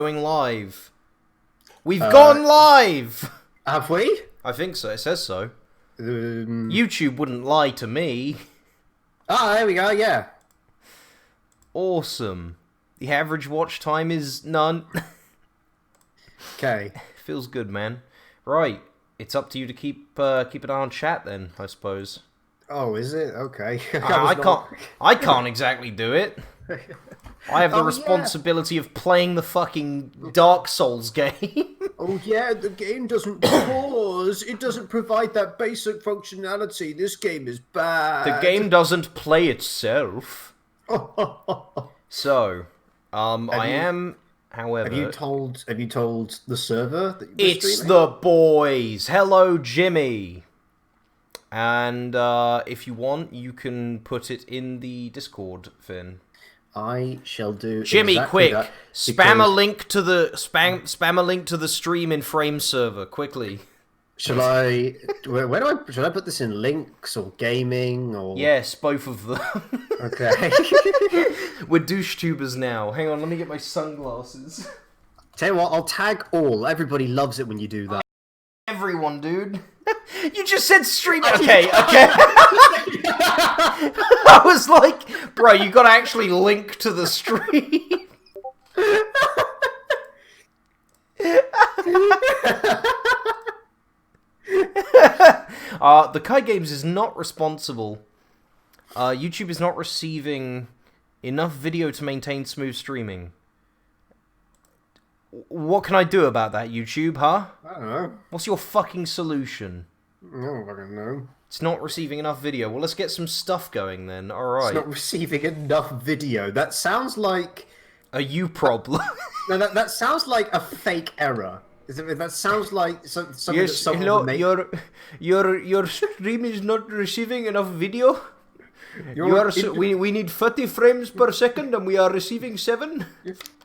Going live. We've gone live! Have we? I think so, it says so. YouTube wouldn't lie to me. Ah, there we go, yeah. Awesome. The average watch time is none. Okay. Feels good, man. Right, it's up to you to keep an eye on chat then, I suppose. Oh, is it? Okay. I can't exactly do it. I have the Oh, responsibility of playing the fucking Dark Souls game. Oh yeah, the game doesn't pause. It doesn't provide that basic functionality. This game is bad. The game doesn't play itself. So, I am, however... Have you told the server that you're It's streaming? the boys! Hello, Jimmy! And, if you want, you can put it in the Discord, Finn. I shall do Jimmy, exactly quick! that, Spam a link to the spam a link to the stream in Frame server, quickly. Shall I? Should I put this in links or gaming or? Yes, both of them. Okay. We're douche tubers now. Hang on, let me get my sunglasses. Tell you what, I'll tag all. Everybody loves it when you do that. Everyone, dude. You just said stream. Okay. I was like, bro, you gotta actually link to the stream. The Kai Games is not responsible. YouTube is not receiving enough video to maintain smooth streaming. What can I do about that, YouTube, huh? I don't know. What's your fucking solution? I don't fucking know. It's not receiving enough video. Well, let's get some stuff going then. Alright. It's not receiving enough video. That sounds like A you problem. no. That sounds like a fake error. That sounds like something that Yes, someone hello, would make. your stream is not receiving enough video. Your We need 30 frames per second and we are receiving 7.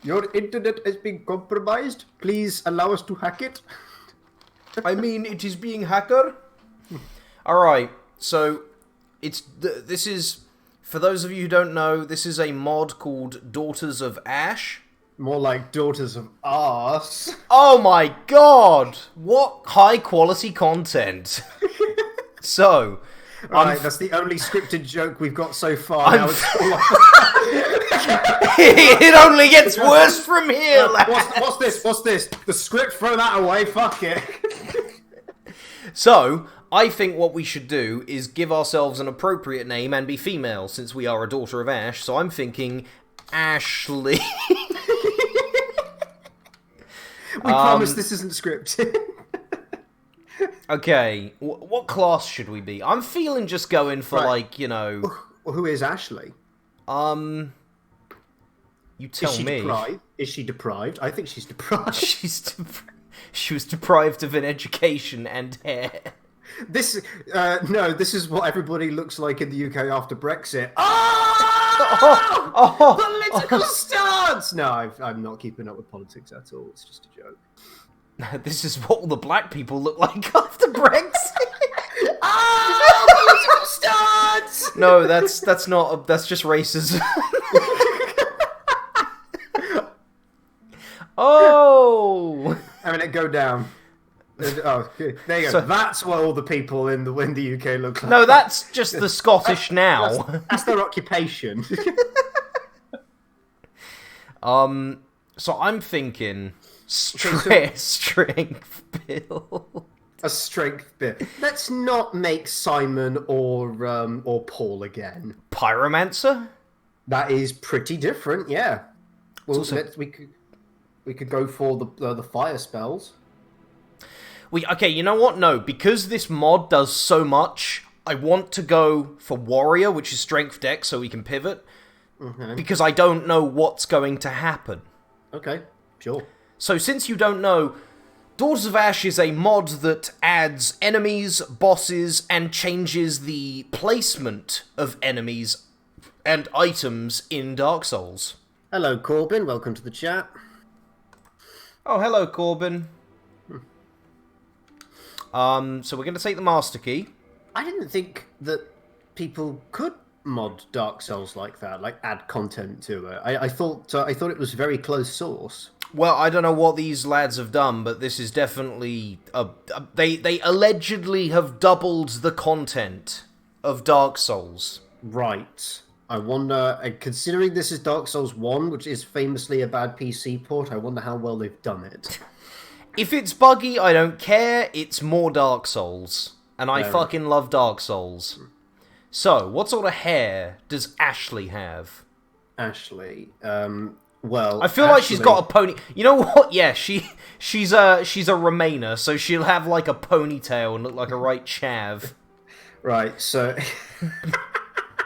Your internet has been compromised. Please allow us to hack it. I mean, it is being hacker. Alright, so this is, for those of you who don't know, this is a mod called Daughters of Ash. More like Daughters of Arse. Oh my god! What high quality content. So, Right, that's the only scripted joke we've got so far. I'm Now it's it only gets worse from here, lad. What's this? The script, throw that away, fuck it. So, I think what we should do is give ourselves an appropriate name and be female, since we are a daughter of Ash, so I'm thinking Ashley. We promise this isn't scripted. Okay, what class should we be? I'm feeling just going for, Right. like, you know... Well, who is Ashley? You tell Is she me. deprived? Is she deprived? I think she's deprived. She was deprived of an education and hair. This is what everybody looks like in the UK after Brexit. Oh! Political stance! No, I'm not keeping up with politics at all. It's just a joke. This is what all the black people look like after Brexit. Political stance! No, that's just racism. Oh! Having it go down. Oh, there you go. So- That's what all the people in the UK look like. No, that's just the Scottish now. That's their occupation. So I'm thinking strength build. A strength bit. Let's not make Simon or Paul again. Pyromancer? That is pretty different, yeah. Well, also- we could go for the fire spells. Okay, you know what? No, because this mod does so much, I want to go for Warrior, which is Strength Dex, so we can pivot. Because I don't know what's going to happen. Okay, sure. So since you don't know, Daughters of Ash is a mod that adds enemies, bosses, and changes the placement of enemies and items in Dark Souls. Hello, Corbin. Welcome to the chat. Oh, hello, Corbin. So we're going to take the Master Key. I didn't think that people could mod Dark Souls like that, like add content to it. I thought it was very close source. Well, I don't know what these lads have done, but this is definitely they allegedly have doubled the content of Dark Souls. Right. I wonder, considering this is Dark Souls 1, which is famously a bad PC port, I wonder how well they've done it. If it's buggy, I don't care. It's more Dark Souls. And I fucking love Dark Souls. So, what sort of hair does Ashley have? Ashley, well... I feel like she's got a pony... You know what? Yeah, she's a Remainer, so she'll have like a ponytail and look like a right chav. Right, so...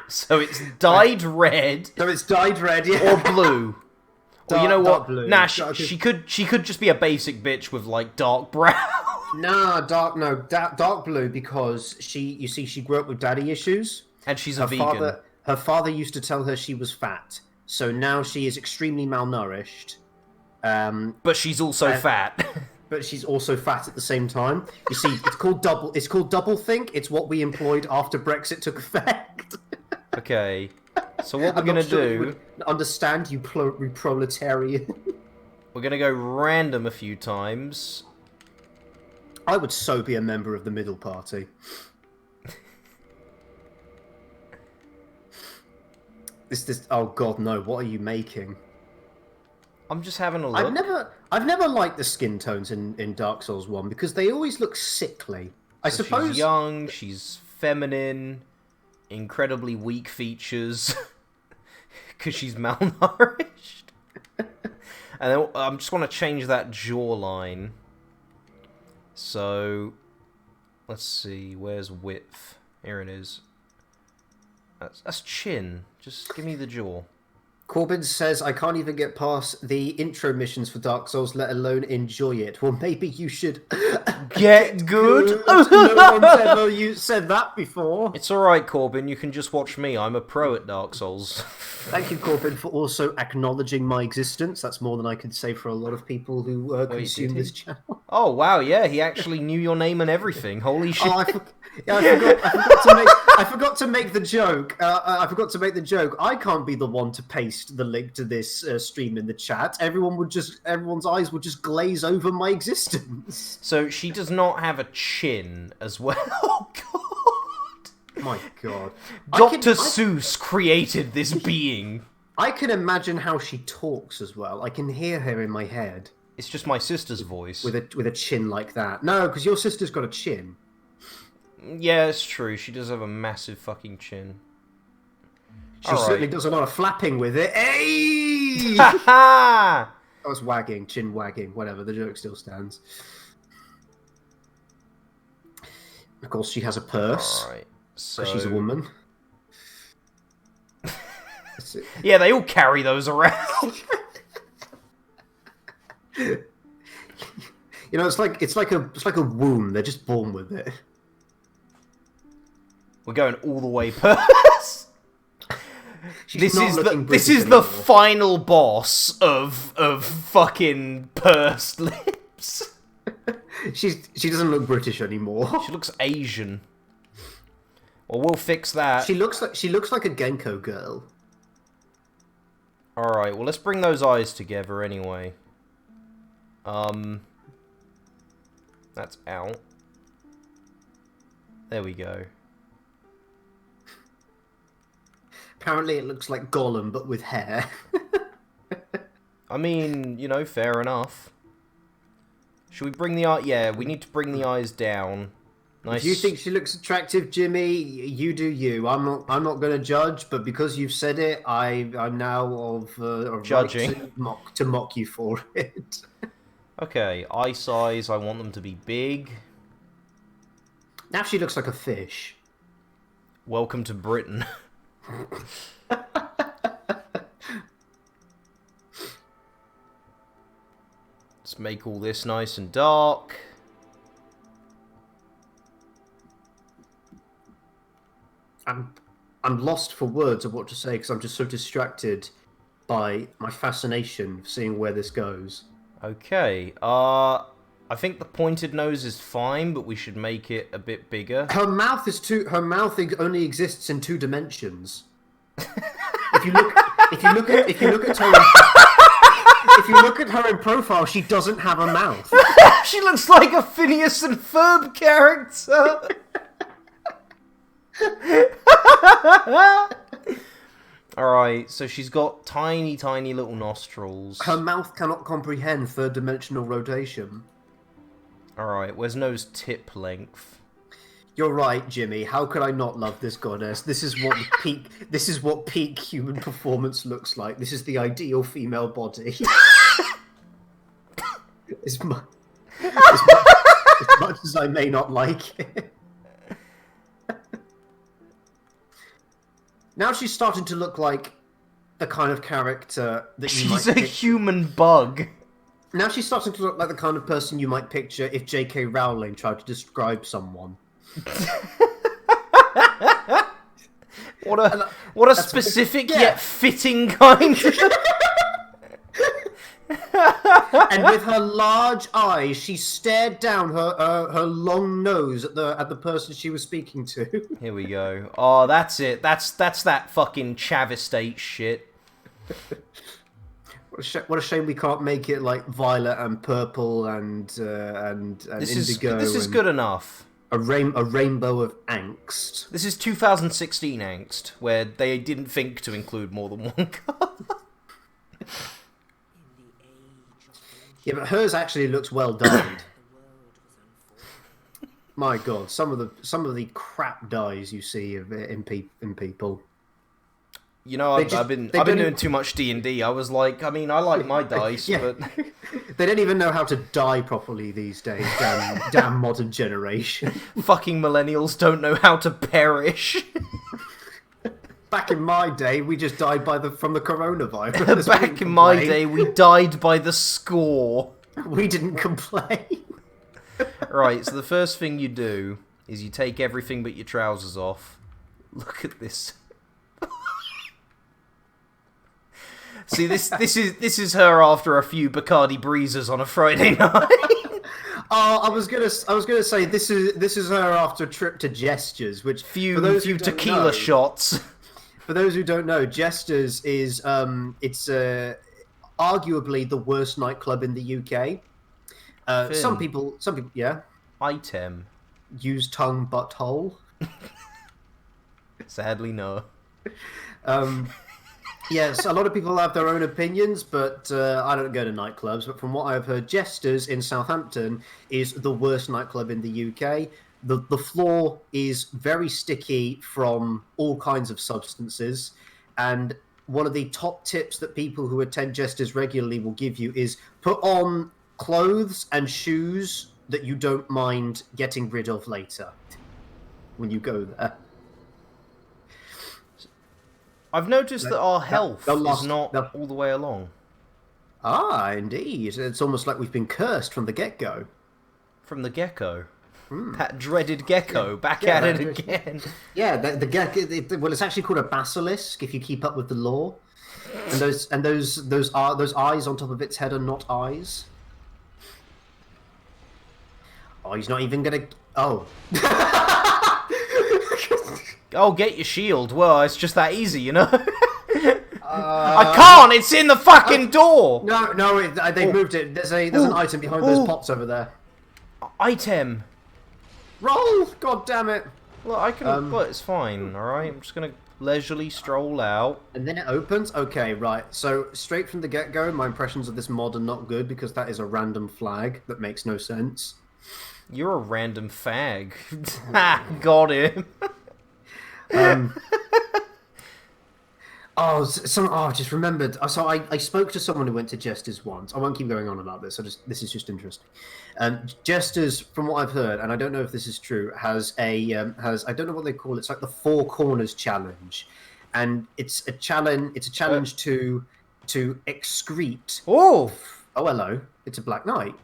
So it's dyed red. So it's dyed red, yeah. Or blue. Or you know what? Blue. Nah, she could just be a basic bitch with like dark brown. Nah, dark blue, because you see, she grew up with daddy issues. And she's a vegan. Her father used to tell her she was fat, so now she is extremely malnourished. But she's also fat. But she's also fat at the same time. You see, it's called double think. It's what we employed after Brexit took effect. Okay. So what we're gonna do? Understand, you proletarian. We're gonna go random a few times. I would so be a member of the middle party. This. Oh God, no! What are you making? I'm just having a look. I've never liked the skin tones in Dark Souls 1 because they always look sickly. I suppose she's young, she's feminine, incredibly weak features, because she's malnourished. And then I just want to change that jawline. So, let's see, where's width? Here it is. That's chin. Just give me the jaw. Corbin says, I can't even get past the intro missions for Dark Souls, let alone enjoy it. Well, maybe you should get good. No one's ever said that before. It's alright, Corbin. You can just watch me. I'm a pro at Dark Souls. Thank you, Corbin, for also acknowledging my existence. That's more than I could say for a lot of people who consume this channel. Oh, wow, yeah. He actually knew your name and everything. Holy shit. Oh, I forgot to make the joke. I can't be the one to paste the link to this stream in the chat. Everyone's eyes would just glaze over my existence. So she does not have a chin as well. Oh God! My God! Dr. Seuss created this being. I can imagine how she talks as well. I can hear her in my head. It's just my sister's voice with a chin like that. No, because your sister's got a chin. Yeah, it's true. She does have a massive fucking chin. She certainly does a lot of flapping with it. Hey! Ha ha! That was wagging, chin wagging, whatever. The joke still stands. Of course, she has a purse. Alright, so... She's a woman. Yeah, they all carry those around. You know, it's like a womb. They're just born with it. We're going all the way purse. This is the final boss of fucking pursed lips. She doesn't look British anymore. She looks Asian. Well, we'll fix that. She looks like a Genko girl. All right. Well, let's bring those eyes together anyway. That's out. There we go. Apparently it looks like Gollum, but with hair. I mean, you know, fair enough. Should we bring the eye? Yeah, we need to bring the eyes down. Nice. If you think she looks attractive, Jimmy, you do you. I'm not going to judge, but because you've said it, I'm now of judging right to mock you for it. Okay, eye size. I want them to be big. Now she looks like a fish. Welcome to Britain. Let's make all this nice and dark. I'm lost for words of what to say because I'm just so distracted by my fascination of seeing where this goes. Okay, I think the pointed nose is fine, but we should make it a bit bigger. Her mouth only exists in 2 dimensions. If you look at her, if you look at her in profile, she doesn't have a mouth. She looks like a Phineas and Ferb character. Alright, so she's got tiny, tiny little nostrils. Her mouth cannot comprehend third-dimensional rotation. Alright, where's nose tip length? You're right, Jimmy. How could I not love this goddess? This is what peak. This is what peak human performance looks like. This is the ideal female body. as much as I may not like it. Now she's starting to look like the kind of character that you She's might a human bug. Now she's starting to look like the kind of person you might picture if J.K. Rowling tried to describe someone. What a specific yet fitting kind. And with her large eyes, she stared down her long nose at the person she was speaking to. Here we go. Oh, that's it. That's that fucking Chav Estate shit. What a shame we can't make it like violet and purple and indigo. This is good enough. A rainbow of angst. This is 2016 angst, where they didn't think to include more than one colour. Yeah, but hers actually looks well dyed. My God, some of the crap dyes you see in people. You know, I've been doing too much D&D. I was like, I mean, I like my dice, but they don't even know how to die properly these days. Damn modern generation. Fucking millennials don't know how to perish. Back in my day, we just died from the coronavirus. Back in my day, we died by the score. We didn't complain. Right, so the first thing you do is you take everything but your trousers off. Look at this. See, this is her after a few Bacardi breezers on a Friday night. Oh, I was gonna say this is her after a trip to Gestures, which few tequila shots. For those who don't know, Gestures is it's arguably the worst nightclub in the UK. Some people, yeah. Item. Use tongue butthole. Sadly, no. Yes, a lot of people have their own opinions, but I don't go to nightclubs. But from what I've heard, Jesters in Southampton is the worst nightclub in the UK. The floor is very sticky from all kinds of substances, and one of the top tips that people who attend Jesters regularly will give you is put on clothes and shoes that you don't mind getting rid of later when you go there. I've noticed that our health is not all the way along. Ah, indeed. It's almost like we've been cursed from the get-go. From the gecko. That dreaded gecko, back at it again. Yeah, the gecko. Well, it's actually called a basilisk if you keep up with the lore. And those eyes on top of its head are not eyes. Oh, he's not even gonna. Oh. Oh, get your shield. Well, it's just that easy, you know? I can't! It's in the fucking door! No, they moved it. There's an item behind those pots over there. Item! Roll! God damn it! Look, I can... but it's fine, alright? I'm just gonna leisurely stroll out. And then it opens? Okay, right. So, straight from the get-go, my impressions of this mod are not good because that is a random flag that makes no sense. You're a random fag. Ha! Got him! I just remembered. So I spoke to someone who went to Jesters once. I won't keep going on about this. This is just interesting. Jesters, from what I've heard, and I don't know if this is true, has I don't know what they call it. It's like the Four Corners Challenge, and it's a challenge. It's a challenge to excrete. Oh, hello! It's a Black Knight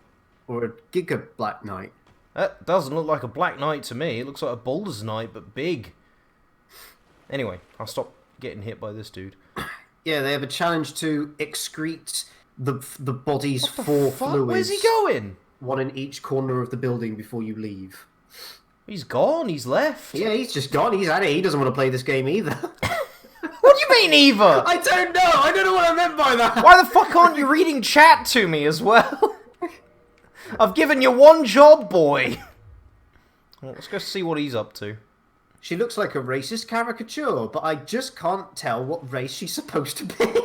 or a Giga Black Knight. That doesn't look like a Black Knight to me. It looks like a Baldur's Knight, but big. Anyway, I'll stop getting hit by this dude. Yeah, they have a challenge to excrete the body's four fluids. Where's he going? One in each corner of the building before you leave. He's gone. He's left. Yeah, he's just gone. He's at it. He doesn't want to play this game either. What do you Me neither! I don't know. I don't know what I meant by that. Why the fuck aren't you reading chat to me as well? I've given you one job, boy. Well, let's go see what he's up to. She looks like a racist caricature, but I just can't tell what race she's supposed to be.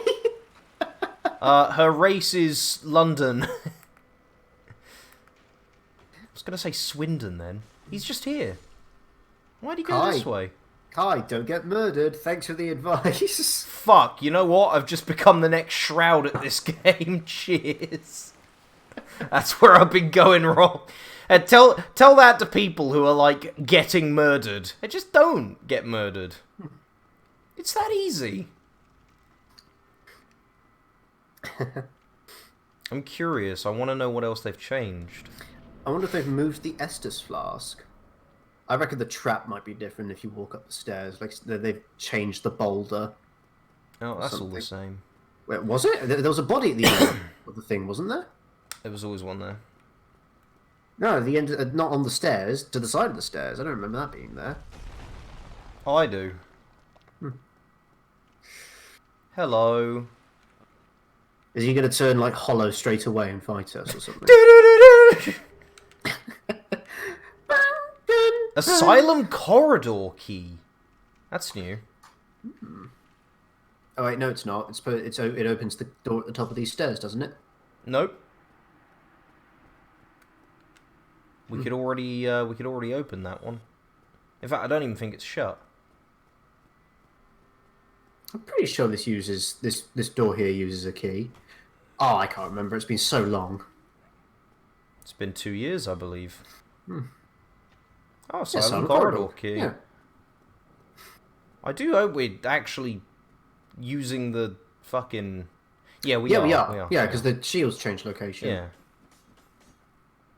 Her race is London. I was gonna say Swindon then. He's just here. Why'd he go this way? Kai, don't get murdered. Thanks for the advice. Fuck, you know what? I've just become the next Shroud at this game. Cheers. That's where I've been going wrong. And tell that to people who are, like, getting murdered. They just don't get murdered. It's that easy. I'm curious. I want to know what else they've changed. I wonder if they've moved the Estus flask. I reckon the trap might be different if you walk up the stairs. Like, they've changed the boulder. Oh, that's all the same. Wait, was it? There was a body at the end of the thing, wasn't there? There was always one there. No, the end, not on the stairs, to the side of the stairs. I don't remember that being there. Oh, I do. Hello. Is he going to turn, like, hollow straight away and fight us or something? Asylum corridor key. That's new. Oh wait, no, it's not. It opens the door at the top of these stairs, doesn't it? Nope. We could already open that one. In fact, I don't even think it's shut. I'm pretty sure this door here uses a key. Oh, I can't remember. It's been so long. It's been 2 years, I believe. Oh, Yeah, silent corridor key. Yeah. I do hope we're actually using the fucking... Yeah, we are. We are. Yeah, because the shield's changed location. Yeah.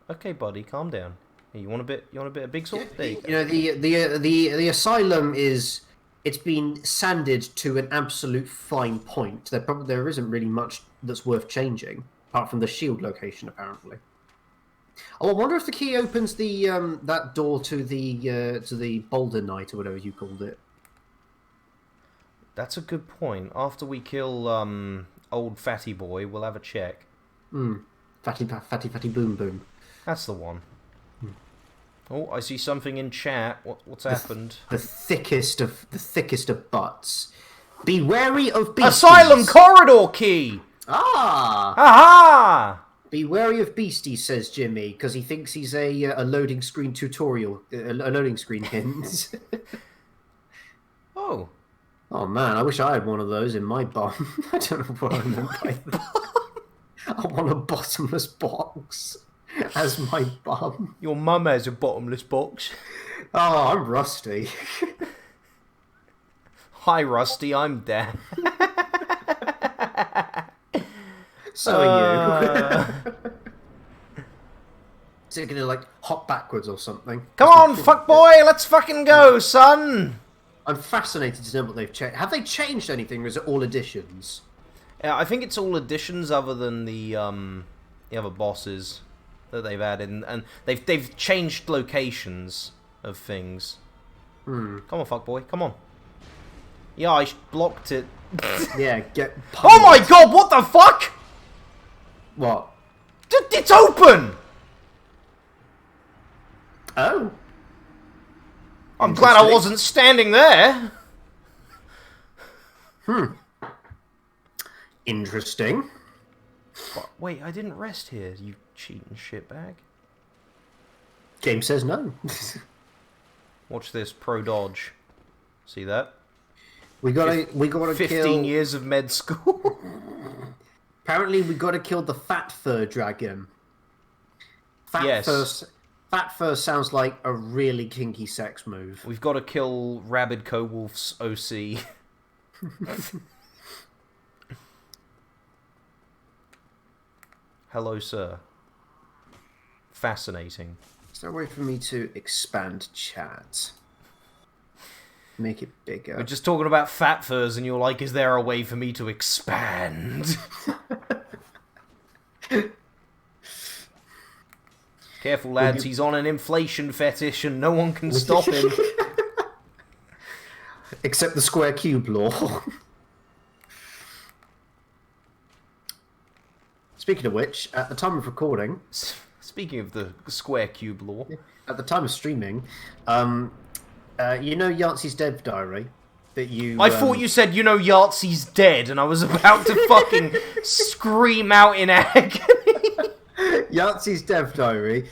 Okay, buddy, calm down. Hey, you want a bit of big salt? There you go. You know, the asylum is... It's been sanded to an absolute fine point. There isn't really much that's worth changing, apart from the shield location, apparently. Oh, I wonder if the key opens the that door to the Boulder Knight or whatever you called it. That's a good point. After we kill old fatty boy, we'll have a check. Fatty boom boom. That's the one. Oh, I see something in chat. What's happened? The thickest of butts. Be wary of beasties. Asylum corridor key. Ah! Aha! Be wary of beasties, says Jimmy, because he thinks he's a loading screen tutorial, a loading screen hint. Oh. Oh man, I wish I had one of those in my bum. I don't know what I meant by that. I want a bottomless box as my bum. Your mum has a bottomless box. Oh, I'm Rusty. Hi, Rusty. I'm Dan. So are you. Is it gonna, like, hop backwards or something? Come on, fuckboy. Let's fucking go, son. I'm fascinated to know what they've changed. Have they changed anything, or is it all additions? Yeah, I think it's all additions other than the other bosses that they've added, and they've changed locations of things. Come on, fuckboy. Come on. Yeah, I blocked it. Yeah, get Oh my god, what the fuck? What? It's open! Oh. I'm glad I wasn't standing there. Interesting. But wait, I didn't rest here, you cheating shitbag. Game says no. Watch this, pro dodge. See that? we gotta 15 kill. years of med school. Apparently, we gotta kill the fat fur dragon. Yes. Fat fur sounds like a really kinky sex move. We've got to kill Rabid Cowolf's OC. Hello, sir. Fascinating. Is there a way for me to expand chat? Make it bigger. We're just talking about fat furs, and you're like, is there a way for me to expand? Careful, lads, he's on an inflation fetish, and no one can stop him. Except the square cube law. Speaking of which, at the time of recording, Speaking of the square cube law, at the time of streaming, you know Yahtzee's Dev Diary that you. I thought you said, Yahtzee's dead, and I was about to fucking scream out in agony. Yahtzee's Dev Diary.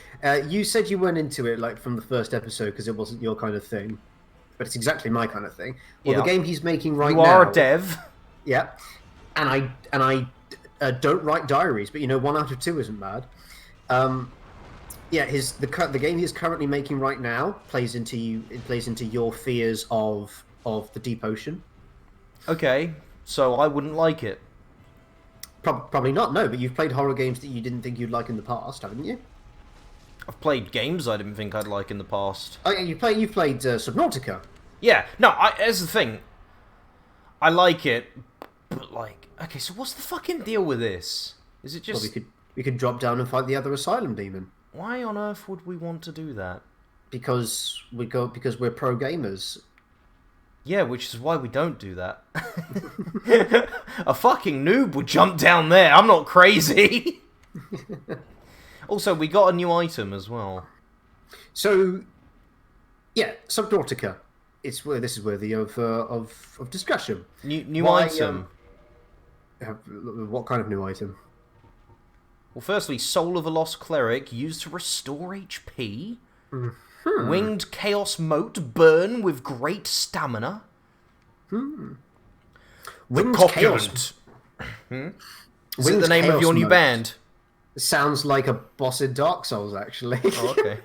You said you weren't into it like from the first episode because it wasn't your kind of thing, but it's exactly my kind of thing. Well, the game he's making right now. You are a dev. Yeah, and I don't write diaries, but 1 out of 2 isn't bad. Yeah, the game he's currently making right now plays into your fears of the deep ocean. Okay, so I wouldn't like it. Probably not, no, but you've played horror games that you didn't think you'd like in the past, haven't you? I've played games I didn't think I'd like in the past. Oh, yeah, you've played Subnautica. Yeah, no, here's the thing. I like it, but okay, so what's the fucking deal with this? Is it just... Well, we could drop down and fight the other asylum demon. Why on earth would we want to do that? Because we're pro gamers. Yeah, which is why we don't do that. A fucking noob would jump down there. I'm not crazy. Also, we got a new item as well. So, yeah, Subnautica. This is worthy of discussion. New item. What kind of new item? Well, firstly, Soul of a Lost Cleric, used to restore HP. Mm-hmm. Winged Chaos Mote, burn with great stamina. Winged Corpulent. Is it the name of your new band? Sounds like a boss in Dark Souls, actually. Oh, okay.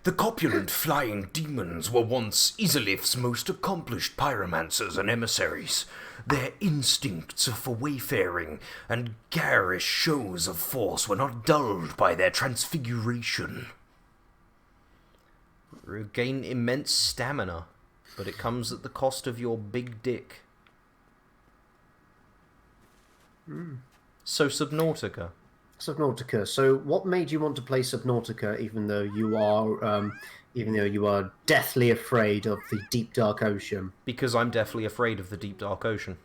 The corpulent flying demons were once Izalith's most accomplished pyromancers and emissaries. Their instincts for wayfaring and garish shows of force were not dulled by their transfiguration. Regain immense stamina, but it comes at the cost of your big dick. So Subnautica. Subnautica. So, what made you want to play Subnautica, even though you are deathly afraid of the deep dark ocean? Because I'm deathly afraid of the deep dark ocean.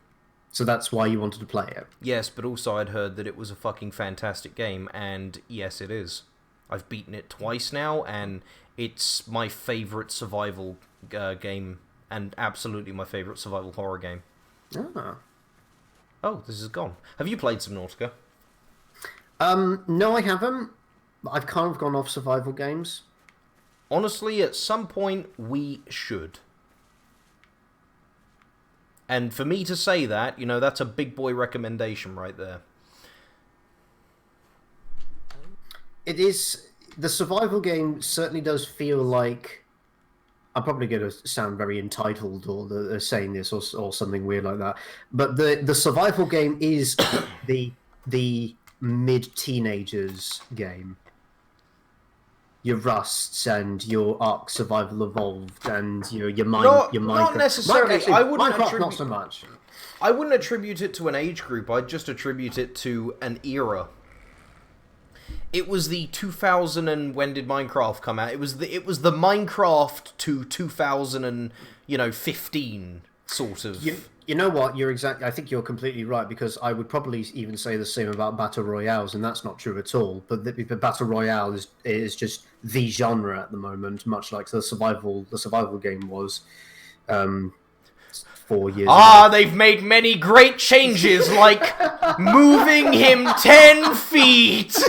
So that's why you wanted to play it? Yes, but also I'd heard that it was a fucking fantastic game, and yes, it is. I've beaten it twice now, and it's my favourite survival game, and absolutely my favourite survival horror game. Ah. Oh, this is gone. Have you played Subnautica? No, I haven't. I've kind of gone off survival games. Honestly, at some point, we should. And for me to say that, that's a big boy recommendation right there. It is... The survival game certainly does feel like... I'm probably going to sound very entitled or saying this or something weird like that. But the survival game is the mid-teenagers game. Your Rusts and your Ark Survival Evolved and your Minecraft. Not necessarily. Actually, I wouldn't Minecraft not so much. I wouldn't attribute it to an age group. I'd just attribute it to an era. It was the 2000 and when did Minecraft come out? It was the Minecraft to 2015 sort of. You know what? I think you're completely right, because I would probably even say the same about Battle Royales, and that's not true at all. But the Battle Royale is just the genre at the moment, much like the survival game was 4 years ago. They've made many great changes, like moving him 10 feet.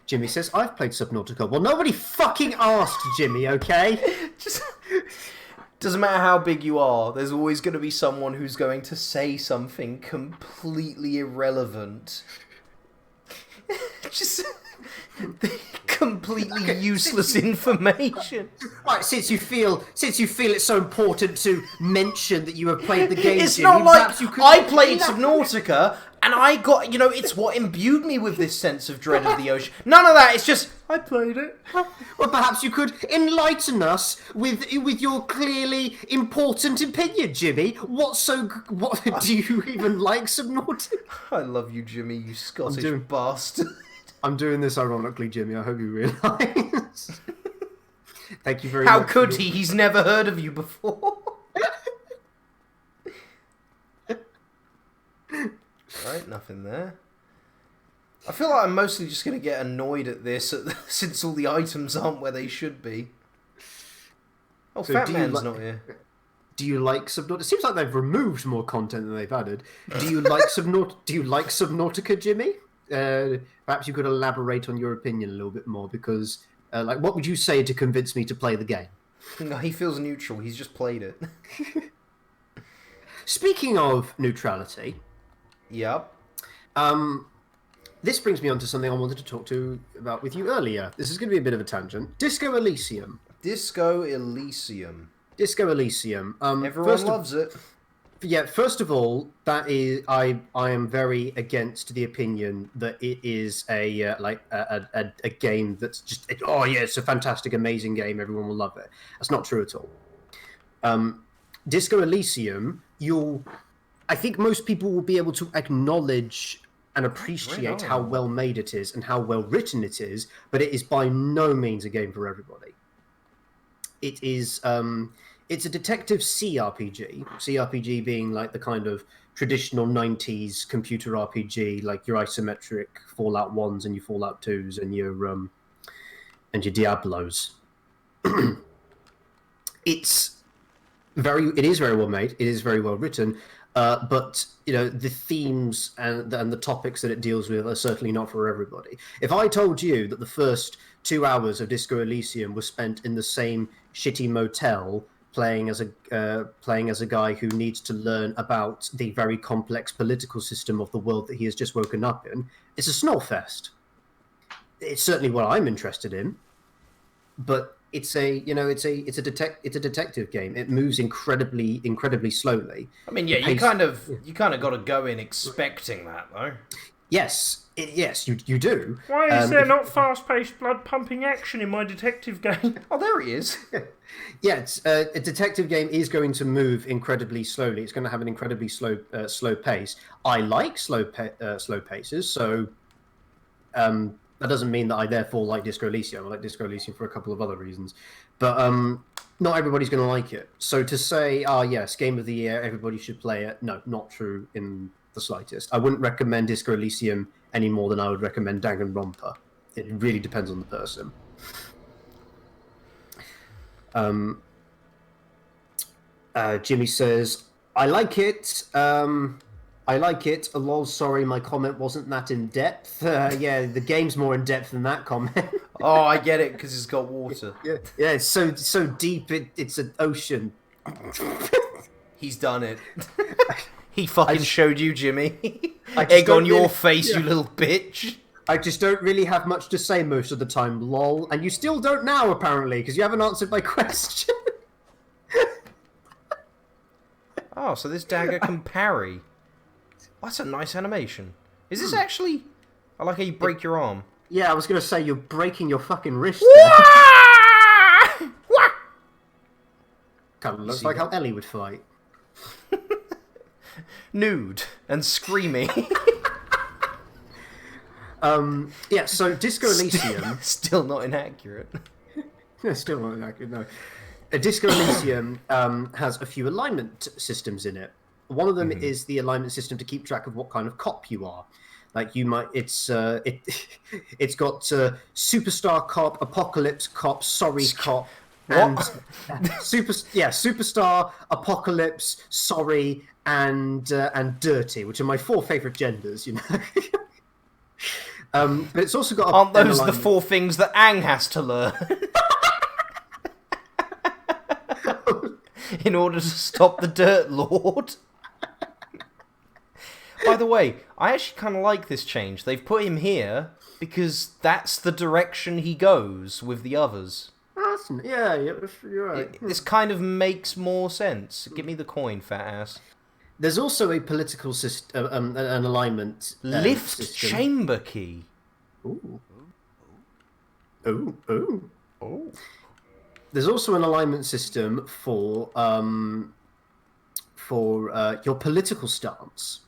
Jimmy says, I've played Subnautica. Well, nobody fucking asked, Jimmy, okay? Doesn't matter how big you are, there's always going to be someone who's going to say something completely irrelevant. Just completely useless information. Right, since you feel it's so important to mention that you have played the game, it's Jimmy, not like I played that... Subnautica and I got, it's what imbued me with this sense of dread of the ocean. None of that, it's just, I played it. Well, perhaps you could enlighten us with your clearly important opinion, Jimmy. What do you even like Subnautica? I love you, Jimmy, you Scottish bastard. I'm doing this ironically, Jimmy. I hope you realise. Thank you very How much. could he? He's never heard of you before. Alright, nothing there. I feel like I'm mostly just going to get annoyed at this since all the items aren't where they should be. Oh, So Fat do you Man's like- not here. Do you like Subnautica? It seems like they've removed more content than they've added. Do you like Subnautica, Jimmy? Perhaps you could elaborate on your opinion a little bit more, because, what would you say to convince me to play the game? No, he feels neutral. He's just played it. Speaking of neutrality, Yep. this brings me on to something I wanted to talk about with you earlier. This is going to be a bit of a tangent. Disco Elysium. Disco Elysium. Disco Elysium. Everyone loves it. Yeah, first of all, that is I am very against the opinion that it is a game that's just it's a fantastic, amazing game. Everyone will love it. That's not true at all. Disco Elysium, I think most people will be able to acknowledge and appreciate how well made it is and how well written it is, but it is by no means a game for everybody. It is it's a detective CRPG. CRPG being like the kind of traditional 90s computer RPG, like your isometric Fallout 1s and your Fallout 2s and your Diablos. It is very well made. It is very well written. But the themes and the topics that it deals with are certainly not for everybody. If I told you that the first 2 hours of Disco Elysium was spent in the same shitty motel playing as a guy who needs to learn about the very complex political system of the world that he has just woken up in, it's a snowfest. It's certainly what I'm interested in, but it's a detective game. It moves incredibly slowly. I mean, yeah, you kind of got to go in expecting that, though. Yes, you do. Why is there not fast-paced, blood-pumping action in my detective game? Oh, there he is. Yeah, a detective game is going to move incredibly slowly. It's going to have an incredibly slow pace. I like slow paces, so that doesn't mean that I therefore like Disco Elysium. I like Disco Elysium for a couple of other reasons, but not everybody's going to like it. So to say, yes, game of the year, everybody should play it. No, not true in the slightest. I wouldn't recommend Disco Elysium any more than I would recommend Danganronpa. It really depends on the person. Jimmy says, I like it. I like it. Lol, sorry, my comment wasn't that in depth. Yeah, the game's more in depth than that comment. Oh, I get it, because it's got water. Yeah, it's so deep, it's an ocean. He's done it. He fucking showed you, Jimmy. I just Egg don't on your really- face, yeah. you little bitch. I just don't really have much to say most of the time, lol. And you still don't now, apparently, because you haven't answered my question. Oh, so this dagger can parry. That's a nice animation. Is this actually... I like how you break your arm. Yeah, I was going to say, you're breaking your fucking wrist there. Kind of looks see like that? how Ellie would fight. Nude and screaming. Yeah, so Disco Elysium... Still not inaccurate. Still not accurate, no. Disco Elysium has a few alignment systems in it. One of them is the alignment system to keep track of what kind of cop you are. Like you might, it's got superstar cop, apocalypse cop, sorry cop, and superstar, apocalypse, sorry, and dirty, which are my 4 favorite genders. You know. But it's also got. Aren't those the 4 things that Aang has to learn? In order to stop the Dirt Lord. By the way, I actually kind of like this change. They've put him here because that's the direction he goes with the others. Yeah, you're right. This kind of makes more sense. Give me the coin, fat ass. There's also a political system, an alignment Lift system. chamber key. Ooh. Ooh. Ooh. Oh. There's also an alignment system for your political stance,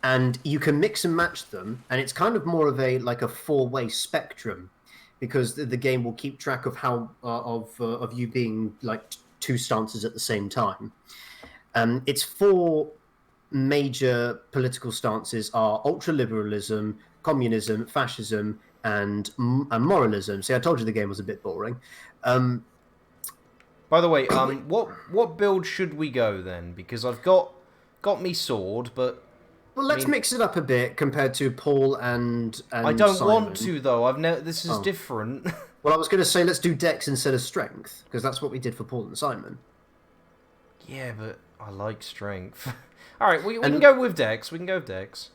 and you can mix and match them. And it's kind of more of a 4-way spectrum, because the game will keep track of how of you being like 2 stances at the same time. It's 4 major political stances are ultraliberalism, communism, fascism, and moralism. See, I told you the game was a bit boring. By the way, what build should we go then? Because I've got me sword, but Well, let's mix it up a bit compared to Paul and I don't Simon. want to though. This is different. Well, I was going to say let's do Dex instead of Strength, because that's what we did for Paul and Simon. Yeah, but I like strength. All right, we can go with Dex. We can go with Dex.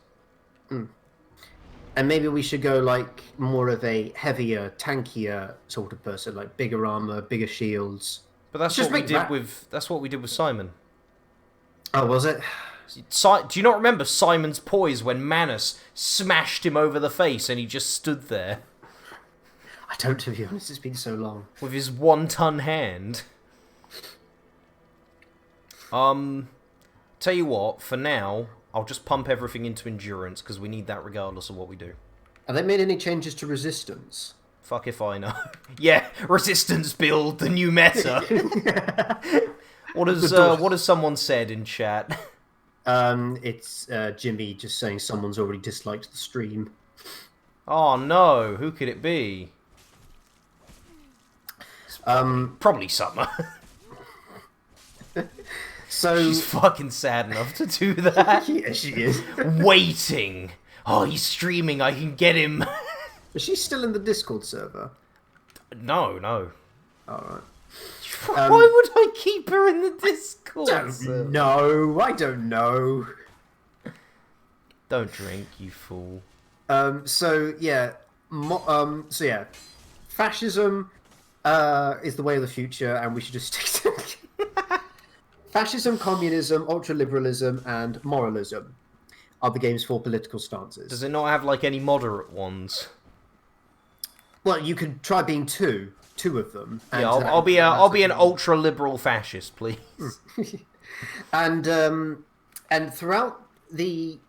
And maybe we should go like more of a heavier, tankier sort of person, like bigger armor, bigger shields. But that's Just what we make did that- with Simon. Oh, was it? Do you not remember Simon's poise when Manus smashed him over the face and he just stood there I don't, to be honest. It's been so long. with his 1-ton hand? Tell you what, for now, I'll just pump everything into endurance because we need that regardless of what we do. Have they made any changes to resistance? Fuck if I know. Yeah, resistance build, the new meta. What has someone said in chat? It's Jimmy just saying someone's already disliked the stream. Oh no, who could it be? Probably Summer. So She's fucking sad enough to do that. yeah, she is. Waiting. Oh, he's streaming, I can get him. Is she still in the Discord server? No. All right. Why would I keep her in the Discord? No, I don't know. Don't drink, you fool. So yeah, fascism is the way of the future, and we should just stick to it. Fascism, communism, ultraliberalism, and moralism are the game's 4 political stances. Does it not have like any moderate ones? Well, you could try being two of them. And, Yeah, I'll be an ultra liberal fascist, please. and throughout the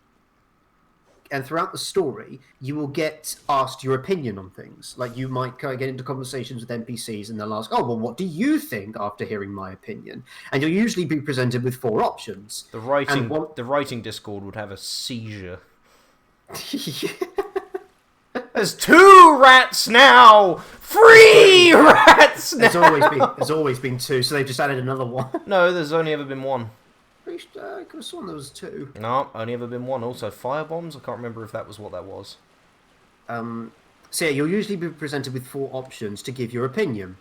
story, you will get asked your opinion on things. Like, you might kind of get into conversations with NPCs, and they'll ask, "Oh, well, what do you think after hearing my opinion?" And you'll usually be presented with 4 options. The writing Discord would have a seizure. There's 2 rats now! 3 rats now! There's always been 2, so they've just added another one. No, there's only ever been 1. I could have sworn there was 2. No, only ever been 1. Also, firebombs. I can't remember if that was what that was. So yeah, you'll usually be presented with 4 options to give your opinion.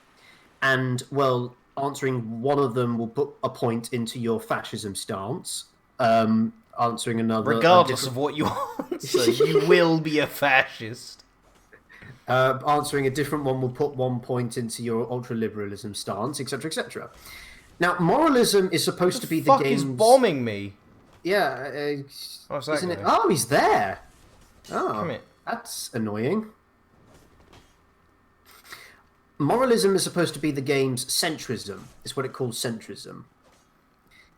And, well, answering one of them will put a point into your fascism stance. Answering another... Regardless of what you answer, you will be a fascist. Answering a different one will put 1 point into your ultraliberalism stance, etc., etc. Now, moralism is supposed to be the Fuck game's... is bombing me? Yeah, What's that isn't it? guy? Oh, he's there! Oh, Come here. that's annoying. Moralism is supposed to be the game's centrism. It's what it calls centrism.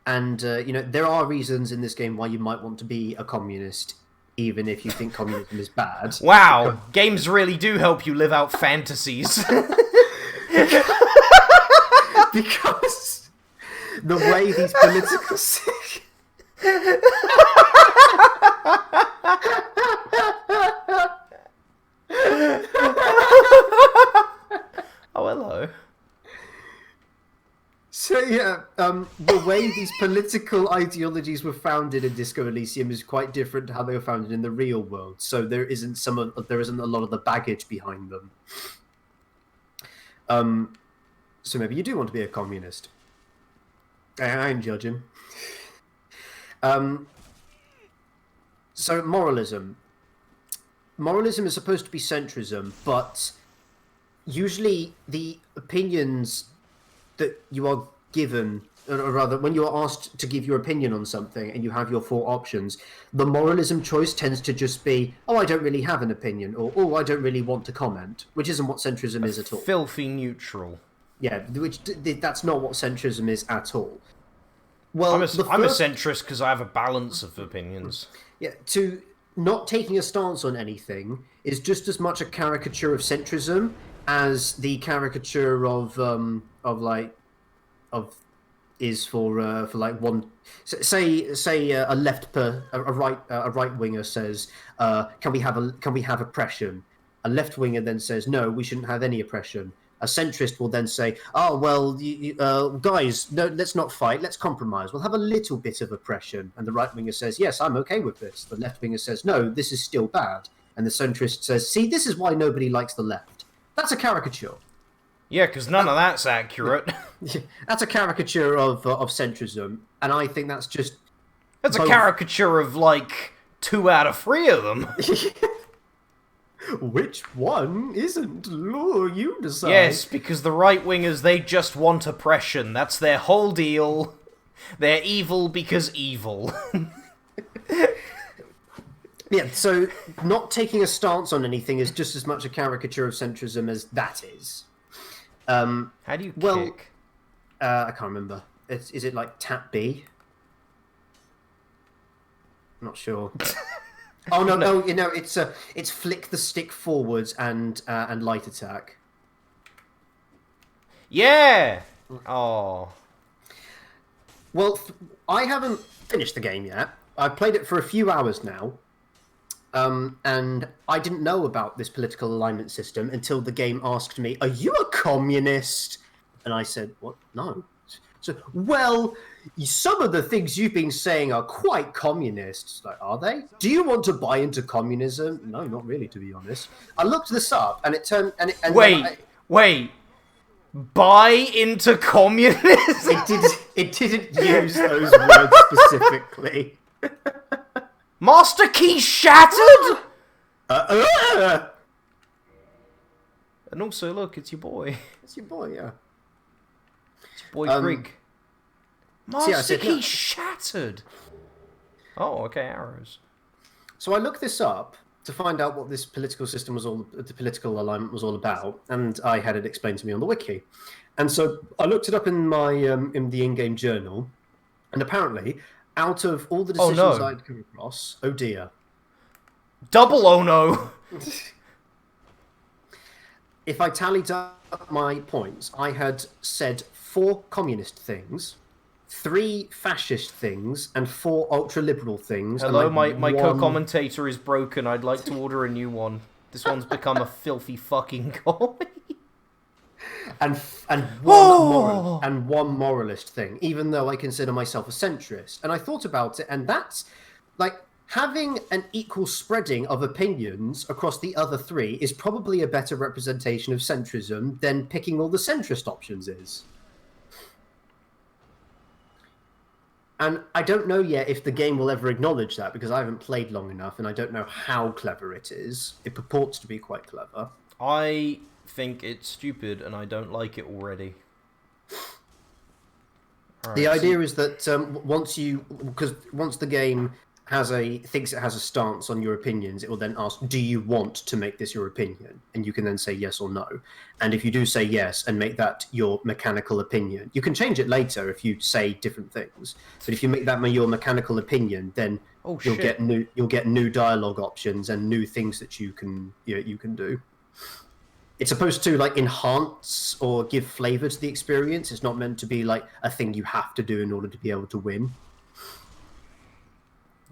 And, there are reasons in this game why you might want to be a communist, even if you think communism is bad. Wow, games really do help you live out fantasies. Because the way these political... Oh, hello. So yeah, the way these political ideologies were founded in Disco Elysium is quite different to how they were founded in the real world. So there isn't a lot of the baggage behind them. So maybe you do want to be a communist. I ain't judging. So moralism. Moralism is supposed to be centrism, but usually the opinions that you are given, or rather, when you are asked to give your opinion on something and you have your 4 options, the moralism choice tends to just be, "Oh, I don't really have an opinion," or "Oh, I don't really want to comment," which isn't what centrism is at all. Filthy neutral. Yeah, that's not what centrism is at all. Well, I'm a centrist because I have a balance of opinions. Yeah, to not taking a stance on anything is just as much a caricature of centrism as the caricature of is for like one. Say a right winger says, can we have oppression? A left winger then says, no, we shouldn't have any oppression. A centrist will then say, oh, well, guys, no, let's not fight. Let's compromise. We'll have a little bit of oppression. And the right winger says, yes, I'm okay with this. The left winger says, no, this is still bad. And the centrist says, see, this is why nobody likes the left. That's a caricature. Yeah, because none of that's accurate. That's a caricature of centrism. And I think that's just... That's a caricature of, like, 2 out of 3 of them. Which one isn't? Oh, you decide. Yes, because the right-wingers, they just want oppression. That's their whole deal. They're evil because evil. Yeah, so not taking a stance on anything is just as much a caricature of centrism as that is. How do you kick? I can't remember. Is it like tap B? I'm not sure. Oh no! It's flick the stick forwards and light attack. Yeah. Oh. Well, I haven't finished the game yet. I've played it for a few hours now, and I didn't know about this political alignment system until the game asked me, "Are you a communist?" And I said, "What? No." So, well, some of the things you've been saying are quite communist. Like, are they? Do you want to buy into communism? No, not really, to be honest. I looked this up, and it turned... Wait. Buy into communism? It didn't use those words specifically. Master Key shattered? And also, look, it's your boy. It's your boy, yeah. Boy Grig. Master Key shattered. Oh, okay, arrows. So I looked this up to find out what this political system was the political alignment was all about, and I had it explained to me on the wiki. And so I looked it up in my in the in-game journal, and apparently, out of all the decisions I'd come across, oh dear, double oh no. If I tallied up my points, I had said 4 communist things, 3 fascist things, and 4 ultra-liberal things. Hello, my co-commentator is broken. I'd like to order a new one. This one's become a filthy fucking copy. And one moralist thing, even though I consider myself a centrist. And I thought about it, and that's like having an equal spreading of opinions across the other 3 is probably a better representation of centrism than picking all the centrist options is. And I don't know yet if the game will ever acknowledge that, because I haven't played long enough, and I don't know how clever it is. It purports to be quite clever. I think it's stupid, and I don't like it already. The idea is that once the game thinks it has a stance on your opinions, it will then ask, do you want to make this your opinion? And you can then say yes or no. And if you do say yes and make that your mechanical opinion, you can change it later if you say different things. But if you make that your mechanical opinion, then you'll get new dialogue options and new things that you can do. It's supposed to like enhance or give flavor to the experience. It's not meant to be like a thing you have to do in order to be able to win.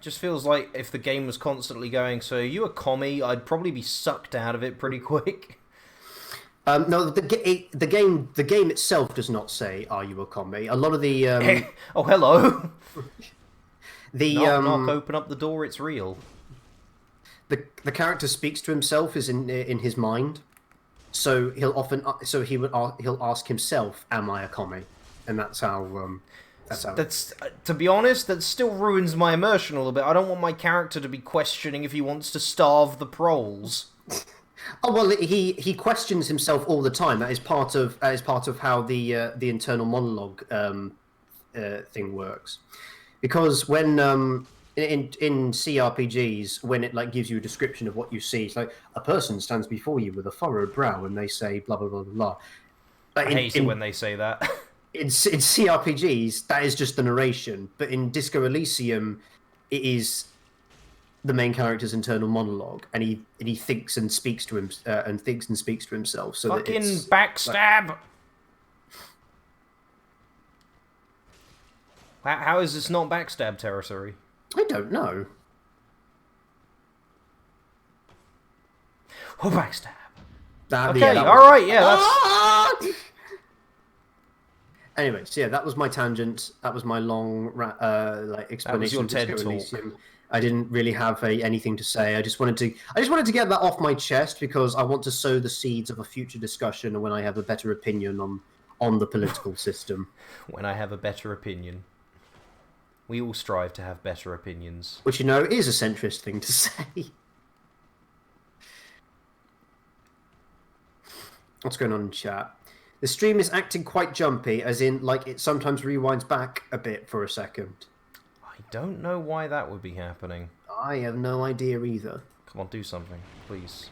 Just feels like if the game was constantly going, so are you a commie? I'd probably be sucked out of it pretty quick. No, the game itself does not say, "Are you a commie?" A lot of the oh, hello. Knock, open up the door. It's real. The character speaks to himself is in his mind, so he'll ask himself, "Am I a commie?" And that's how. That's to be honest, that still ruins my immersion a little bit. I don't want my character to be questioning if he wants to starve the proles. Oh well, he questions himself all the time. That is part of how the internal monologue thing works. Because when in CRPGs, when it like gives you a description of what you see, it's like a person stands before you with a furrowed brow, and they say blah blah blah blah blah. I hate it when they say that. In CRPGs, that is just the narration, but in Disco Elysium, it is the main character's internal monologue, and he thinks and speaks to himself. So fucking backstab. How is this not backstab territory? I don't know. Oh, backstab. Okay, alright, yeah, that's... Anyway, so yeah, that was my tangent. That was my long explanation. That was your TED Disco talk. Elysium. I didn't really have anything to say. I just wanted to get that off my chest because I want to sow the seeds of a future discussion when I have a better opinion on the political system. When I have a better opinion. We all strive to have better opinions. Which, you know, is a centrist thing to say. What's going on in chat? The stream is acting quite jumpy, as in, like, it sometimes rewinds back a bit for a second. I don't know why that would be happening. I have no idea either. Come on, do something, please.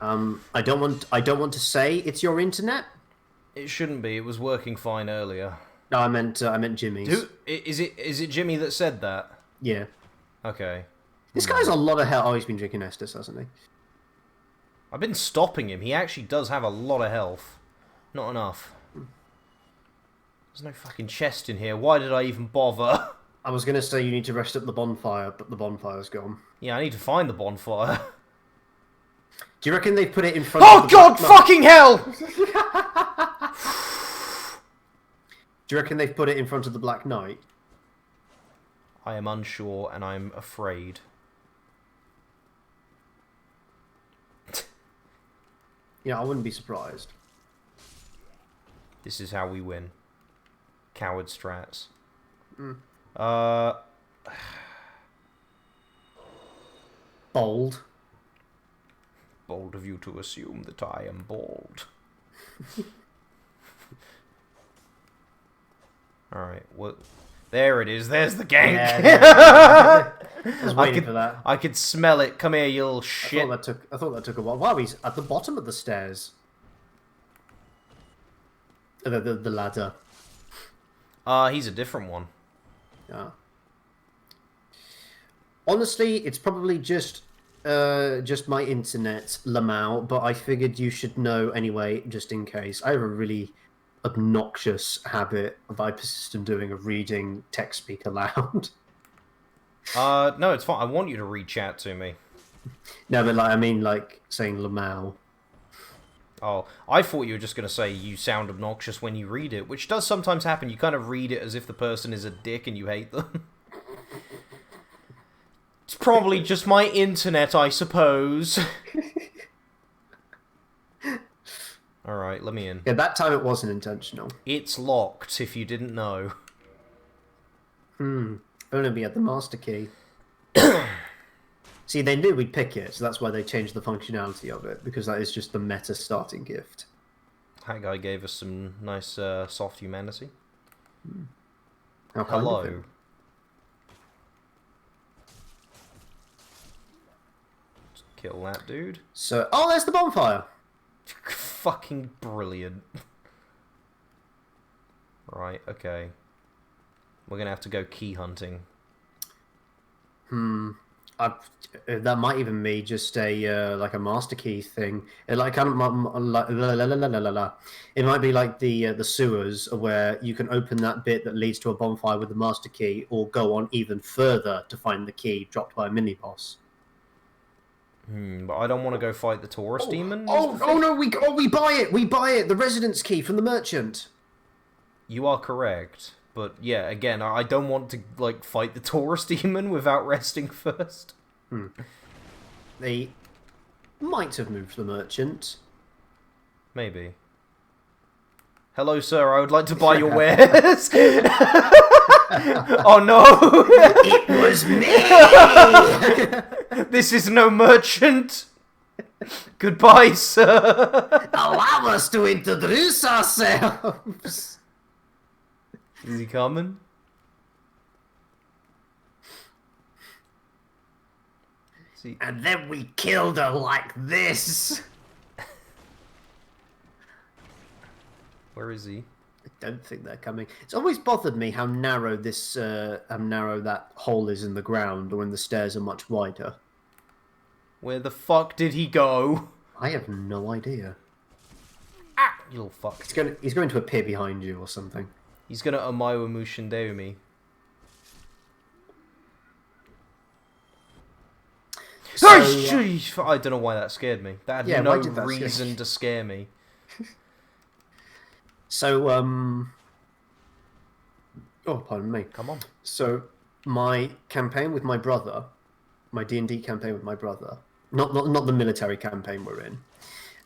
I don't want to say it's your internet. It shouldn't be. It was working fine earlier. No, I meant Jimmy's. Who is it? Is it Jimmy that said that? Yeah. Okay. This guy's a lot of hell. Oh, he's been drinking Estus, hasn't he? I've been stopping him. He actually does have a lot of health. Not enough. There's no fucking chest in here. Why did I even bother? I was going to say you need to rest up the bonfire, but the bonfire's gone. Yeah, I need to find the bonfire. Do you reckon they've put it in front Oh of the god, Black fucking hell! Do you reckon they've put it in front of the Black Knight? I am unsure and I'm afraid. Yeah, I wouldn't be surprised. This is how we win. Coward strats. Bold. Bold of you to assume that I am bald. Alright, well, there it is. There's the gank. Yeah, I was waiting for that. I could smell it. Come here, you little shit. I thought that took a while. Wow, he's at the bottom of the stairs. The ladder. He's a different one. Yeah. Honestly, it's probably just my internet, Lamau, but I figured you should know anyway, just in case. I have a really obnoxious habit that I persist in doing of reading text speak aloud. No, it's fine. I want you to read chat to me. No, but like I mean, like saying Lamau. Oh, I thought you were just going to say you sound obnoxious when you read it, which does sometimes happen. You kind of read it as if the person is a dick and you hate them. It's probably just my internet, I suppose. Alright, let me in. Yeah, that time it wasn't intentional. It's locked, if you didn't know. Only we had the master key. See, they knew we'd pick it, so that's why they changed the functionality of it, because that is just the meta starting gift. That guy gave us some nice soft humanity. How kind of Hello. him. Kill that dude. So, oh, there's the bonfire. Fucking brilliant. Right, okay. We're gonna have to go key hunting. That might even be just a like a master key thing. It like kind of like it might be like the sewers where you can open that bit that leads to a bonfire with the master key, or go on even further to find the key dropped by a mini boss. But I don't want to go fight the Taurus demon. Oh no, we buy it. We buy it. The residence key from the merchant. You are correct. But yeah, again, I don't want to like fight the Taurus demon without resting first. They might have moved the merchant. Maybe. Hello, sir. I would like to buy your wares. Oh no! It was me. This is no merchant. Goodbye, sir. Allow us to introduce ourselves. Is he coming? See. And then we killed her like this. Where is he? I don't think they're coming. It's always bothered me how narrow that hole is in the ground, when the stairs are much wider. Where the fuck did he go? I have no idea. Ah, you little fuck. He's going to appear behind you or something. He's gonna Omayo Mushindeumi. I don't know why that scared me. That had no why did that scare reason you? to scare me. So, oh, pardon me. Come on. So, my campaign with my brother, my D&D campaign with my brother, not the military campaign we're in.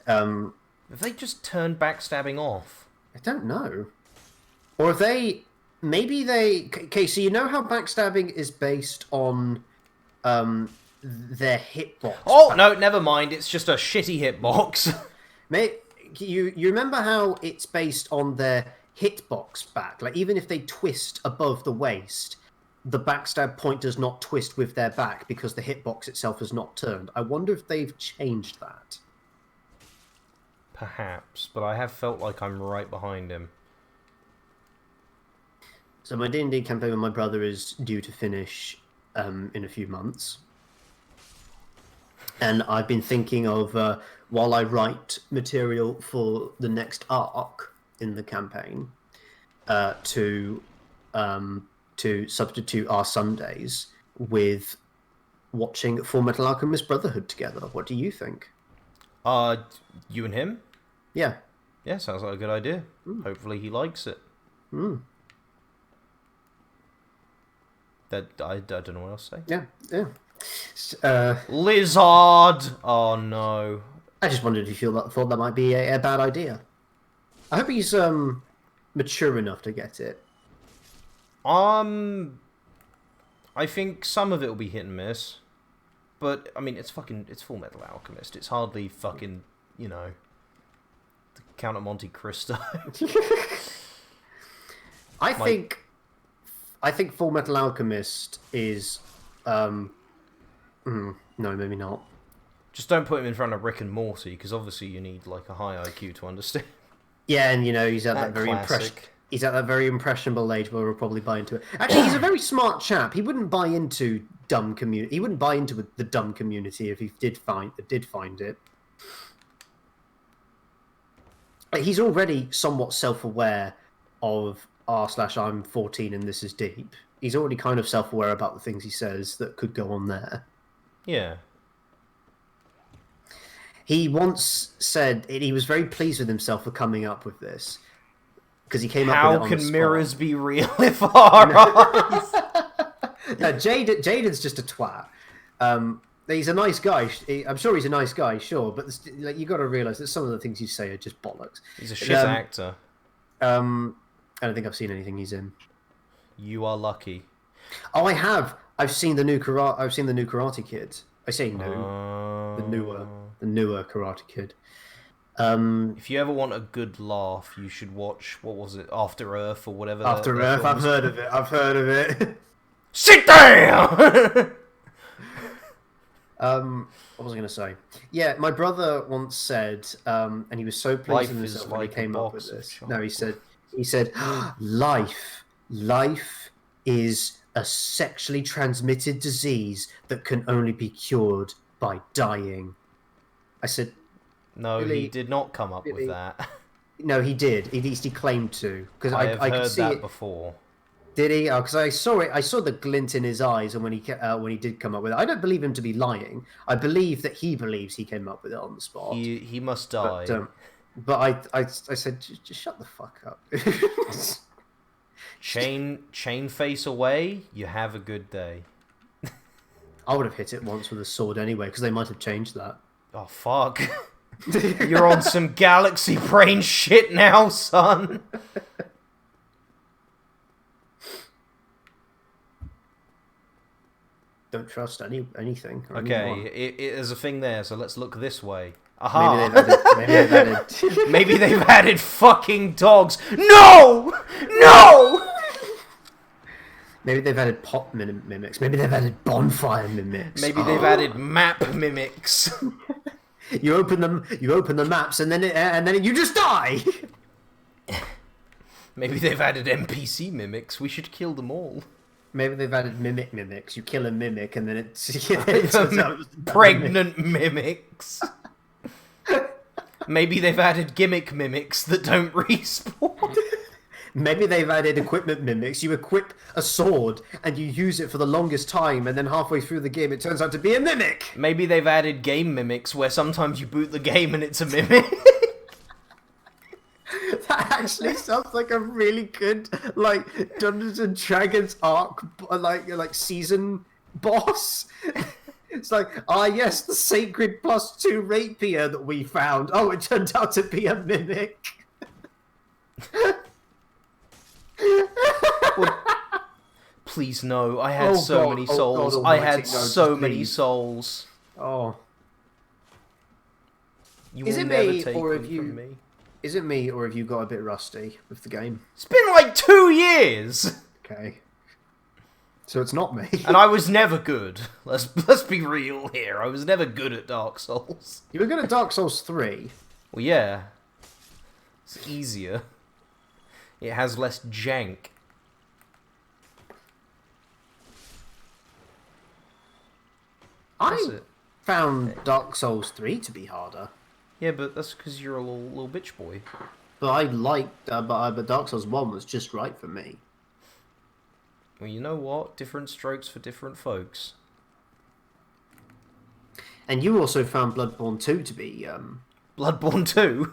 Have they just turned backstabbing off? I don't know. Or if they... Maybe they... Okay, so you know how backstabbing is based on their hitbox? Oh, no, never mind. It's just a shitty hitbox. You remember how it's based on their hitbox back? Like, even if they twist above the waist, the backstab point does not twist with their back because the hitbox itself is not turned. I wonder if they've changed that. Perhaps, but I have felt like I'm right behind him. So my D&D campaign with my brother is due to finish in a few months. And I've been thinking of, while I write material for the next arc in the campaign, to substitute our Sundays with watching Full Metal Alchemist Brotherhood together. What do you think? You and him? Yeah. Yeah, sounds like a good idea. Hopefully he likes it. That I don't know what else to say. Yeah. Lizard! Oh no. I just wondered if you thought that might be a bad idea. I hope he's mature enough to get it. I think some of it will be hit and miss. But, I mean, it's Full Metal Alchemist. It's hardly fucking, the Count of Monte Cristo. I think Full Metal Alchemist is... no, maybe not. Just don't put him in front of Rick and Morty, because obviously you need, like, a high IQ to understand. Yeah, and, he's at that very He's at that very impressionable age where we'll probably buy into it. Actually, he's a very smart chap. He wouldn't buy into dumb community. He wouldn't buy into the dumb community if he did find it. He's already somewhat self-aware of r/I'm 14 and this is deep. He's already kind of self-aware about the things he says that could go on there. Yeah. He once said he was very pleased with himself for coming up with this. Because he came up with it on the How can spot. mirrors be real if our eyes? No, Jaden's just a twat. He's a nice guy. I'm sure he's a nice guy, sure, but you got to realise that some of the things you say are just bollocks. He's a shit actor. I don't think I've seen anything he's in. You are lucky. Oh, I have. I've seen the new Karate Kid. I say new. The newer Karate Kid. If you ever want a good laugh, you should watch, what was it, After Earth or whatever. After Earth, I've heard of it. Sit down! What was I going to say? Yeah, my brother once said, and he was so pleased Life with is himself when like he a came up box with of this. No, he said, life is a sexually transmitted disease that can only be cured by dying. I said, No, really? he did not come up Really? with that. no, he did. At least he claimed to, because I have I could heard see that it. before. Did he? Oh, because I saw it. I saw the glint in his eyes, and when he did come up with it, I don't believe him to be lying. I believe that he believes he came up with it on the spot. He must die. But I said, just shut the fuck up. Chain face away, you have a good day. I would have hit it once with a sword anyway, because they might have changed that. Oh, fuck. You're on some galaxy brain shit now, son. Don't trust anything. Or Okay, anyone. there's a thing there, so let's look this way. Maybe Aha! they've added. Maybe they've added fucking dogs. No! No! Maybe they've added pop mimics. Maybe they've added bonfire mimics. Maybe they've added map mimics. You open the maps, and then you just die. Maybe they've added NPC mimics. We should kill them all. Maybe they've added mimics. You kill a mimic, and then it's Pregnant mimics. Maybe they've added gimmick mimics that don't respawn. Maybe they've added equipment mimics. You equip a sword and you use it for the longest time, and then halfway through the game it turns out to be a mimic. Maybe they've added game mimics where sometimes you boot the game and it's a mimic. That actually sounds like a really good like Dungeons and Dragons arc, like season boss. It's like, yes, the sacred +2 rapier that we found. Oh, it turned out to be a mimic. Please no, I had many God souls. I almighty, had no, so just many please. souls. Oh, You Is will it never me, take or them have you- from me. is it me or have you got a bit rusty with the game? It's been like 2 years! Okay, so it's not me. And I was never good. Let's be real here. I was never good at Dark Souls. You were good at Dark Souls 3. Well, yeah. It's easier. It has less jank. That's I it. found Dark Souls 3 to be harder. Yeah, but that's because you're a little bitch boy. But I liked, but Dark Souls 1 was just right for me. Well, you know what? Different strokes for different folks. And you also found Bloodborne 2 to be, Bloodborne 2?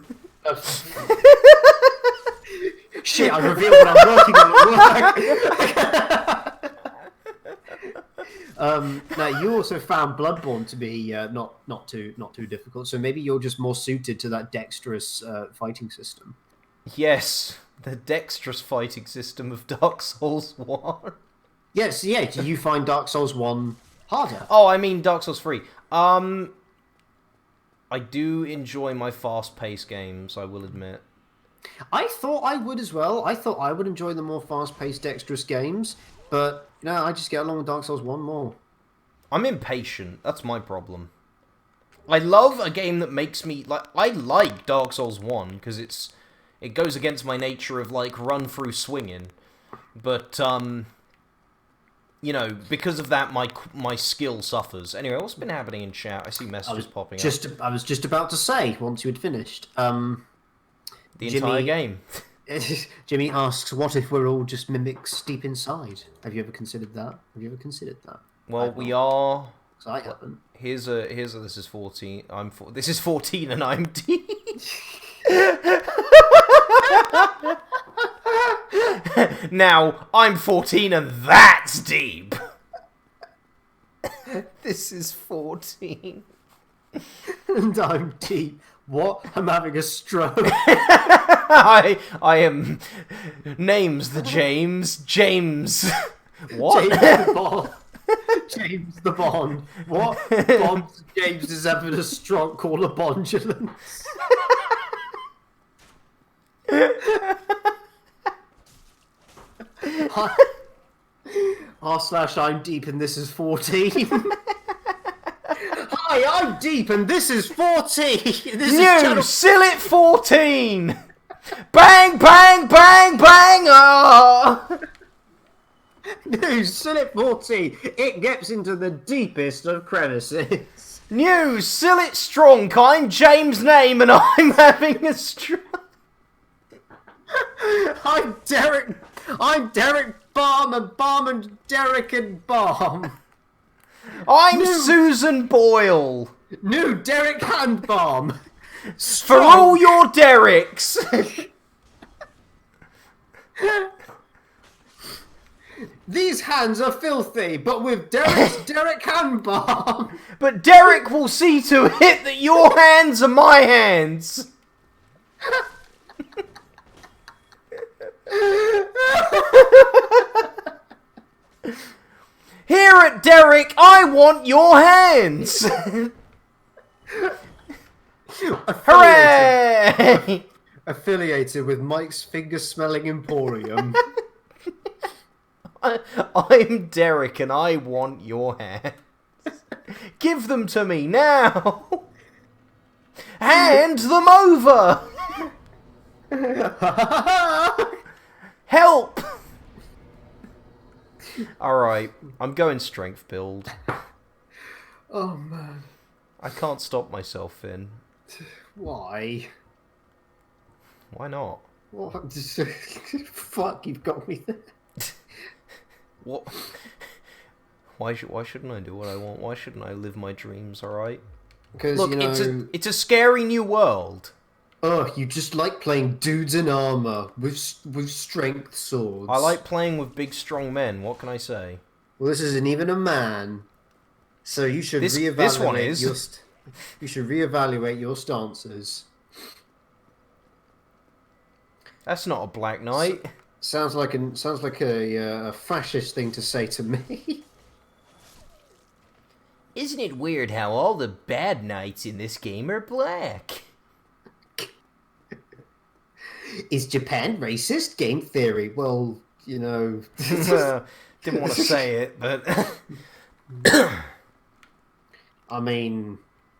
Shit, I revealed what I'm working on at work! Now, you also found Bloodborne to be not too difficult, so maybe you're just more suited to that dexterous fighting system. Yes, the dexterous fighting system of Dark Souls 1. Yes, yeah, do you find Dark Souls 1 harder? Oh, I mean Dark Souls 3. I do enjoy my fast-paced games, I will admit. I thought I would as well. I thought I would enjoy the more fast-paced, dexterous games, but no, I just get along with Dark Souls 1 more. I'm impatient. That's my problem. I love a game that makes me like. I like Dark Souls 1 because it goes against my nature of like run through swinging, but you know, because of that, my skill suffers. Anyway, what's been happening in chat? I see messages popping up. I was just about to say once you had finished. The entire game. Jimmy asks, "What if we're all just mimics deep inside?" Have you ever considered that? Well, we are. 'Cause I haven't. Here's a. This is 14. This is 14, and I'm deep. Now I'm 14, and that's deep. This is 14. And I'm deep. What? I'm having a stroke. I am. Name's the James. James. What? James the Bond. James the Bond. What? James is having a stroke called a bondulance. R/I'm deep and this is 14. Hi, I'm deep and this is 14. This is New channel... Sillet 14. Bang, bang, bang, bang. Oh. New Sillet 14. It gets into the deepest of crevices. New Sillet Strong. I'm James' name and I'm having a stroke. I'm Derek Barm and Derek and Barm. I'm Susan Boyle. New Derek Handbalm. For all your Derricks. These hands are filthy, but with Derek Handbalm. But Derek will see to it that your hands are my hands. Here at Derek, I want your hands. Hooray! Affiliated with Mike's Finger Smelling Emporium. I'm Derek and I want your hands. Give them to me now. Hand them over. Help. Alright, I'm going strength build. Oh man. I can't stop myself, Finn. Why? Why not? What? Fuck, you've got me there. What? Why shouldn't I do what I want? Why shouldn't I live my dreams? All right. Because Look, you know, it's a scary new world. oh, you just like playing dudes in armor with strength swords. I like playing with big, strong men. What can I say? Well, this isn't even a man, so you should reevaluate This one is. You should reevaluate your stances. That's not a Black Knight. Sounds like a fascist thing to say to me. Isn't it weird how all the bad knights in this game are black? Is Japan racist? Game theory. Well, you know. Didn't want to say it, but I mean,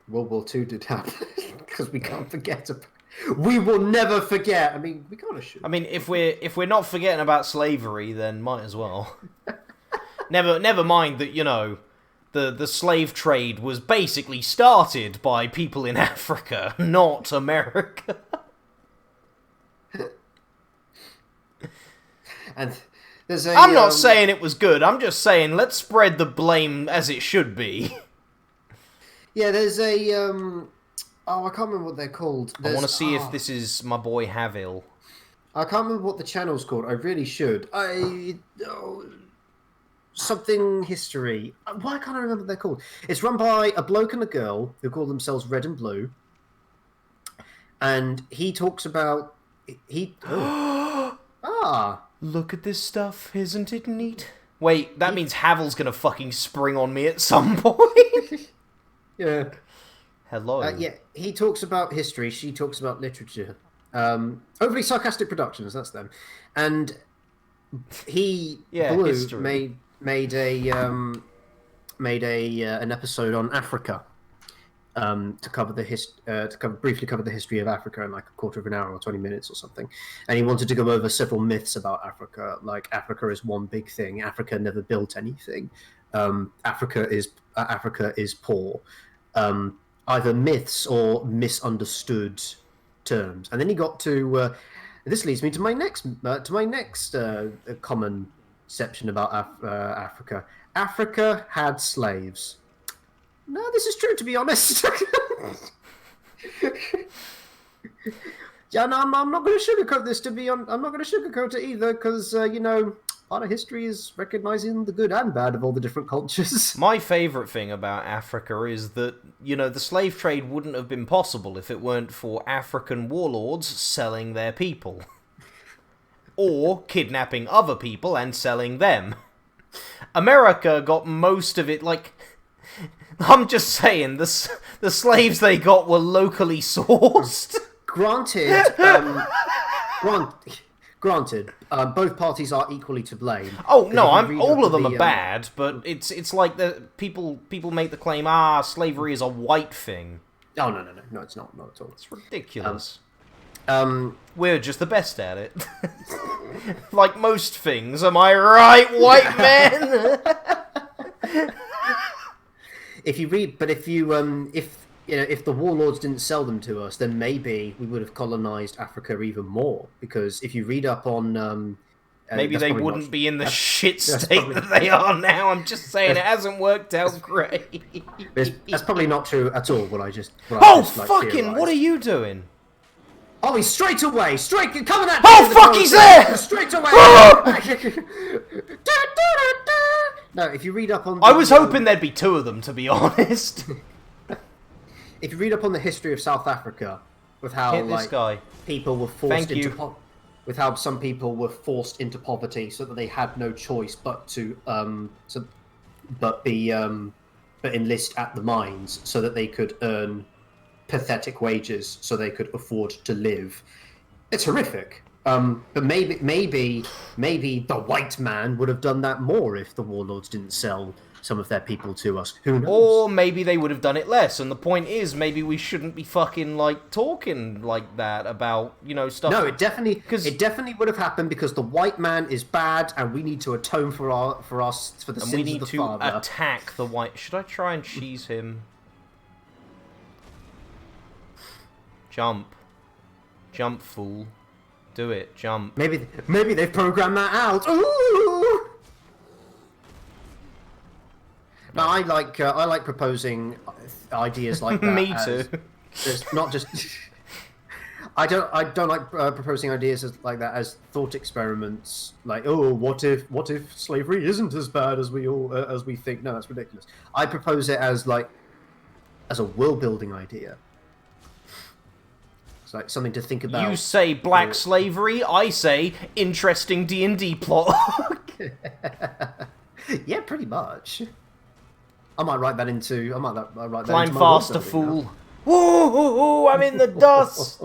World War II did happen because we can't forget. We will never forget. I mean, we kind of should. I mean, if we're not forgetting about slavery, then might as well. Never mind that, you know, the slave trade was basically started by people in Africa, not America. And there's a. I'm not saying it was good. I'm just saying let's spread the blame as it should be. Yeah, there's a. Oh, I can't remember what they're called. I want to see if this is my boy Havil. I can't remember what the channel's called. I really should. Something history. Why can't I remember what they're called? It's run by a bloke and a girl who call themselves Red and Blue. And he talks about Look at this stuff, isn't it neat? Wait, that means Havil's gonna fucking spring on me at some point. Yeah. Hello. Yeah, he talks about history. She talks about literature. Overly Sarcastic Productions, that's them. And he Blue history. made an episode on Africa. To briefly cover the history of Africa in like a quarter of an hour or 20 minutes or something, and he wanted to go over several myths about Africa, like Africa is one big thing, Africa never built anything, Africa is poor, either myths or misunderstood terms. And then he got to this leads me to my next common conception about Africa. Africa had slaves. No, this is true, to be honest. Yeah, no, I'm not going to sugarcoat this. I'm not going to sugarcoat it either, because you know, part of history is recognizing the good and bad of all the different cultures. My favourite thing about Africa is that, you know, the slave trade wouldn't have been possible if it weren't for African warlords selling their people. Or kidnapping other people and selling them. America got most of it, like... I'm just saying, the slaves they got were locally sourced. Granted, both parties are equally to blame. Oh no, all of them are bad, but it's like the people make the claim, slavery is a white thing. Oh no, it's not at all. It's ridiculous. We're just the best at it. Like most things, am I right, white men? If the warlords didn't sell them to us, then maybe we would have colonized Africa even more. Because if you read up on, maybe they wouldn't be in the shit state that they are now. I'm just saying it hasn't worked out great. That's probably not true at all. What I just fucking! What are you doing? Oh, he's straight away! Cover that! Oh fuck, he's there! Straight away! No, if you read up on... I was hoping there'd be two of them, to be honest. If you read up on the history of South Africa, with how people were forced with how some people were forced into poverty, so that they had no choice but to enlist at the mines, so that they could earn pathetic wages, so they could afford to live. It's horrific. But maybe the white man would have done that more if the warlords didn't sell some of their people to us. Who knows? Or maybe they would have done it less. And the point is, maybe we shouldn't be fucking like talking like that about, you know, stuff. No, it definitely would have happened, because the white man is bad, and we need to atone for the sins of the father. And we need to attack the white. Should I try and cheese him? Jump, fool. Do it. Jump. Maybe they've programmed that out. Ooh! No, I like proposing ideas like that. Me too. There's not just. I don't like proposing ideas like that as thought experiments. Like, oh, what if slavery isn't as bad as we think? No, that's ridiculous. I propose it as a world building idea. It's like something to think about. You say black slavery, I say interesting D&D plot. Yeah, pretty much. I might write that into. I might write that Climb into my world faster, building fool. now. Woo! I'm in the dust.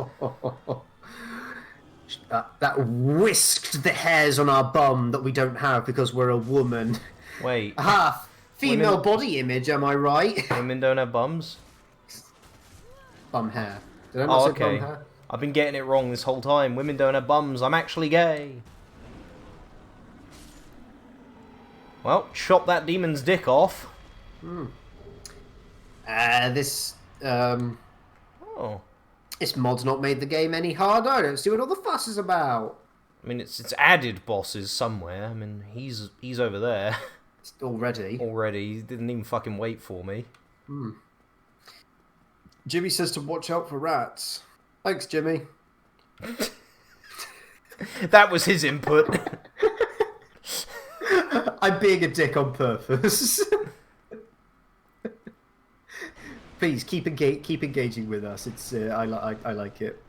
That whisked the hairs on our bum that we don't have because we're a woman. Wait, Aha! Female Women- body image, am I right? women don't have bums? Bum hair. Did I not Oh, say okay. bum hair? I've been getting it wrong this whole time. Women don't have bums. I'm actually gay. Well, chop that demon's dick off. This Oh. this mod's not made the game any harder. I don't see what all the fuss is about. I mean, it's added bosses somewhere. I mean, he's over there Already. already. He didn't even fucking wait for me. Jimmy says to watch out for rats. Thanks, Jimmy. That was his input. I'm being a dick on purpose. Please keep engaging with us. It's I like it.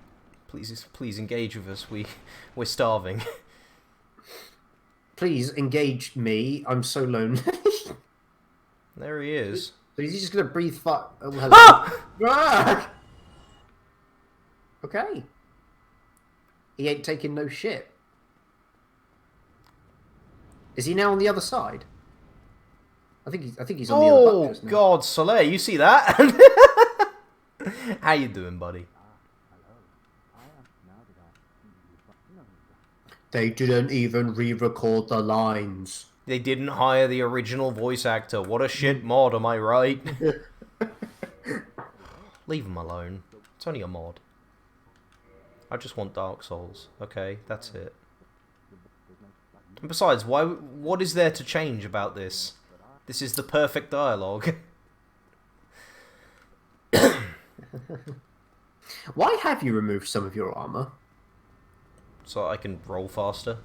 Please engage with us. We're starving. Please engage me. I'm so lonely. There he is. So he's just gonna breathe fuck. Oh, hello. Ah! Ah! Okay. He ain't taking no shit. Is he now on the other side? I think he's on the other Oh bunkers now. God, Soleil, you see that? How you doing, buddy? They didn't even re-record the lines. They didn't hire the original voice actor. What a shit mod, am I right? Leave him alone. It's only a mod. I just want Dark Souls. Okay, that's it. And besides, what is there to change about this? This is the perfect dialogue. Why have you removed some of your armor? So I can roll faster.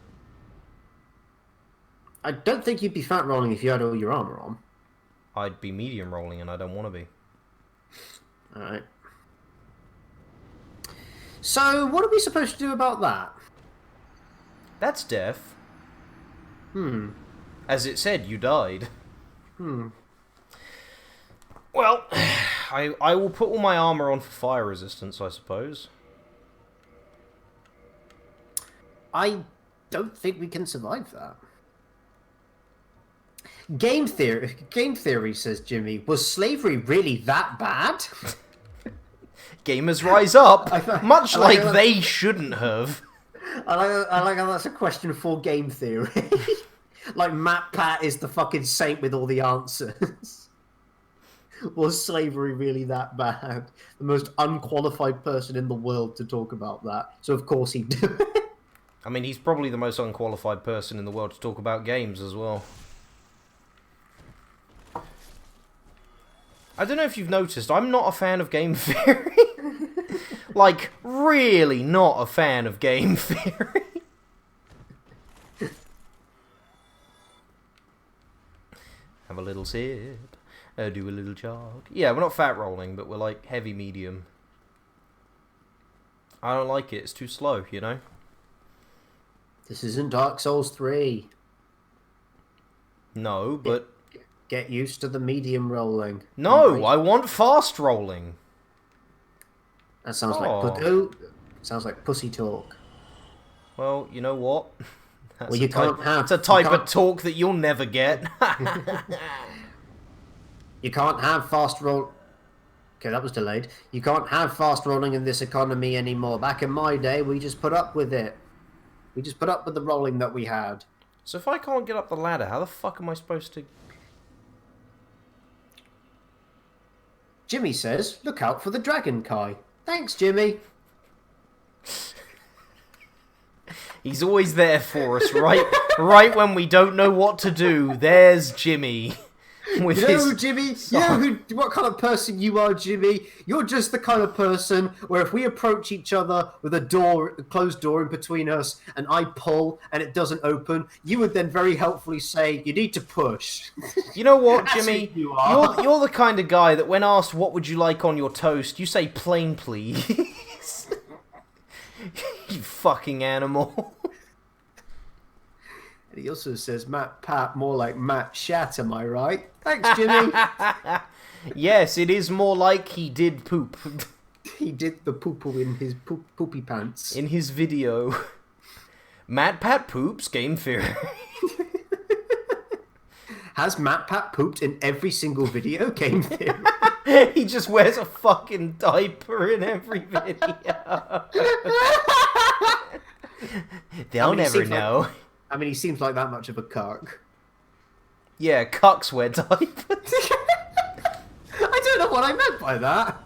I don't think you'd be fat rolling if you had all your armor on. I'd be medium rolling and I don't want to be. Alright. So, what are we supposed to do about that? That's death. As it said, you died. Well, I will put all my armor on for fire resistance, I suppose. I don't think we can survive that. Game theory, says Jimmy. Was slavery really that bad? Gamers rise up, much I like like that. they shouldn't have. I like how that's a question for game theory. Like Matt Pat is the fucking saint with all the answers. Was slavery really that bad? The most unqualified person in the world to talk about that. So of course he'd do it. I mean, he's probably the most unqualified person in the world to talk about games as well. I don't know if you've noticed, I'm not a fan of game theory. Like, really not a fan of game theory. Have a little sip, do a little jog. Yeah, we're not fat rolling, but we're like heavy medium. I don't like it, it's too slow, you know? This isn't Dark Souls 3. No, but... Get used to the medium rolling. No, I want fast rolling. That sounds sounds like pussy talk. Well, you know what? That's Well, you can't have. It's a type of talk that you'll never get. You can't have fast roll. Okay, that was delayed. You can't have fast rolling in this economy anymore. Back in my day, we just put up with it. We just put up with the rolling that we had. So if I can't get up the ladder, how the fuck am I supposed to... Jimmy says, look out for the dragon Kai. Thanks, Jimmy. He's always there for us, right when we don't know what to do. There's Jimmy. With You know, his Jimmy, you know what kind of person you are, Jimmy? You're just the kind of person where if we approach each other with a closed door in between us, and I pull and it doesn't open, you would then very helpfully say, "You need to push." You know what, That's Jimmy? who you are. You're the kind of guy that when asked what would you like on your toast, you say plain please. You fucking animal. And he also says, "Matt Pat," more like Matt Shat. Am I right? Thanks, Jimmy. Yes, it is more like he did poop. He did the poo-poo in his poopy pants. In his video. Matt Pat poops Game Theory. Has Matt Pat pooped in every single video game theory? He just wears a fucking diaper in every video. They'll never seems know. I mean, he seems like that much of a cuck. Yeah, cucks wear diapers. I don't know what I meant by that.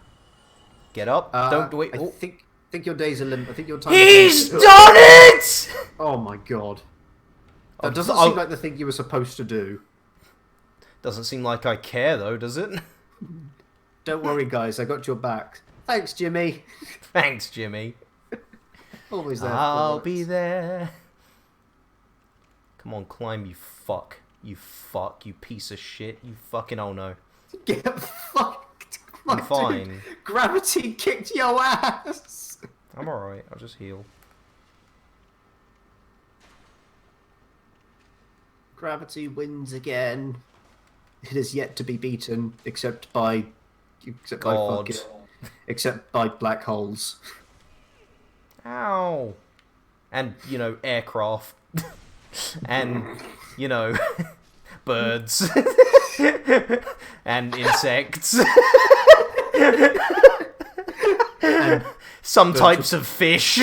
Get up. Don't wait. I Oh. think your days are limit. I think your time. He's is done it! Oh my god. That doesn't I'll- seem like the thing you were supposed to do. Doesn't seem like I care though, does it? Don't worry, guys. I got your back. Thanks, Jimmy. Thanks, Jimmy. Always there. I'll for be us. there. Come on, climb, you fuck. You fuck, you piece of shit. You fucking oh no. Get fucked. I'm Dude, fine. Gravity kicked your ass. I'm alright, I'll just heal. Gravity wins again. It is yet to be beaten, except by God. except by black holes. Ow. And, you know, aircraft. And, you know, birds. And insects. And Some types of fish.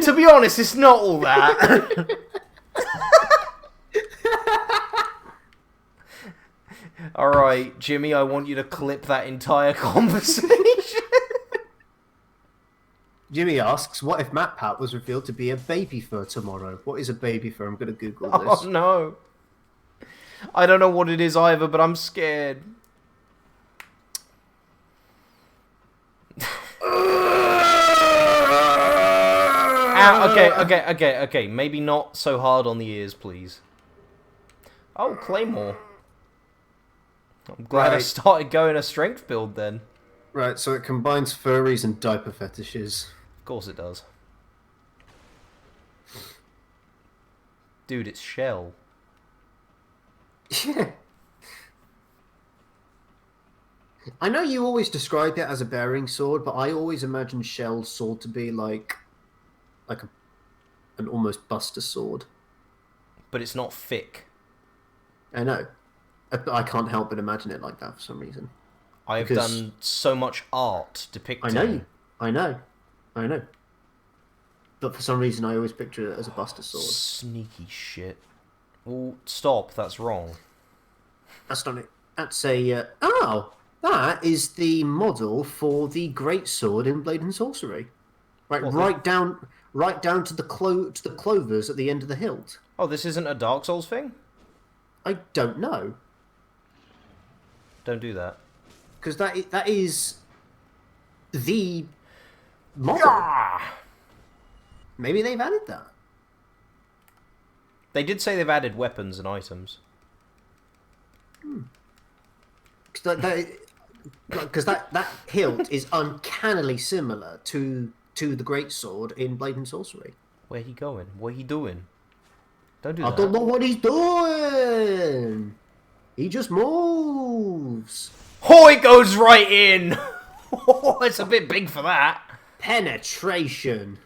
To be honest, it's not all that. Alright, Jimmy, I want you to clip that entire conversation. Jimmy asks, "What if Matt Pat was revealed to be a baby fur tomorrow? What is a baby fur?" I'm going to Google this. Oh no. I don't know what it is either, but I'm scared. Okay. Maybe not so hard on the ears, please. Oh, Claymore. I'm glad I Right. started going a strength build then. Right, so it combines furries and diaper fetishes. Of course it does. Dude, it's Shell. Yeah. I know you always describe it as a bearing sword, but I always imagine Shell's sword to be like an almost Buster sword. But it's not thick. I know. I can't help but imagine it like that for some reason. I've Because- done so much art depicting... I know. But for some reason I always picture it as a Buster sword. Sneaky shit. Oh, stop, that's wrong. That's not it. That's a... that is the model for the Great Sword in Blade and Sorcery. Right, What, right down to the clovers at the end of the hilt. Oh, this isn't a Dark Souls thing? I don't know. Don't do that. Because that is the model. Ah! Maybe they've added that. They did say they've added weapons and items. Because that hilt is uncannily similar to the Great Sword in Blade and Sorcery. Where he going? What he doing? Don't do I that. don't know what he's doing. He just moves. Oh, it goes right in! Oh, it's a bit big for that. Penetration.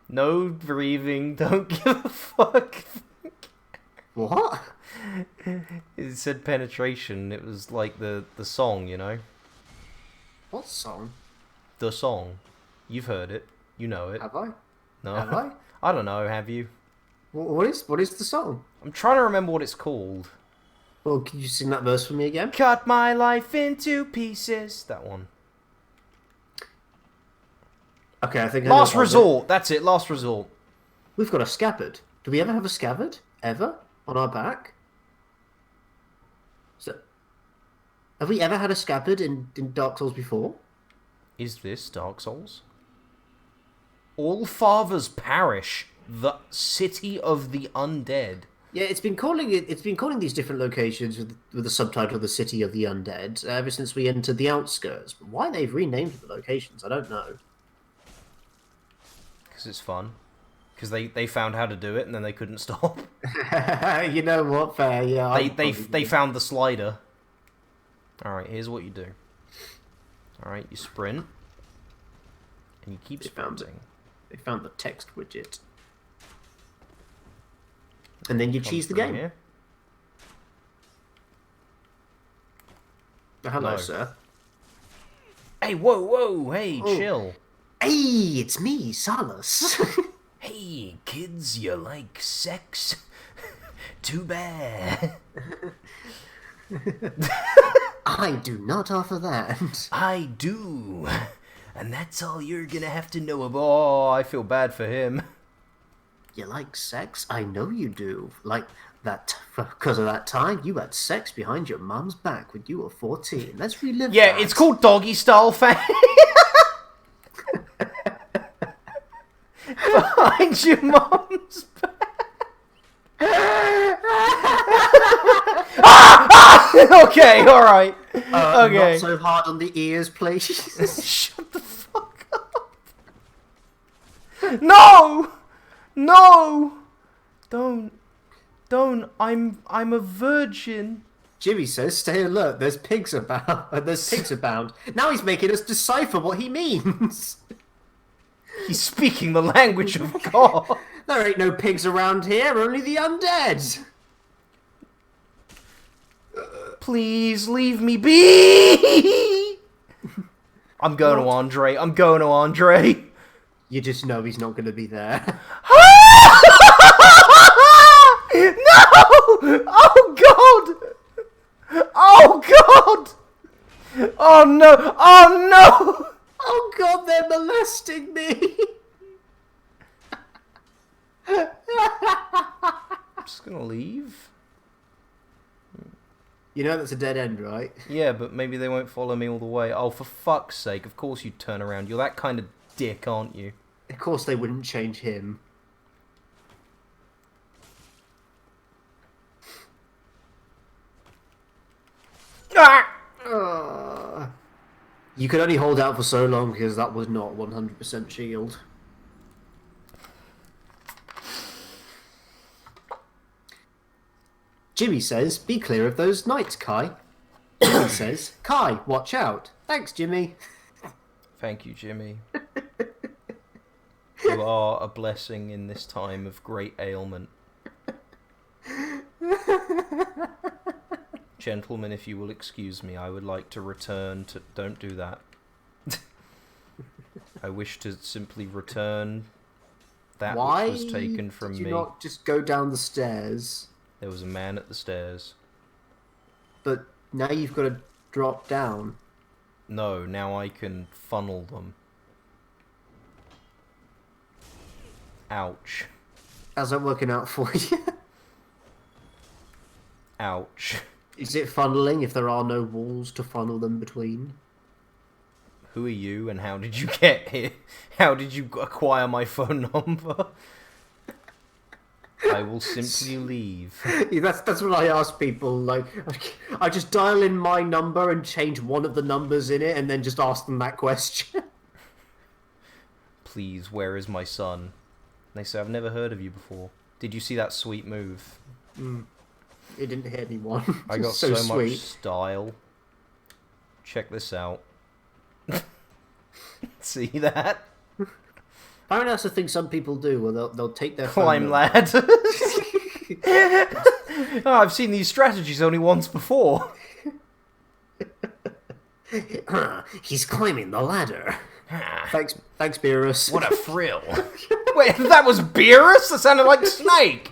No breathing, don't give a fuck. What? It said penetration, it was like the song, you know? What song? The song. You've heard it. You know it. Have I? No. Have I? I don't know, have you? What is the song? I'm trying to remember what it's called. Well, can you sing that verse for me again? Cut my life into pieces. That one. Okay, I think I know Last what I'll do. resort. That's it. Last resort. We've got a scabbard. Do we ever have a scabbard? Ever? On our back? So, have we ever had a scabbard in Dark Souls before? Is this Dark Souls? All Fathers Parish, the city of the undead. Yeah, it's been calling these different locations with the subtitle "The City of the Undead" ever since we entered the outskirts. But why they've renamed the locations, I don't know. Because it's fun. Because they found how to do it and then they couldn't stop. You know what? Fair, yeah. They found the slider. Alright, here's what you do. Alright, you sprint. And you keep sprinting. They found the text widget. And then you Come cheese the through game. here. Hello, No. sir. Hey, whoa, hey, Oh. chill. Hey, it's me, Salus. Hey, kids, you like sex? Too bad. I do not offer that. I do. And that's all you're gonna have to know about. Oh, I feel bad for him. You like sex? I know you do. Like that, because of that time you had sex behind your mom's back when you were 14. Let's relive Yeah, that. it's called Doggy Style Fan. Behind your mom's Okay, alright. Okay. Not so hard on the ears, please. Shut the fuck up. No! No! Don't. I'm a virgin. Jimmy says, "Stay alert. There's pigs about. There's pigs abound." Now he's making us decipher what he means. He's speaking the language of God. There ain't no pigs around here. Only the undead. Please leave me be. I'm going to Andre. I'm going to Andre. You just know he's not going to be there. No! Oh God! Oh God! Oh no! Oh no! Oh God, they're molesting me. I'm just gonna leave. You know that's a dead end, right? Yeah, but maybe they won't follow me all the way. Oh, for fuck's sake! Of course you'd turn around. You're that kind of dick, aren't you? Of course they wouldn't change him. Ah! You could only hold out for so long because that was not 100% shield. Jimmy says, "Be clear of those knights, Kai." Jimmy says, "Kai, watch out." Thanks, Jimmy. Thank you, Jimmy. You are a blessing in this time of great ailment. Gentlemen, if you will excuse me, I would like to return to... Don't do that. I wish to simply return that Why which was taken from did you me. not just go down the stairs? There was a man at the stairs. But now you've got to drop down. No, now I can funnel them. Ouch. How's that working out for you? Ouch. Is it funneling if there are no walls to funnel them between? Who are you and how did you get here? How did you acquire my phone number? I will simply leave. Yeah, that's what I ask people. Like, I just dial in my number and change one of the numbers in it, and then just ask them that question. Please, where is my son? They say, I've never heard of you before. Did you see that sweet move? It didn't hit anyone. I got so so much sweet. style. Check this out. See that? Apparently that's the thing some people do, where they'll take their phone Climb, number. lad. Oh, I've seen these strategies only once before. He's climbing the ladder. Ah, Thanks, Beerus. what a thrill. Wait, that was Beerus? That sounded like Snake.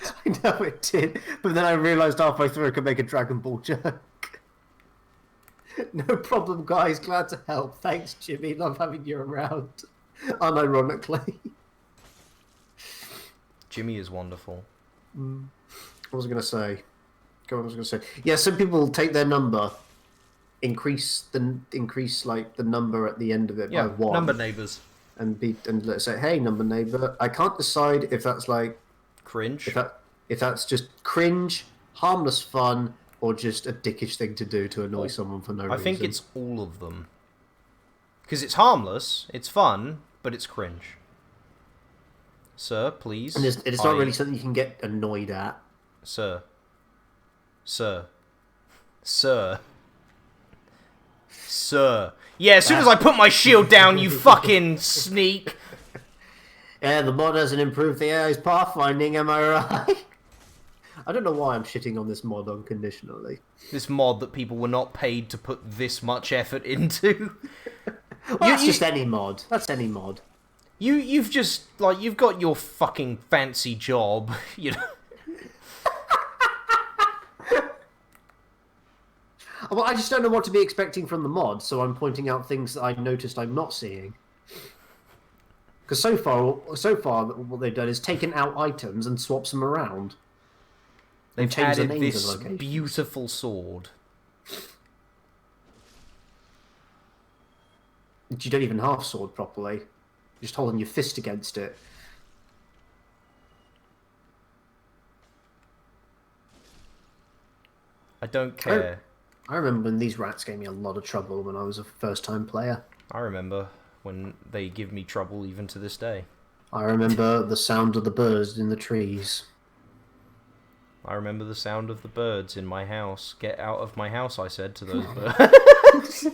I know it did, but then I realised halfway through I could make a Dragon Ball joke. No problem, guys. Glad to help. Thanks, Jimmy. Love having you around. Unironically. Jimmy is wonderful. What was I going to say? What was I going to say? Yeah, some people take their number, increase like the number at the end of it by one. Number neighbours. And let's say, hey, number neighbour. I can't decide if that's like Cringe. if that's just cringe, harmless fun, or just a dickish thing to do to annoy someone for no reason. I think it's all of them. Because it's harmless, it's fun, but it's cringe. Sir, please. And it's not really something you can get annoyed at. Sir. Sir. Sir. Sir. Yeah, as soon as I put my shield down, you fucking sneak. Yeah, the mod hasn't improved the AI's pathfinding, am I right? I don't know why I'm shitting on this mod unconditionally. This mod that people were not paid to put this much effort into. Well, that's just any mod. That's any mod. You've just, like, you've got your fucking fancy job, you know. Well, I just don't know what to be expecting from the mod, so I'm pointing out things that I noticed I'm not seeing. Because so far, what they've done is taken out items and swaps them around. They've changed the added names this of locations. beautiful sword. You don't even half sword properly. You're just holding your fist against it. I don't care. I remember when these rats gave me a lot of trouble when I was a first-time player. I remember when they give me trouble even to this day. I remember the sound of the birds in the trees. I remember the sound of the birds in my house. Get out of my house, I said to those birds.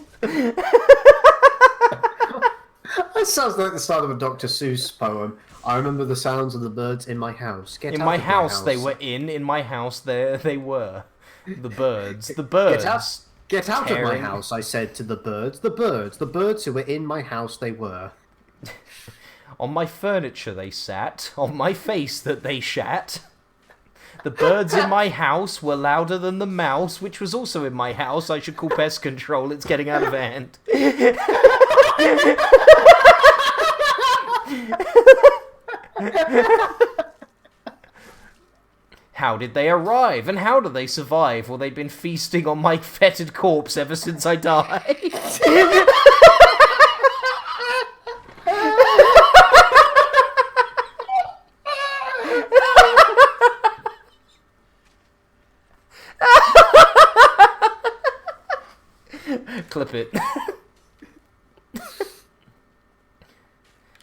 That sounds like the start of a Dr. Seuss poem. I remember the sounds of the birds in my house. Get In out my of house, they were in my house, there they were. The birds. The birds. Get out of my Tearing. house, I said to the birds. The birds who were in my house, they were. On my furniture they sat, on my face that they shat. The birds in my house were louder than the mouse, which was also in my house. I should call pest control, it's getting out of hand. How did they arrive, and how do they survive? Well, they've been feasting on my fetid corpse ever since I died. Clip it.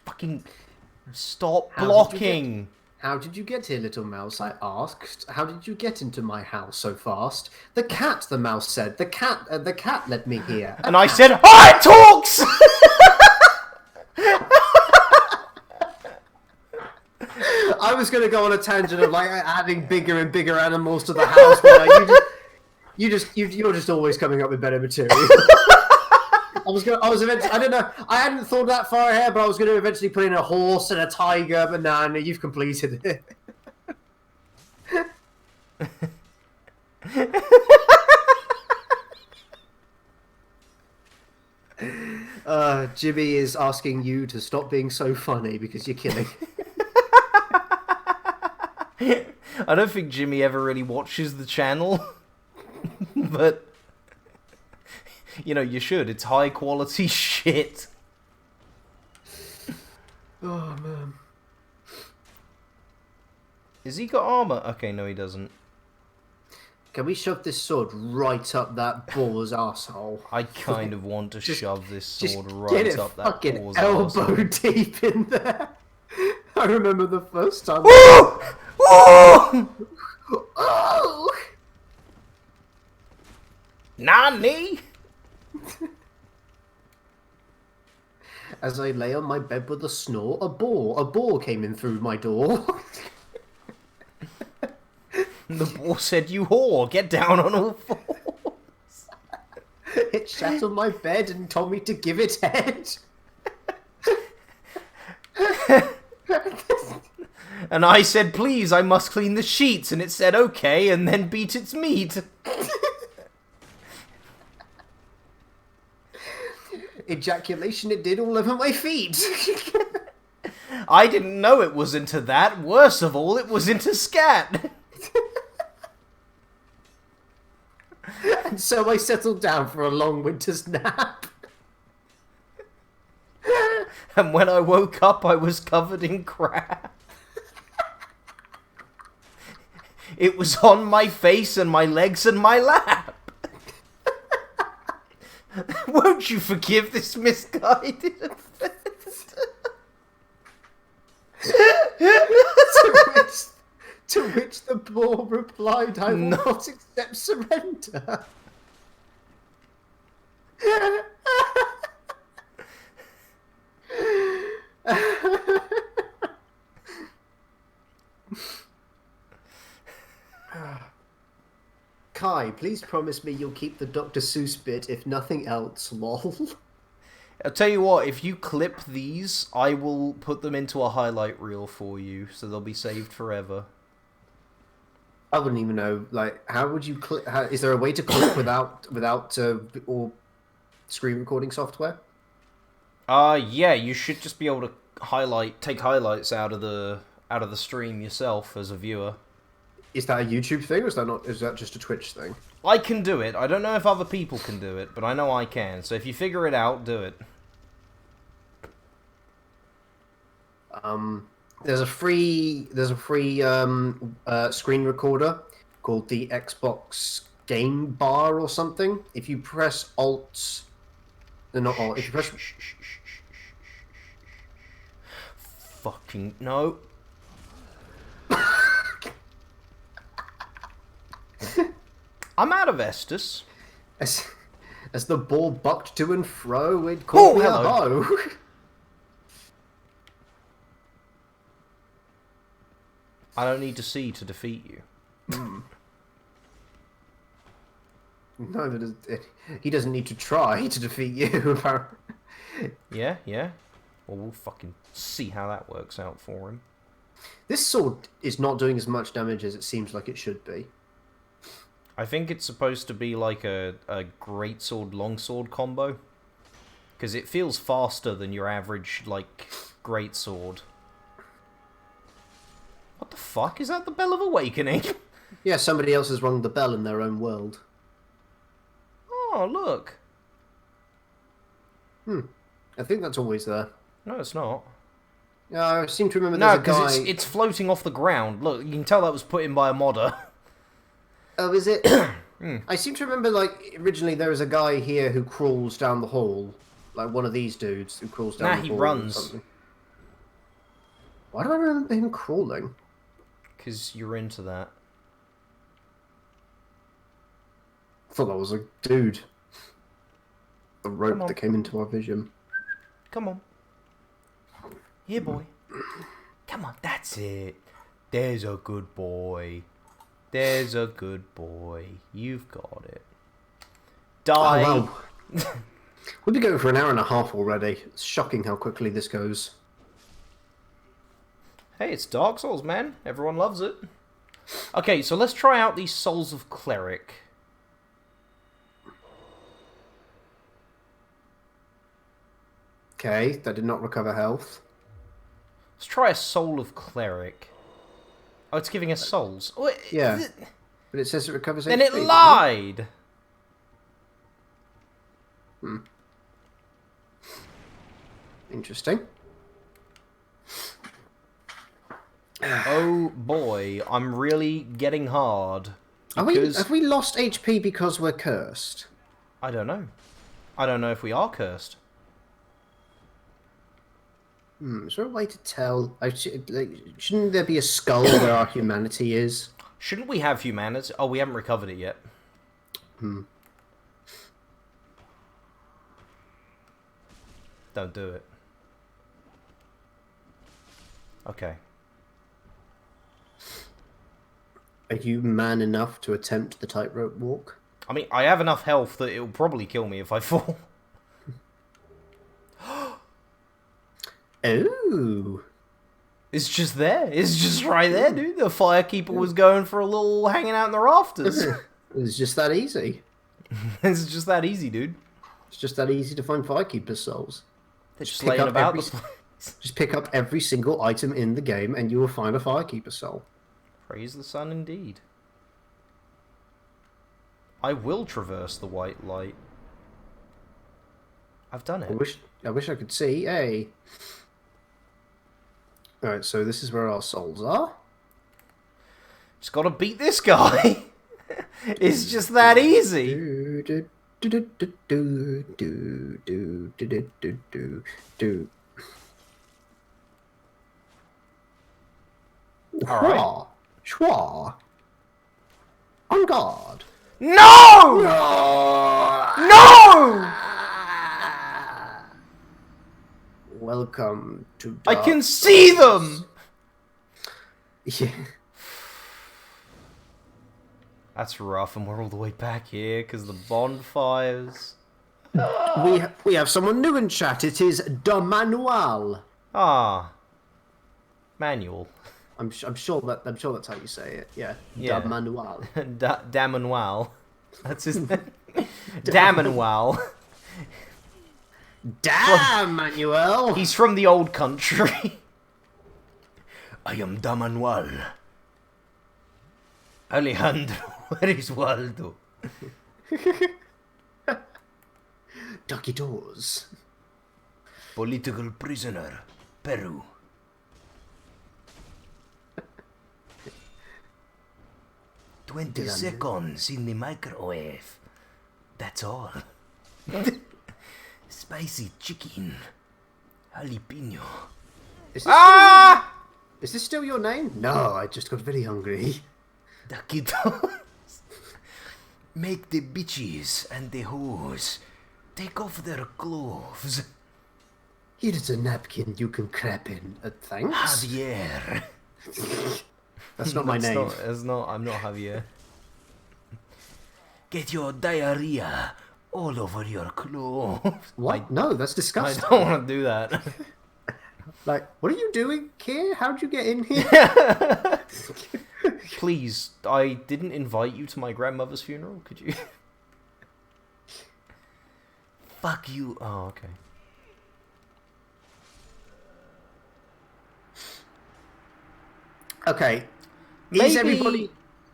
Fucking stop blocking. How did you get here, little mouse? I asked. How did you get into my house so fast? The cat, the mouse said. The cat led me here. And I said, "Oh, it talks!" I was going to go on a tangent of like adding bigger and bigger animals to the house, but you're just always coming up with better material. I don't know. I hadn't thought that far ahead, but I was going to eventually put in a horse and a tiger. But no, you've completed it. Jimmy is asking you to stop being so funny because you're killing. I don't think Jimmy ever really watches the channel, but you know, you should. It's high quality shit. Oh man. Has he got armor? Okay, no, he doesn't. Can we shove this sword right up that boar's asshole? I kind of want to shove this sword get right it up that fucking paws elbow arsehole. deep in there. I remember the first time. Oh! Oh! Oh! Nani? As I lay on my bed with a snore, a boar came in through my door. The boar said, "You whore, get down on all fours." It sat on my bed and told me to give it head. And I said, please, I must clean the sheets. And it said, okay, and then beat its meat. Ejaculation it did all over my feet. I didn't know it was into that. Worst of all, it was into scat. And so I settled down for a long winter's nap. And when I woke up, I was covered in crap. It was on my face and my legs and my lap. Won't you forgive this misguided offense? To which the boar replied, I will not accept surrender. Kai, please promise me you'll keep the Dr. Seuss bit, if nothing else, lol. I'll tell you what, if you clip these, I will put them into a highlight reel for you, so they'll be saved forever. I wouldn't even know, like, how would you clip? Is there a way to clip without or screen recording software? Yeah, you should just be able to take highlights out of the stream yourself as a viewer. Is that a YouTube thing, or is that not? Is that just a Twitch thing? I can do it. I don't know if other people can do it, but I know I can. So if you figure it out, do it. There's a free screen recorder called the Xbox Game Bar or something. If you press Alt, not Alt. If you press fucking no. I'm out of Estus. As the ball bucked to and fro, it called me a hoe. I don't need to see to defeat you. No, but he doesn't need to try to defeat you. Yeah. Well, we'll fucking see how that works out for him. This sword is not doing as much damage as it seems like it should be. I think it's supposed to be like a greatsword longsword combo, because it feels faster than your average like greatsword. What the fuck is that? The Bell of Awakening? Yeah, somebody else has rung the bell in their own world. Oh, look. I think that's always there. No, it's not. I seem to remember No, there's a guy... because it's floating off the ground. Look, you can tell that was put in by a modder. Oh, is it? I seem to remember, like, originally there was a guy here who crawls down the hall. Like, one of these dudes who crawls down the hall. Nah, he runs. Why do I remember him crawling? Because you're into that. I thought that was a dude. The rope that came into our vision. Come on. Here, boy. Come on, that's it. There's a good boy. There's a good boy. You've got it. Die. Oh, wow. We've been going for an hour and a half already. It's shocking how quickly this goes. Hey, it's Dark Souls, man. Everyone loves it. Okay, so let's try out these Souls of Cleric. Okay, that did not recover health. Let's try a Soul of Cleric. Oh, it's giving us souls. Yeah. But it says it recovers HP. Then it lied! Interesting. Oh boy, I'm really getting hard. Have we lost HP because we're cursed? I don't know. I don't know if we are cursed. Is there a way to tell? Shouldn't there be a skull where our humanity is? Shouldn't we have humanity? Oh, we haven't recovered it yet. Don't do it. Okay. Are you man enough to attempt the tightrope walk? I mean, I have enough health that it'll probably kill me if I fall. Oh. It's just there. It's just right there, dude. The Firekeeper was going for a little hanging out in the rafters. It's just that easy. It's just that easy, dude. It's just that easy to find Firekeeper souls. They're just pick laying up about every- the place. Just pick up every single item in the game and you will find a Firekeeper soul. Praise the sun indeed. I will traverse the white light. I've done it. I wish I could see. Hey. Alright, so this is where our souls are. Just gotta beat this guy. It's just that easy. Alright. Schwa. On guard. No! No! Welcome to I dark can see them! Yeah. That's rough, and we're all the way back here because the bonfires. We have someone new in chat. It is Dom Manuel. Ah. Manual. I'm sure that's how you say it. Yeah. Yeah. Dom Manuel. Damanwal. That's his name. Damanwal. Damn, Manuel. He's from the old country. I am Damanwal. Alejandro, where is Waldo? Ducky Doors. Political prisoner, Peru. "20 seconds in the microwave. That's all. Spicy chicken. Jalapeno. Is this still your name? No, I just got very hungry. Taquitos. Make the bitches and the hoes take off their clothes. Here's a napkin you can crap in. Thanks. Javier. That's not my name. I'm not Javier. Get your diarrhea all over your clothes. What? No, that's I disgusting. don't want to do that. Like, what are you doing here? How'd you get in here? Please, I didn't invite you to my grandmother's funeral. Could you? Fuck you. Oh, okay. Okay. Maybe-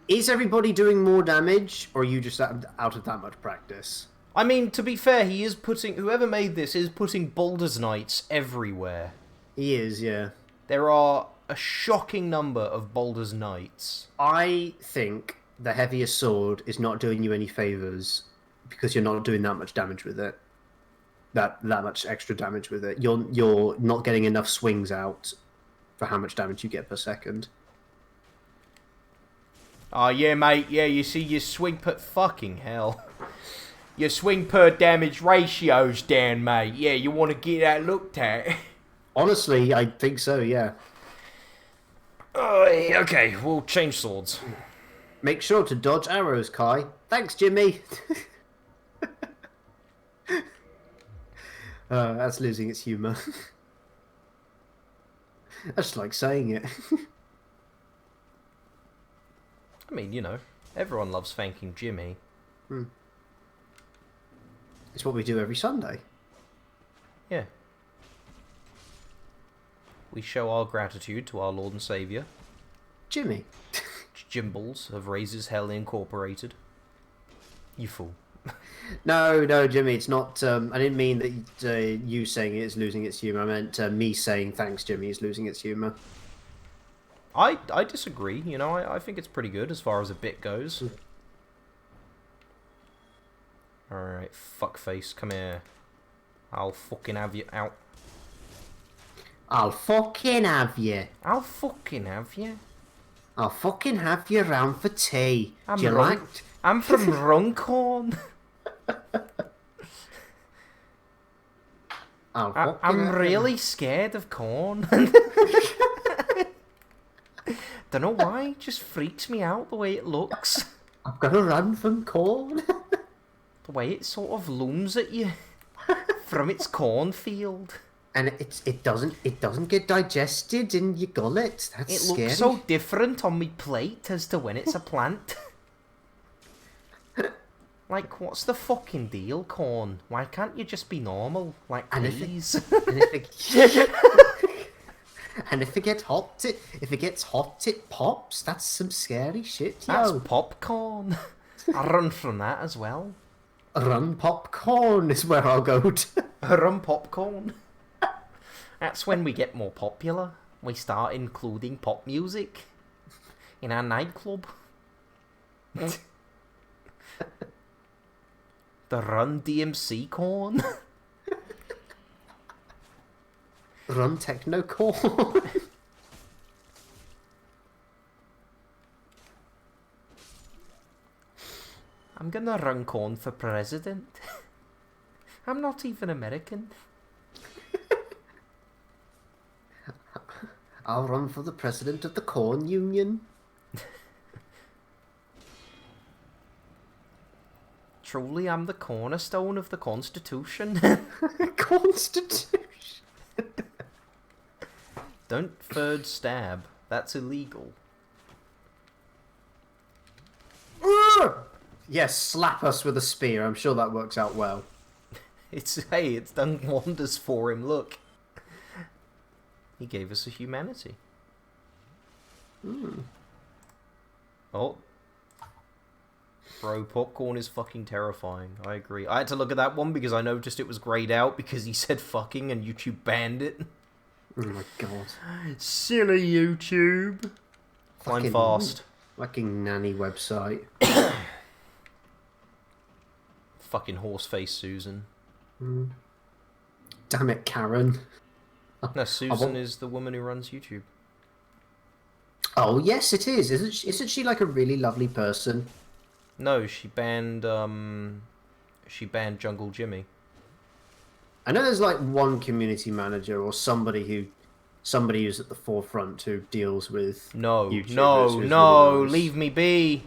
Is everybody doing more damage, or are you just out of that much practice? I mean, to be fair, he is putting... Whoever made this is putting Baldur's Knights everywhere. He is, yeah. There are a shocking number of Baldur's Knights. I think the heavier sword is not doing you any favors because you're not doing that much damage with it. That much extra damage with it. You're not getting enough swings out for how much damage you get per second. Oh, yeah, mate. Yeah, you see, your swing per... Fucking hell. Your swing per damage ratio's down, mate. Yeah, you want to get that looked at. Honestly, I think so, yeah. Okay, we'll change swords. Make sure to dodge arrows, Kai. Thanks, Jimmy. That's losing its humour. I just like saying it. I mean, you know, everyone loves thanking Jimmy. It's what we do every Sunday. Yeah. We show our gratitude to our Lord and Saviour, Jimmy. Jimballs of Raises Hell Incorporated. You fool. No, Jimmy, it's not. I didn't mean that you saying it is losing its humour. I meant me saying thanks, Jimmy, is losing its humour. I disagree, you know, I think it's pretty good as far as a bit goes. Alright, fuckface, come here. I'll fucking have you out. I'll fucking have you. I'll fucking have you. I'll fucking have you round for tea. Do you Run- like? I'm from Runcorn. I'm have really scared of corn. Don't know why, it just freaks me out the way it looks. I'm gonna run from corn. The way it sort of looms at you from its cornfield. and it doesn't get digested in your gullet. That's It scary. looks so different on me plate as to when it's a plant. Like, what's the fucking deal, corn? Why can't you just be normal? Like, And if please. and if it gets hot, it pops. That's some scary shit, That's yo. popcorn. I run from that as well. Run popcorn is where I'll go to. Run popcorn. That's when we get more popular. We start including pop music in our nightclub. The Run DMC corn. Run techno corn. I'm gonna run corn for president. I'm not even American. I'll run for the president of the corn union. Truly, I'm the cornerstone of the Constitution. Constitution. Don't third stab. That's illegal. Yes, slap us with a spear. I'm sure that works out well. It's done wonders for him. Look, he gave us a humanity. Oh, bro, popcorn is fucking terrifying. I agree. I had to look at that one because I noticed it was grayed out because he said fucking and YouTube banned it. Oh my god. Silly YouTube. Flying Fucking- fast. Fucking nanny website. Fucking horseface Susan. Damn it, Karen. No, Susan is the woman who runs YouTube. Oh yes, it is. Isn't she like a really lovely person? No, she banned Jungle Jimmy. I know there's like one community manager or somebody who's at the forefront who deals with No, YouTubers no, who's no, really nice. leave me be.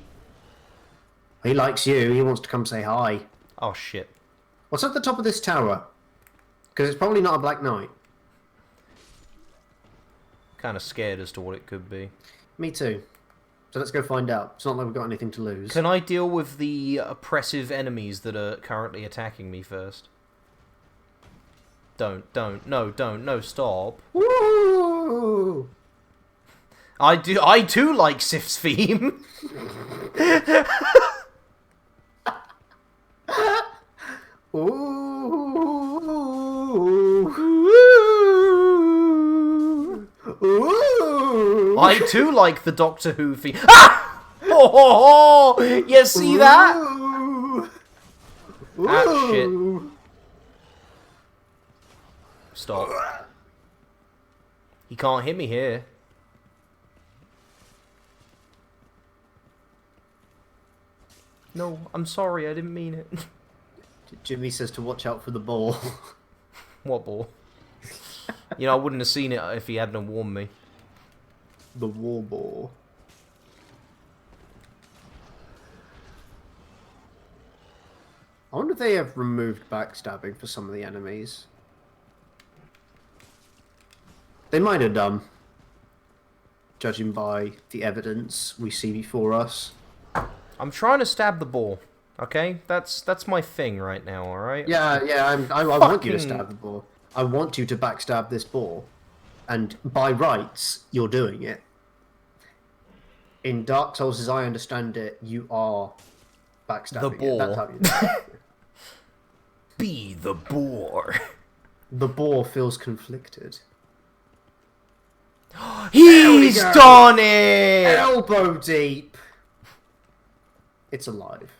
He likes you. He wants to come say hi. Oh shit. What's at the top of this tower? Because it's probably not a Black Knight. Kind of scared as to what it could be. Me too. So let's go find out. It's not like we've got anything to lose. Can I deal with the oppressive enemies that are currently attacking me first? No, stop. Woo! I too like Sif's theme. Ooh. Ooh. I too like the Doctor Who theme. Ah! Oh, you see that? Ooh. Ah, shit. Ooh. Stop. He can't hit me here. No, I'm sorry, I didn't mean it. Jimmy says to watch out for the ball. What ball? You know, I wouldn't have seen it if he hadn't have warned me. The war ball. I wonder if they have removed backstabbing for some of the enemies. They might have done, judging by the evidence we see before us. I'm trying to stab the ball, okay? That's my thing right now, alright? Yeah, I want you to Fucking- stab the ball. I want you to backstab this ball. And by rights, you're doing it. In Dark Souls, as I understand it, you are backstabbing The it. That's how you do it. Be the boar. The boar feels conflicted. He's go. done it! Elbow deep! It's alive.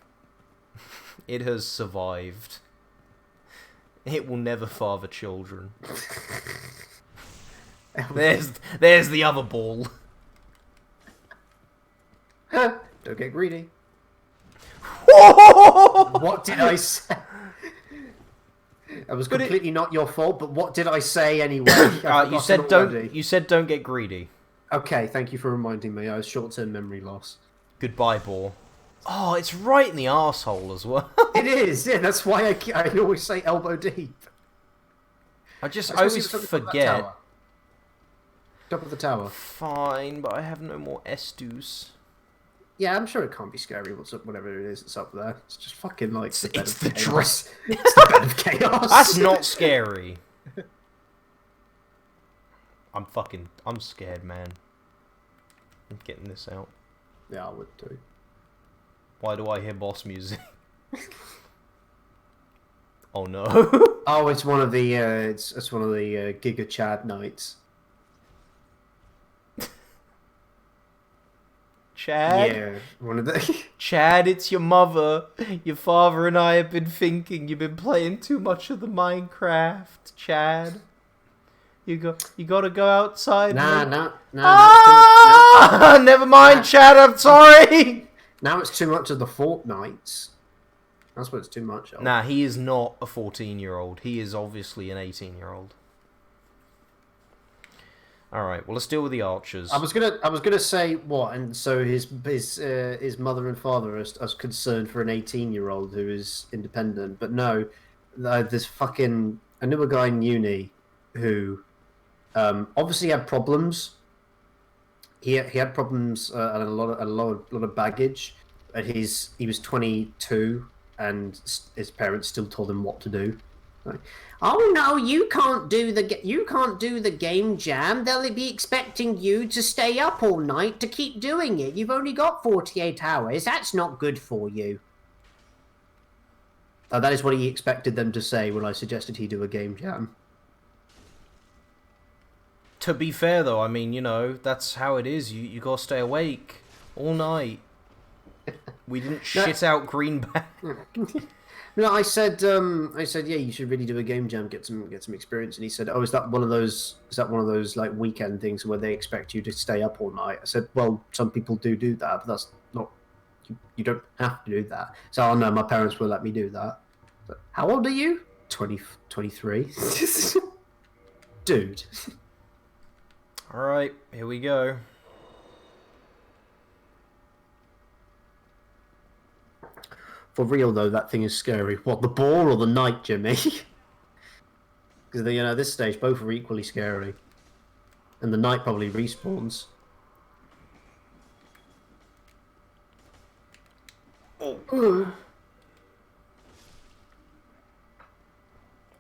It has survived. It will never father children. There's the other ball. Don't get greedy. What did I say? It was completely not your fault, but what did I say anyway? You said don't get greedy. Okay, thank you for reminding me. I was short-term memory loss. Goodbye, ball. Oh, it's right in the arsehole as well. It is, yeah. That's why I always say elbow deep. I Let's go see always what's up the top of that forget. tower. Top of the tower. Fine, but I have no more Estus. Yeah, I'm sure it can't be scary. Whatever it is that's up there. It's just fucking like the bed It's of the chaos. It's the bed of chaos. That's not scary. I'm scared, man. I'm getting this out. Yeah, I would too. Why do I hear boss music? Oh no. Oh, it's one of the it's one of the Giga Chad nights. Chad? Yeah, one of the. Chad, it's your mother. Your father and I have been thinking you've been playing too much of the Minecraft, Chad. You gotta go outside. Nah, and- no. Ah! Never mind, Chad, I'm sorry! Now it's too much of the Fortnites. That's what it's too much of. Nah, he is not a 14-year-old. He is obviously an 18-year-old. Alright, well, let's deal with the archers. I was gonna say what, and so his mother and father are concerned for an 18-year-old who is independent, but no, there's fucking. I knew a guy in uni who obviously had problems. He had problems and a lot of baggage. But he was 22, and his parents still told him what to do. Like, oh no, you can't do the game jam. They'll be expecting you to stay up all night to keep doing it. You've only got 48 hours. That's not good for you. That is what he expected them to say when I suggested he do a game jam. To be fair, though, I mean, you know, that's how it is. You gotta stay awake all night. We didn't shit out Greenback. No, I said, yeah, you should really do a game jam, get some experience. And he said, oh, is that one of those like weekend things where they expect you to stay up all night? I said, well, some people do that, but that's not, you don't have to do that. So, oh no, my parents will let me do that. But, how old are you? 23. Dude. Alright, here we go. For real though, that thing is scary. What, the boar or the knight, Jimmy? Because at this stage, both are equally scary, and the knight probably respawns. Oh.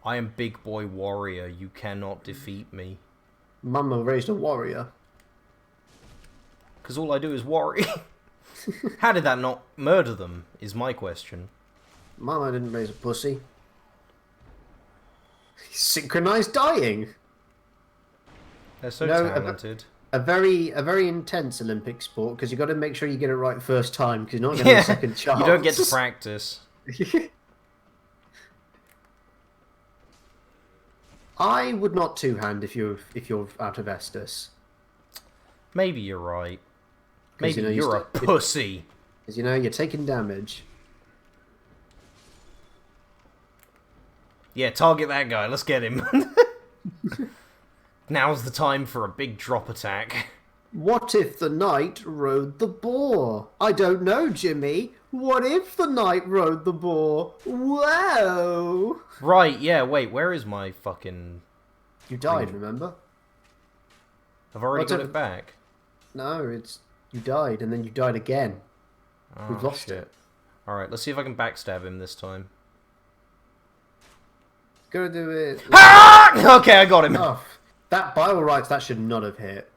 I am big boy warrior. You cannot defeat me. Mama raised a warrior. Because all I do is worry. How did that not murder them, is my question. Mama didn't raise a pussy. Synchronized dying. They're so No, talented. A very intense Olympic sport, because you got to make sure you get it right first time, because you're not going to have a second chance. You don't get to practice. I would not two-hand if you're out of Estus. Maybe you're right. 'Cause, Maybe you're a pussy. Because, you're taking damage. Yeah, target that guy. Let's get him. Now's the time for a big drop attack. What if the knight rode the boar? I don't know, Jimmy. What if the knight rode the boar? Whoa! Right, yeah, wait, where is my fucking... You died, remember? I've already got What's it back. No, you died, and then you died again. Oh, We've lost shit. it. Alright, let's see if I can backstab him this time. Gotta do it. Ah! Okay, I got him. Oh, that bile rights, that should not have hit.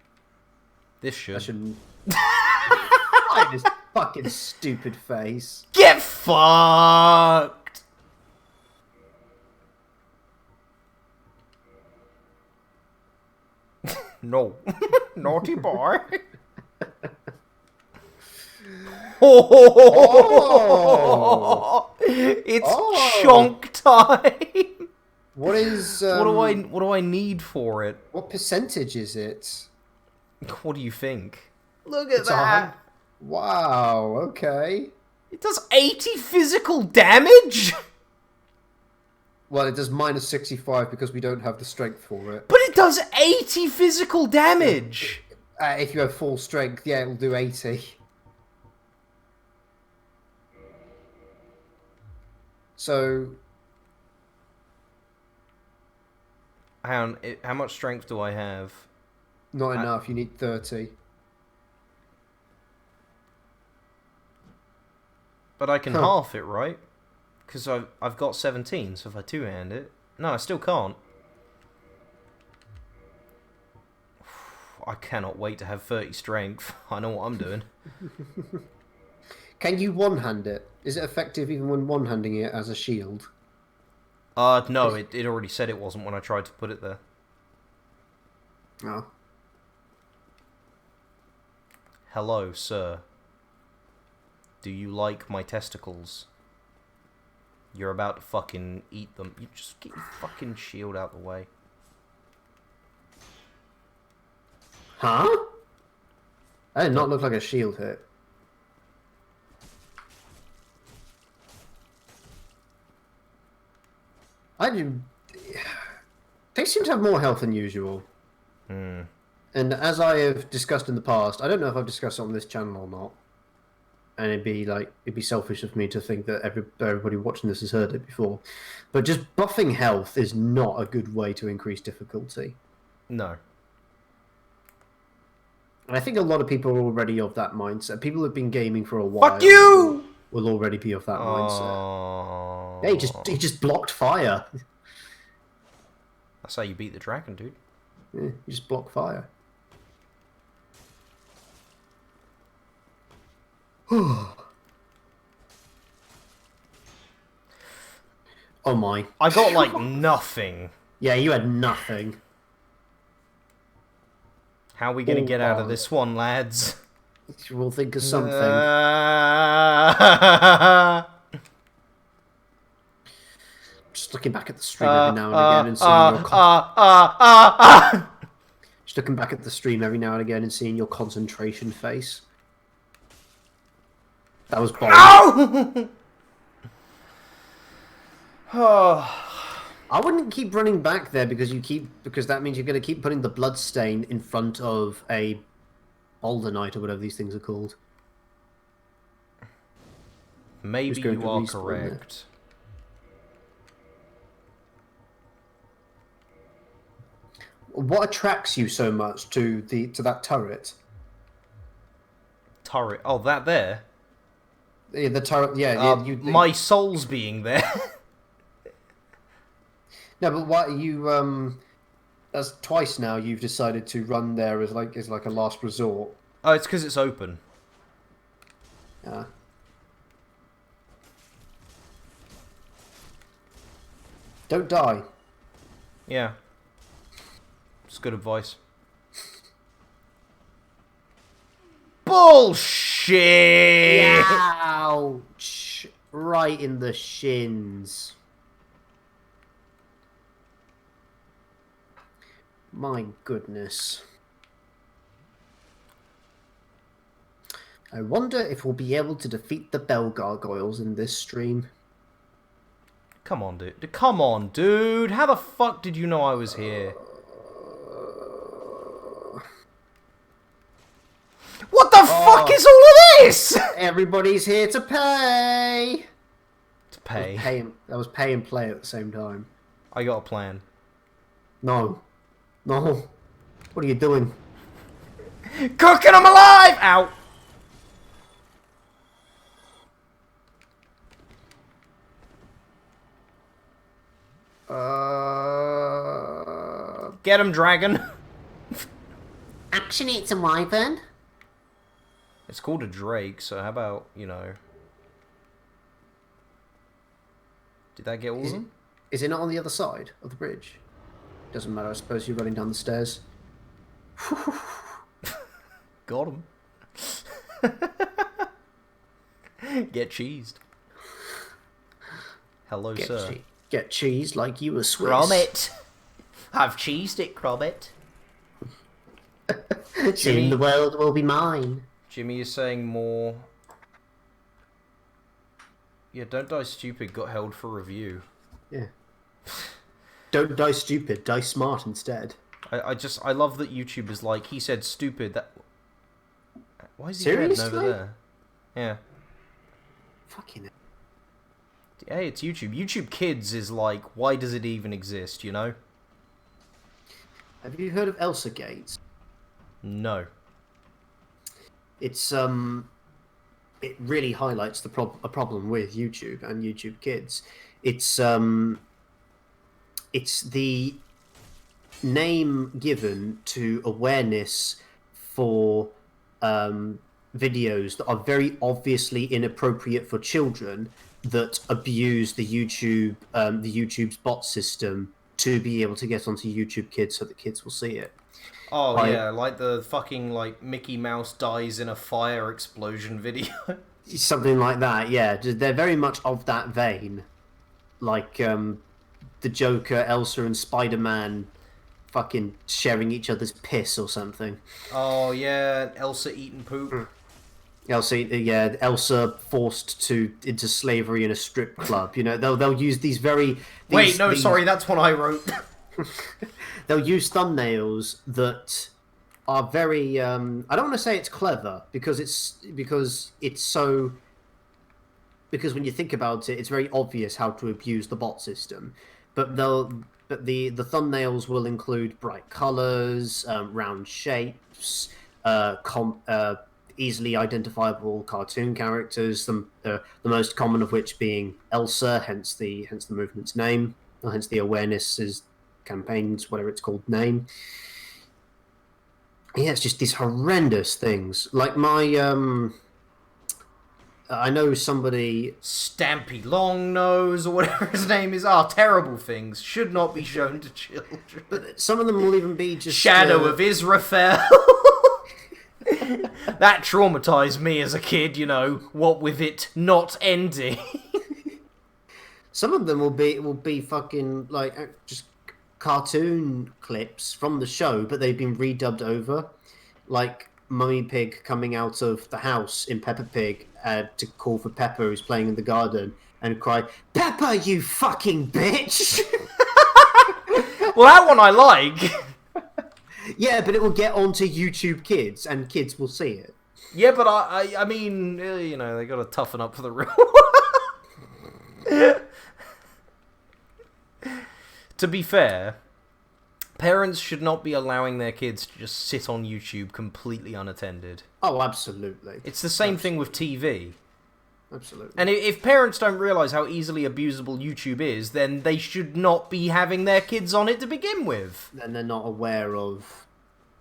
This should. That shouldn't. Right, his fucking stupid face. Get fucked! No. Naughty boy. Oh! It's Oh! chonk time. What is? What do I need for it? What percentage is it? What do you think? Look at It's that. Wow. Okay. It does 80 physical damage. Well, it does minus 65 because we don't have the strength for it. But it does 80 physical damage. If you have full strength, yeah, it'll do 80. So, How much strength do I have? Not enough. You need 30. But I can half it, right? Because I've got 17, so if I two-hand it... No, I still can't. I cannot wait to have 30 strength. I know what I'm doing. Can you one-hand it? Is it effective even when one-handing it as a shield? No, it already said it wasn't when I tried to put it there. Oh. Hello, sir. Do you like my testicles? You're about to fucking eat them. You just get your fucking shield out the way. Huh? That did not look like a shield hit. They seem to have more health than usual. Hmm. And as I have discussed in the past, I don't know if I've discussed it on this channel or not. And it'd be selfish of me to think that everybody watching this has heard it before. But just buffing health is not a good way to increase difficulty. No. And I think a lot of people are already of that mindset. People who've been gaming for a while. Fuck you! Will already be of that mindset. Hey, he just blocked fire. That's how you beat the dragon, dude. Yeah, you just block fire. Oh my. I got, like, nothing. Yeah, you had nothing. How are we gonna get out of this one, lads? We'll think of something. Just looking back at the stream every now and again and seeing your Just looking back at the stream every now and again and seeing your concentration face. That was bold. Oh! I wouldn't keep running back there because that means you're going to keep putting the blood stain in front of a Boulder Knight or whatever these things are called. Maybe you are correct. What attracts you so much to that turret? Turret. Oh, that there? Yeah, the turret. Yeah, my soul's being there. No, but why you that's twice now you've decided to run there as like a last resort. Oh, it's because it's open. Yeah. Don't die. Yeah. It's good advice. Bullshit! Ouch! Right in the shins. My goodness. I wonder if we'll be able to defeat the Bell Gargoyles in this stream. Come on, dude. Come on, dude. How the fuck did you know I was here? What the fuck is all of this? Everybody's here to pay! To pay? That was pay and play at the same time. I got a plan. No. No. What are you doing? Cooking them alive! Ow! Get him, dragon. Action, it's a wyvern. It's called a drake, so how about, you know... Did that get all of them? Is it not on the other side of the bridge? Doesn't matter, I suppose you're running down the stairs. Got him. Get cheesed. Hello, sir. Get cheesed like you were Swiss. Cromit. I've cheesed it, Cromit. Soon the world will be mine. Jimmy is saying more... Yeah, Don't Die Stupid got held for review. Yeah. Don't die stupid, die smart instead. I love that YouTube is like, he said stupid, that... Why is he Seriously? heading over there? Yeah. Fucking hell. Hey, it's YouTube. YouTube Kids is like, why does it even exist, you know? Have you heard of Elsa Gate? No. It's it really highlights a problem with YouTube and YouTube Kids. It's the name given to awareness for videos that are very obviously inappropriate for children that abuse the YouTube's bot system to be able to get onto YouTube Kids so that kids will see it. Oh, yeah, like the fucking, like, Mickey Mouse dies in a fire explosion video. Something like that, yeah. They're very much of that vein. Like, the Joker, Elsa, and Spider-Man fucking sharing each other's piss or something. Oh, yeah, Elsa eating poop. Elsa forced into slavery in a strip club. You know, they'll use these Sorry, that's what I wrote. They'll use thumbnails that are very. I don't want to say it's clever because when you think about it, it's very obvious how to abuse the bot system. But the thumbnails will include bright colors, round shapes, easily identifiable cartoon characters. The most common of which being Elsa, hence the movement's name, or hence the awareness's campaigns, whatever it's called, name. Yeah, it's just these horrendous things. Like I know somebody... Stampy Longnose, or whatever his name is. Terrible things. Should not be shown to children. But some of them will even be just... Shadow of Israfel. That traumatized me as a kid, you know. What with it not ending. Some of them will be fucking, like, just cartoon clips from the show, but they've been redubbed over. Like Mummy Pig coming out of the house in Peppa Pig to call for Peppa, who's playing in the garden, and cry, "Peppa, you fucking bitch!" Well, that one I like. Yeah, but it will get onto YouTube Kids, and kids will see it. Yeah, but I mean, you know, they got to toughen up for the real. To be fair, parents should not be allowing their kids to just sit on YouTube completely unattended. Oh, absolutely. It's the same thing with TV. Absolutely. And if parents don't realise how easily abusable YouTube is, then they should not be having their kids on it to begin with. And they're not aware of...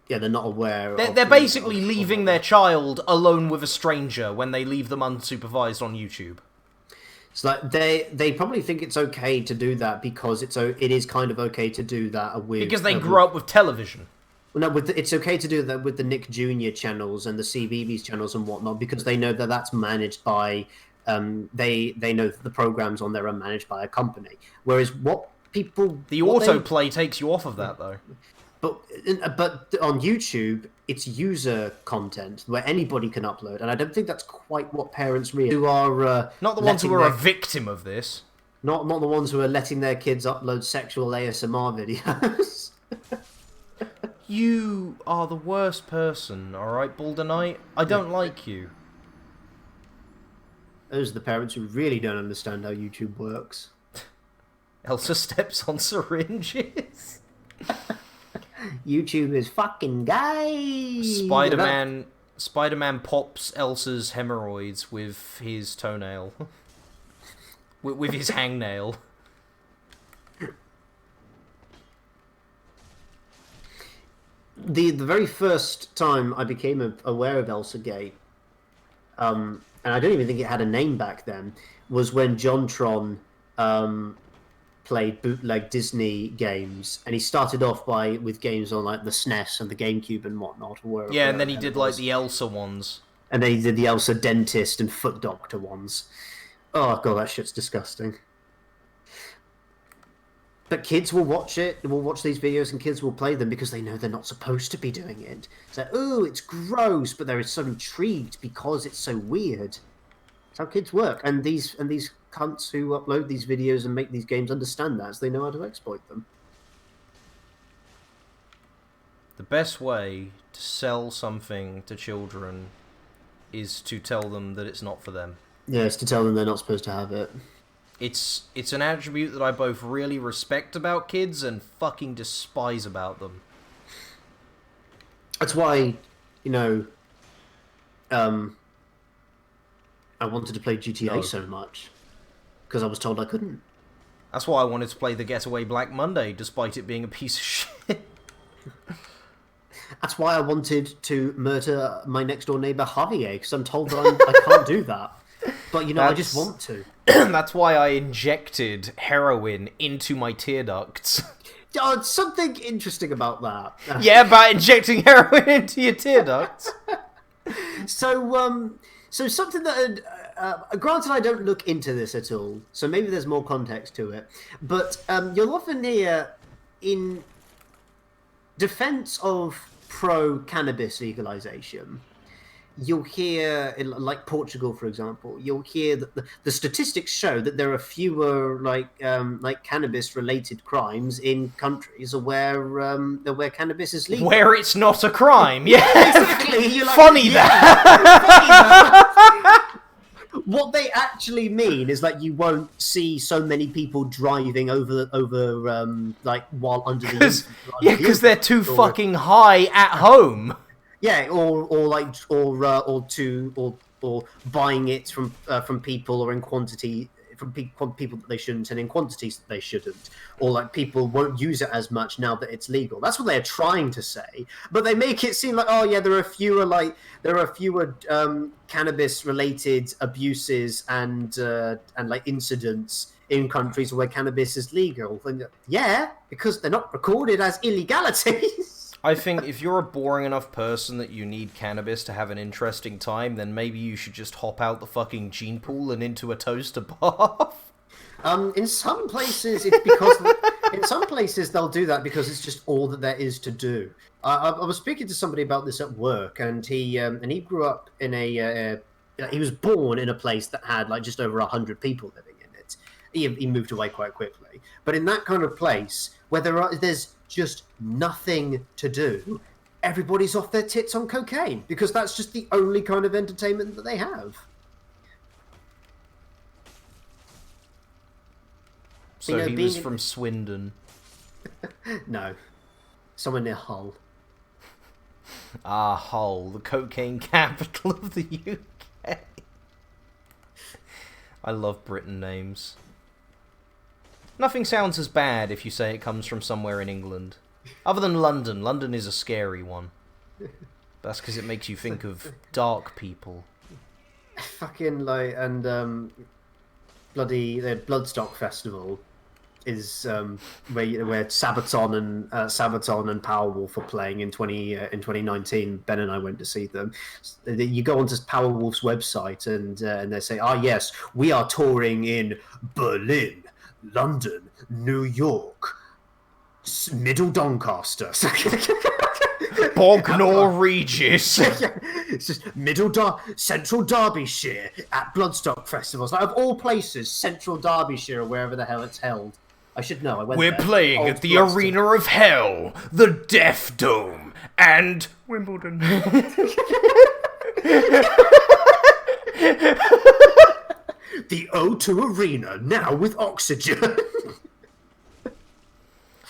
Yeah, they're not aware of... They're basically leaving their child alone with a stranger when they leave them unsupervised on YouTube. It's like they probably think it's okay to do that because it is kind of okay to do that with... Because they grew up with television. No, it's okay to do that with the Nick Jr. channels and the CBeebies channels and whatnot because they know that that's managed by... they know that the programs on there are managed by a company. Whereas what people... The autoplay takes you off of that, though. But on YouTube, it's user content where anybody can upload, and I don't think that's quite what parents realize. Who are not the ones who are a victim of this. Not the ones who are letting their kids upload sexual ASMR videos. You are the worst person, alright, Balder Knight? I don't like you. Those are the parents who really don't understand how YouTube works. Elsa steps on syringes. YouTube is fucking gay. Spider-Man pops Elsa's hemorrhoids with his toenail. with his hangnail. The very first time I became aware of Elsa Gate, and I don't even think it had a name back then, was when JonTron played bootleg Disney games, and he started off with games on like the SNES and the GameCube and whatnot. Yeah, and then he did like the Elsa ones. And then he did the Elsa Dentist and Foot Doctor ones. Oh god, that shit's disgusting. But kids will watch it, will watch these videos, and kids will play them because they know they're not supposed to be doing it. It's like, ooh, it's gross, but they're so intrigued because it's so weird. That's how kids work, and these cunts who upload these videos and make these games understand that, so they know how to exploit them. The best way to sell something to children is to tell them that it's not for them. Yeah, it's to tell them they're not supposed to have it. It's an attribute that I both really respect about kids and fucking despise about them. That's why, you know, um, I wanted to play GTA No. so much because I was told I couldn't. That's why I wanted to play the Getaway Black Monday, despite it being a piece of shit. That's why I wanted to murder my next door neighbor Javier because I'm told that I can't do that. But you know, I just That's- want to. That's why I injected heroin into my tear ducts. Oh, something interesting about that. Yeah, about injecting heroin into your tear ducts. So something that, granted, I don't look into this at all, so maybe there's more context to it. But you'll often hear, in defense of pro-cannabis legalization, you'll hear, like Portugal, for example, you'll hear that the statistics show that there are fewer like cannabis-related crimes in countries where cannabis is legal. Where it's not a crime. Yeah. Exactly. You're like, Funny that. What they actually mean is like you won't see so many people driving over like while under the because they're too or- fucking high at home. yeah, or buying it from people or in quantity from people that they shouldn't and in quantities that they shouldn't, or like people won't use it as much now that it's legal. That's what they're trying to say, but they make it seem like, oh yeah, there are fewer cannabis related abuses and like incidents in countries where cannabis is legal. And, yeah, because they're not recorded as illegalities. I think if you're a boring enough person that you need cannabis to have an interesting time, then maybe you should just hop out the fucking gene pool and into a toaster bath. In some places, it's because in some places they'll do that because it's just all that there is to do. I was speaking to somebody about this at work, and he grew up in he was born in a place that had like just over 100 people living in it. He moved away quite quickly, but in that kind of place where there's just nothing to do, everybody's off their tits on cocaine because that's just the only kind of entertainment that they have. So You know, he being was in- from Swindon. No, somewhere near Hull. Ah, Hull, the cocaine capital of the UK. I love Britain names. Nothing sounds as bad if you say it comes from somewhere in England. Other than London. London is a scary one. That's because it makes you think of dark people. Fucking like, and bloody the Bloodstock Festival is where Sabaton and Powerwolf are playing in 2019. Ben and I went to see them. You go onto Powerwolf's website and they say, "Ah, yes, we are touring in Berlin, London, New York, Middle Doncaster." Bognor Regis! It's just Central Derbyshire at Bloodstock festivals. Like, of all places, Central Derbyshire or wherever the hell it's held. I should know. I went We're there. playing Old at the Bloodstock. Arena of Hell, the Death Dome, and... Wimbledon. The O2 Arena, now with oxygen.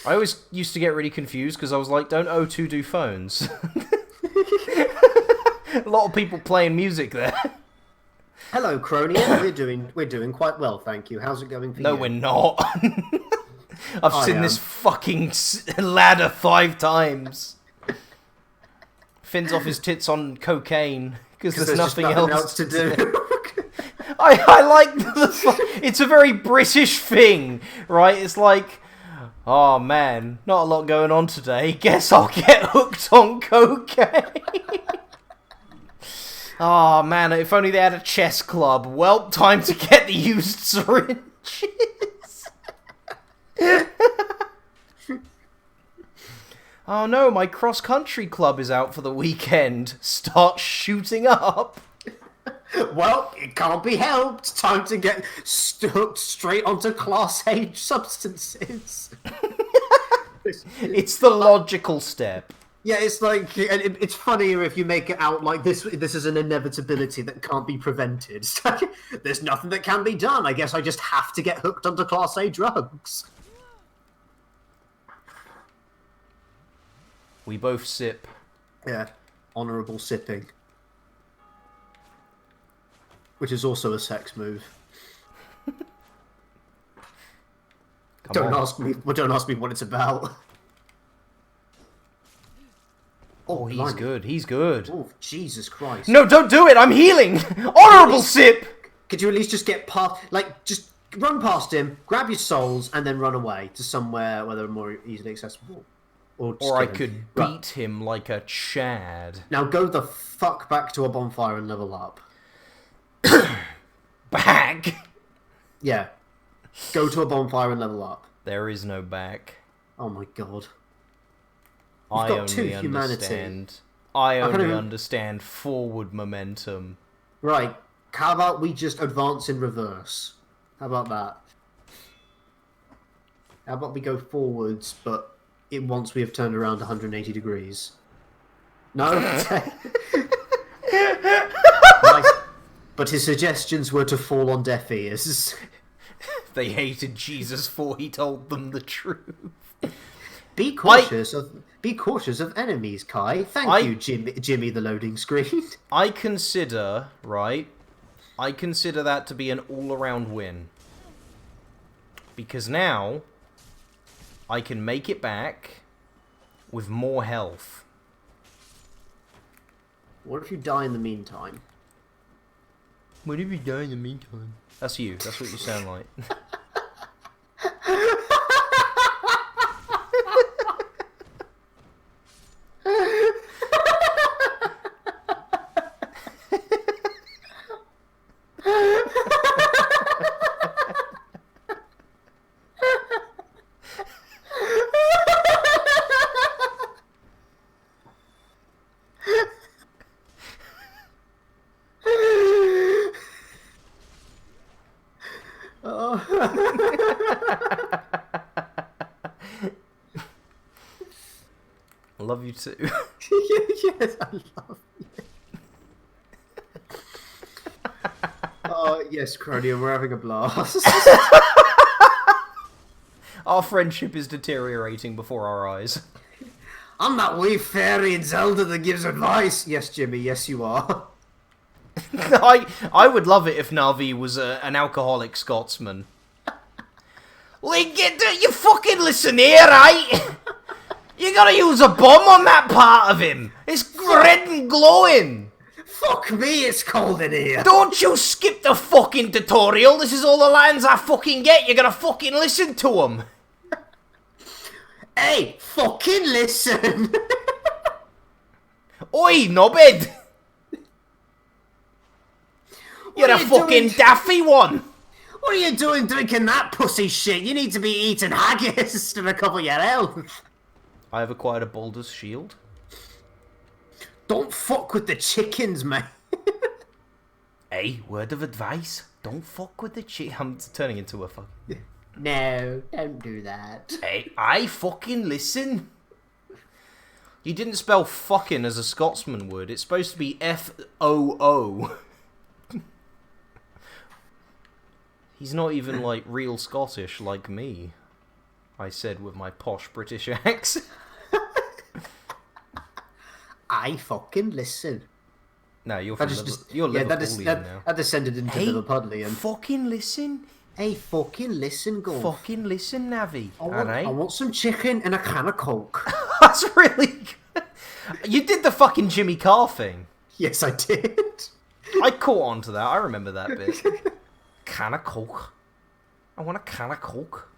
I always used to get really confused because I was like, don't O2 do phones? A lot of people playing music there. Hello, Cronian. We're doing quite well, thank you. How's it going for you? No, we're not. I've I seen am. this fucking ladder 5 times. Finn's off his tits on cocaine because there's just nothing else to do. I like it's a very British thing, right? It's like, oh man, not a lot going on today. Guess I'll get hooked on cocaine. Oh man, if only they had a chess club. Well, time to get the used syringes. Oh no, my cross-country club is out for the weekend. Start shooting up. Well, it can't be helped. Time to get hooked straight onto Class A substances. It's the logical step. Yeah, it's like it's funnier if you make it out like this. This is an inevitability that can't be prevented. It's like, there's nothing that can be done. I guess I just have to get hooked onto Class A drugs. We both sip. Yeah. Honourable sipping. Which is also a sex move. Don't ask me what it's about. Oh, he's blimey. good. He's good. Oh, Jesus Christ. No, don't do it. I'm healing. Honorable sip. Could you at least just get past, like, just run past him, grab your souls, and then run away to somewhere where they're more easily accessible? Or I kill him. could Right. beat him like a Chad. Now go the fuck back to a bonfire and level up. Back? Yeah. Go to a bonfire and level up. There is no back. Oh my god. I got two only humanity. understand. I can't only even- understand forward momentum. Right. How about we just advance in reverse? How about that? How about we go forwards, but once we have turned around 180 degrees? No? Nice. But his suggestions were to fall on deaf ears. They hated Jesus for he told them the truth. Be cautious of enemies, Kai. Thank you, Jimmy the loading screen. I consider, right? I consider that to be an all-around win. Because now, I can make it back with more health. What if you die in the meantime? What if you die in the meantime? That's you. That's what you sound like. I love you too. Yes, I love you. Oh, yes, Cronium, we're having a blast. Our friendship is deteriorating before our eyes. I'm that wee fairy in Zelda that gives advice. Yes, Jimmy, yes, you are. I would love it if Navi was an alcoholic Scotsman. Like, you fucking listen here, right? You gotta use a bomb on that part of him. It's red and glowing. Fuck me, it's cold in here. Don't you skip the fucking tutorial. This is all the lines I fucking get. You gotta fucking listen to them. Hey, fucking listen. Oi, knobhead. You're a are you fucking doing? daffy one. What are you doing drinking that pussy shit? You need to be eating haggis to recover your health. I have acquired a Baldur's Shield. Don't fuck with the chickens, mate. Hey, word of advice. Don't fuck with the chick. I'm turning into a fuck. No, don't do that. Hey, I fucking listen. You didn't spell fucking as a Scotsman would. It's supposed to be F-O-O. He's not even, like, real Scottish like me. I said with my posh British accent. I fucking listen. No, you're That from is just you're yeah, Liverpoolian now. that descended into Hey, Liverpudlian. fucking listen. Hey, fucking listen, Golf. Fucking listen, Navi. I want, Alright? I want some chicken and a can of Coke. That's really good. You did the fucking Jimmy Carr thing. Yes, I did. I caught on to that. I remember that bit. Can of Coke. I want a can of Coke.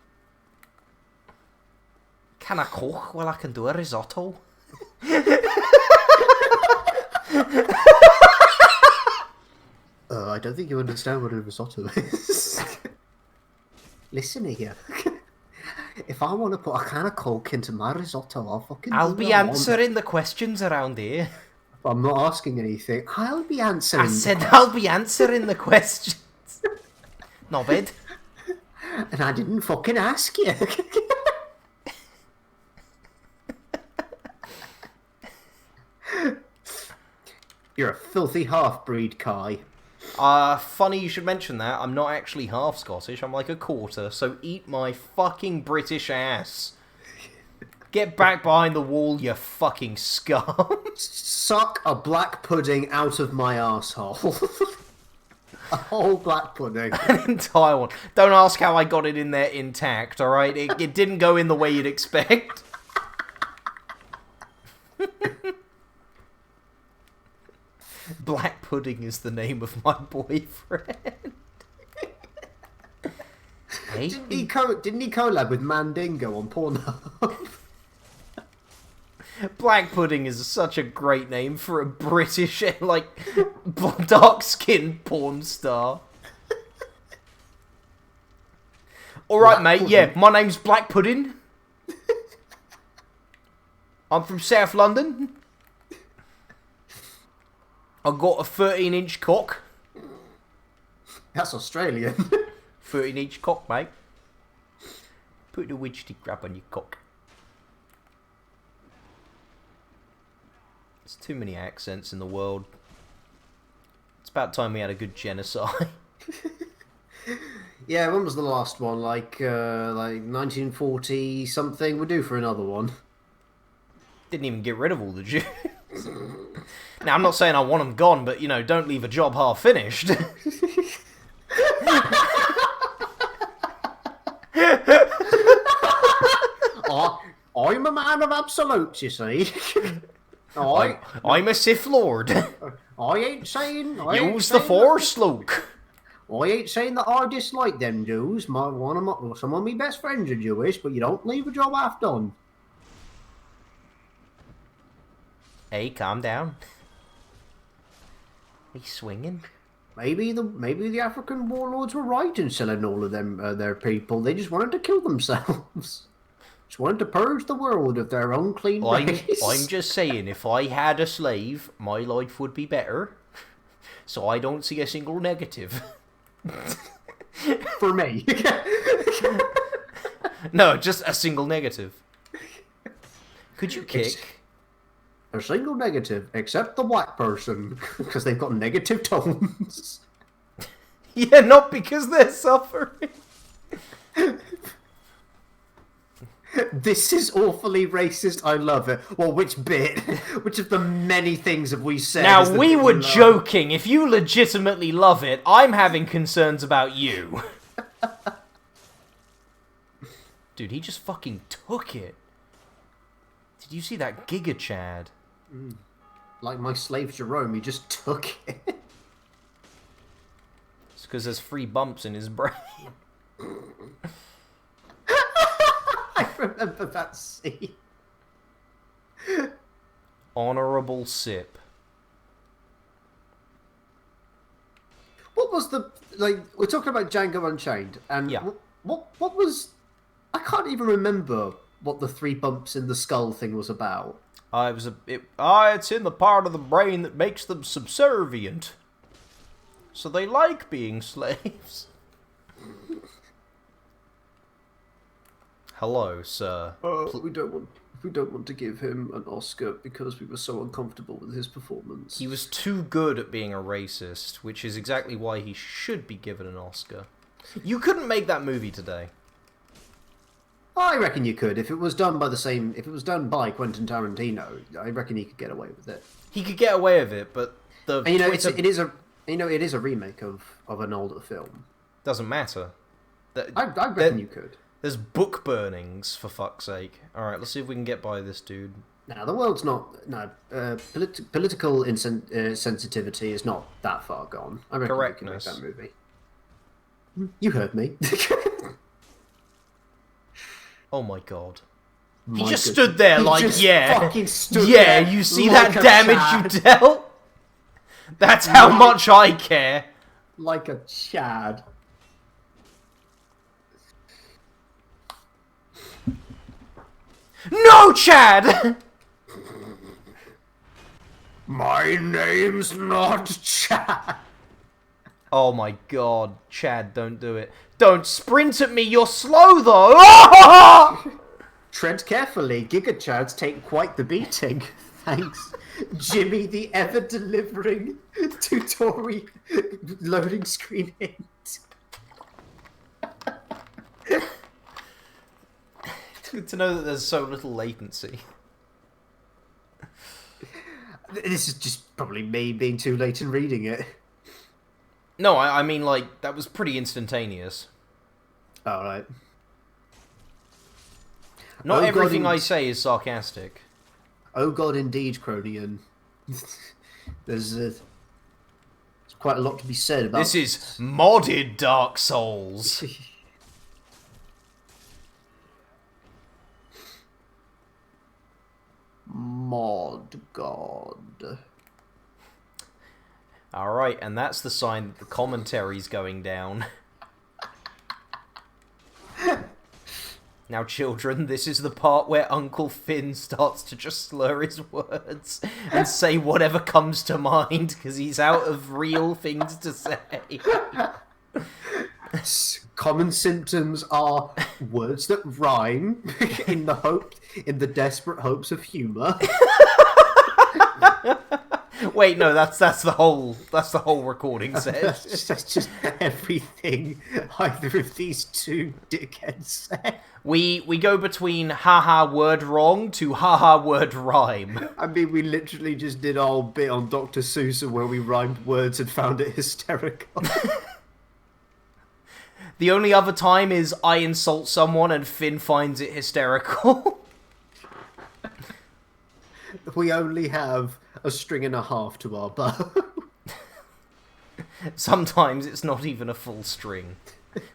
Can of Coke? Well, I can do a risotto. I don't think you understand what a risotto is. Listen here. If I want to put a can of Coke into my risotto, I'll fucking I'll do be what I want. answering the questions around here. I'm not asking anything. I'll be answering. I said I'll be answering the questions. Knobhead. And I didn't fucking ask you. You're a filthy half-breed, Kai. Funny you should mention that. I'm not actually half Scottish. I'm like a quarter. So eat my fucking British ass. Get back behind the wall, you fucking scum. Suck a black pudding out of my arsehole. A whole black pudding. An entire one. Don't ask how I got it in there intact, alright? It didn't go in the way you'd expect. Black Pudding is the name of my boyfriend. Hey? Didn't he collab with Mandingo on Pornhub? Black Pudding is such a great name for a British, like, dark-skinned porn star. Alright, mate, Pudding. yeah, my name's Black Pudding. I'm from South London. I got a 13-inch cock. That's Australian. 13-inch cock, mate. Put the witch stick grab on your cock. There's too many accents in the world. It's about time we had a good genocide. Yeah, when was the last one? Like 1940 something. We're due for another one. Didn't even get rid of all the Jews. Now, I'm not saying I want them gone, but, you know, don't leave a job half finished. I'm a man of absolutes, you see. I'm a Sith Lord. I ain't saying. Use the Force, Luke. I ain't saying that I dislike them Jews. Some of my best friends are Jewish, but you don't leave a job half done. Hey, calm down. He's swinging. Maybe the African warlords were right in selling all of them their people. They just wanted to kill themselves. Just wanted to purge the world of their unclean race. I'm just saying, if I had a slave, my life would be better. So I don't see a single negative. For me. No, just a single negative. Could you kick? A single negative, except the black person, because they've got negative tones. Yeah, not because they're suffering. This is awfully racist. I love it. Well, which bit? Which of the many things have we said? Now, is the we bit were love? joking. If you legitimately love it, I'm having concerns about you. Dude, he just fucking took it. Did you see that Giga Chad? Like my slave Jerome, he just took it. It's because there's 3 bumps in his brain. I remember that scene. Honourable sip. What was the we're talking about Django Unchained, and Yeah. what was? I can't even remember what the 3 bumps in the skull thing was about. It's in the part of the brain that makes them subservient. So they like being slaves. Hello, sir. We don't want to give him an Oscar because we were so uncomfortable with his performance. He was too good at being a racist, which is exactly why he should be given an Oscar. You couldn't make that movie today. I reckon you could if it was done by if it was done by Quentin Tarantino. I reckon he could get away with it. He could get away with it, but the And, Twitter it is a remake of an older film. doesn't matter. I reckon you could. There's book burnings, for fuck's sake. Alright, let's see if we can get by this dude. Now the world's not political sensitivity is not that far gone. I reckon we can make Correctness. that movie. You heard me. Oh my god. My He just goodness. stood there He like, just yeah. fucking stood Yeah, there you see like that a damage Chad. you dealt? That's how much I care. Like a Chad. No, Chad! My name's not Chad. Oh my god, Chad, don't do it. Don't sprint at me, you're slow though! Tread carefully. Giga Chads take quite the beating. Thanks, Jimmy, the ever-delivering tutorial loading screen hint. good to know that there's so little latency. This is just probably me being too late in reading it. No, I mean, like, that was pretty instantaneous. Alright. Not Oh, everything God, I say is sarcastic. Oh god, indeed, Cronian. There's quite a lot to be said about... This is modded Dark Souls. Mod God. Alright, and that's the sign that the commentary's going down. Now, children, this is the part where Uncle Finn starts to just slur his words and say whatever comes to mind, because he's out of real things to say. Common symptoms are words that rhyme in the desperate hopes of humour. Wait, no, that's the whole recording says. That's just everything either of these two dickheads say. We go between haha word wrong to haha word rhyme. I mean, we literally just did our whole bit on Dr. Seuss where we rhymed words and found it hysterical. The only other time is I insult someone and Finn finds it hysterical. We only have a string and a half to our bow. Sometimes it's not even a full string.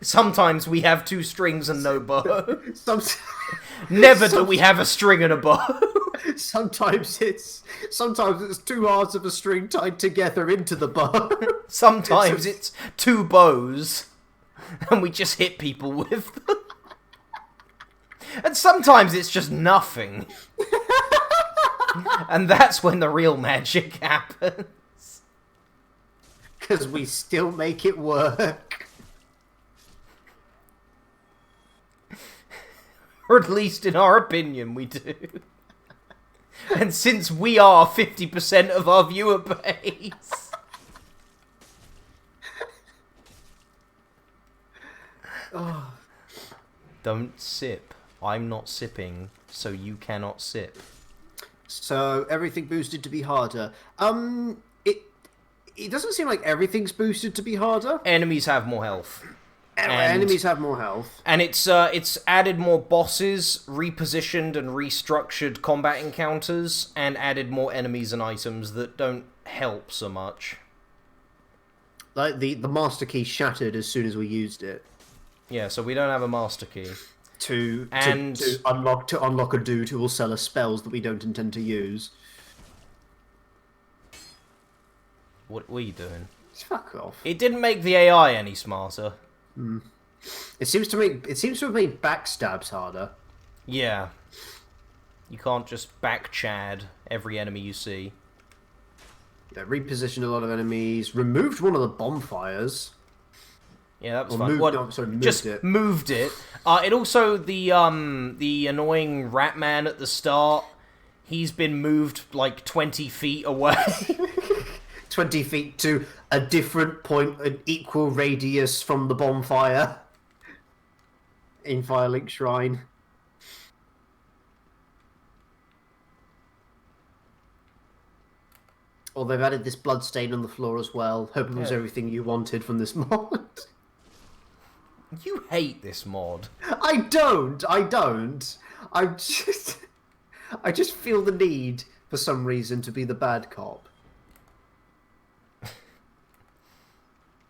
Sometimes we have 2 strings and no bow. Never do we have a string and a bow. Sometimes it's 2 halves of a string tied together into the bow. Sometimes it's 2 bows and we just hit people with them. And sometimes it's just nothing. And that's when the real magic happens. Because we still make it work. Or at least in our opinion we do. And since we are 50% of our viewer base... Oh. Don't sip. I'm not sipping, so you cannot sip. So everything boosted to be harder. It doesn't seem like everything's boosted to be harder. Enemies have more health. Enemies have more health. And it's added more bosses, repositioned and restructured combat encounters, and added more enemies and items that don't help so much. Like the master key shattered as soon as we used it. Yeah, so we don't have a master key. To unlock a dude who will sell us spells that we don't intend to use. What were you doing? Fuck off. It didn't make the AI any smarter. It seems to have made backstabs harder. Yeah. You can't just back Chad every enemy you see. Yeah, repositioned a lot of enemies. Removed one of the bonfires. Yeah, that was Or fun. moved- What- no, sorry, moved just it. moved it. It also the annoying rat man at the start. He's been moved like 20 feet away. 20 feet to a different point, an equal radius from the bonfire. In Firelink Shrine. Oh, they've added this blood stain on the floor as well. Hope it was Yeah. everything you wanted from this mod. You hate this mod. I don't. I just feel the need for some reason to be the bad cop.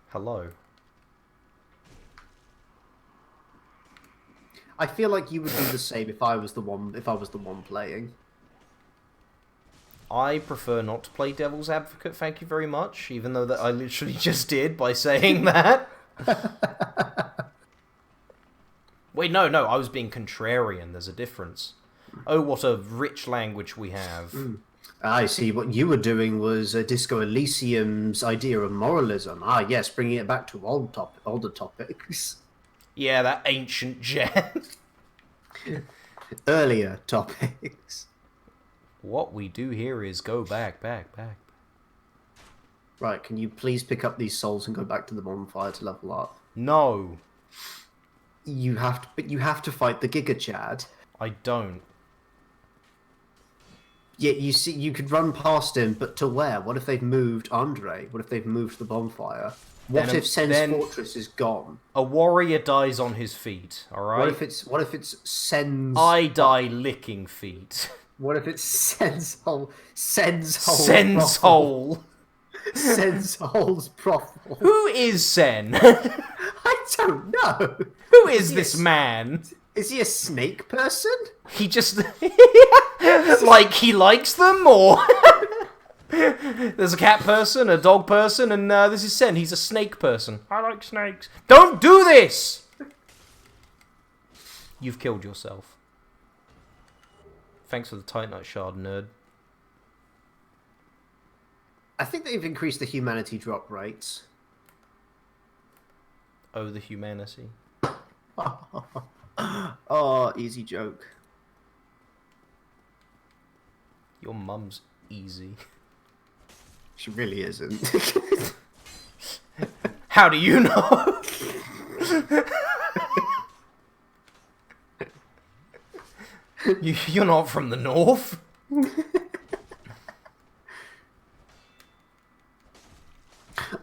Hello. I feel like you would do the same if I was the one playing. I prefer not to play Devil's Advocate, thank you very much, even though that I literally just did by saying that. Wait, no, I was being contrarian, there's a difference. Oh, what a rich language we have. I see. What you were doing was Disco Elysium's idea of moralism. Ah, yes, bringing it back to older topics. Yeah, that ancient gem. Earlier topics. What we do here is go back. Right, can you please pick up these souls and go back to the bonfire to level up? No. You have to fight the Giga Chad. I don't. Yeah, you see, you could run past him, but to where? What if they've moved Andre? What if they've moved the bonfire? What Then- if Sen's then- fortress is gone? A warrior dies on his feet, alright? What if it's Sen's? I die licking feet. What if it's Sen's whole Sen's brothel? hole. Sen's hole's brothel? Who is Sen? I don't know. Who is this man? Is he a snake person? He just... like, he likes them, or... There's a cat person, a dog person, and this is Sen. He's a snake person. I like snakes. Don't do this! You've killed yourself. Thanks for the Titanite shard, nerd. I think they've increased the humanity drop rates. Oh, the humanity. Oh, easy joke. Your mum's easy. She really isn't. How do you know? You're not from the north.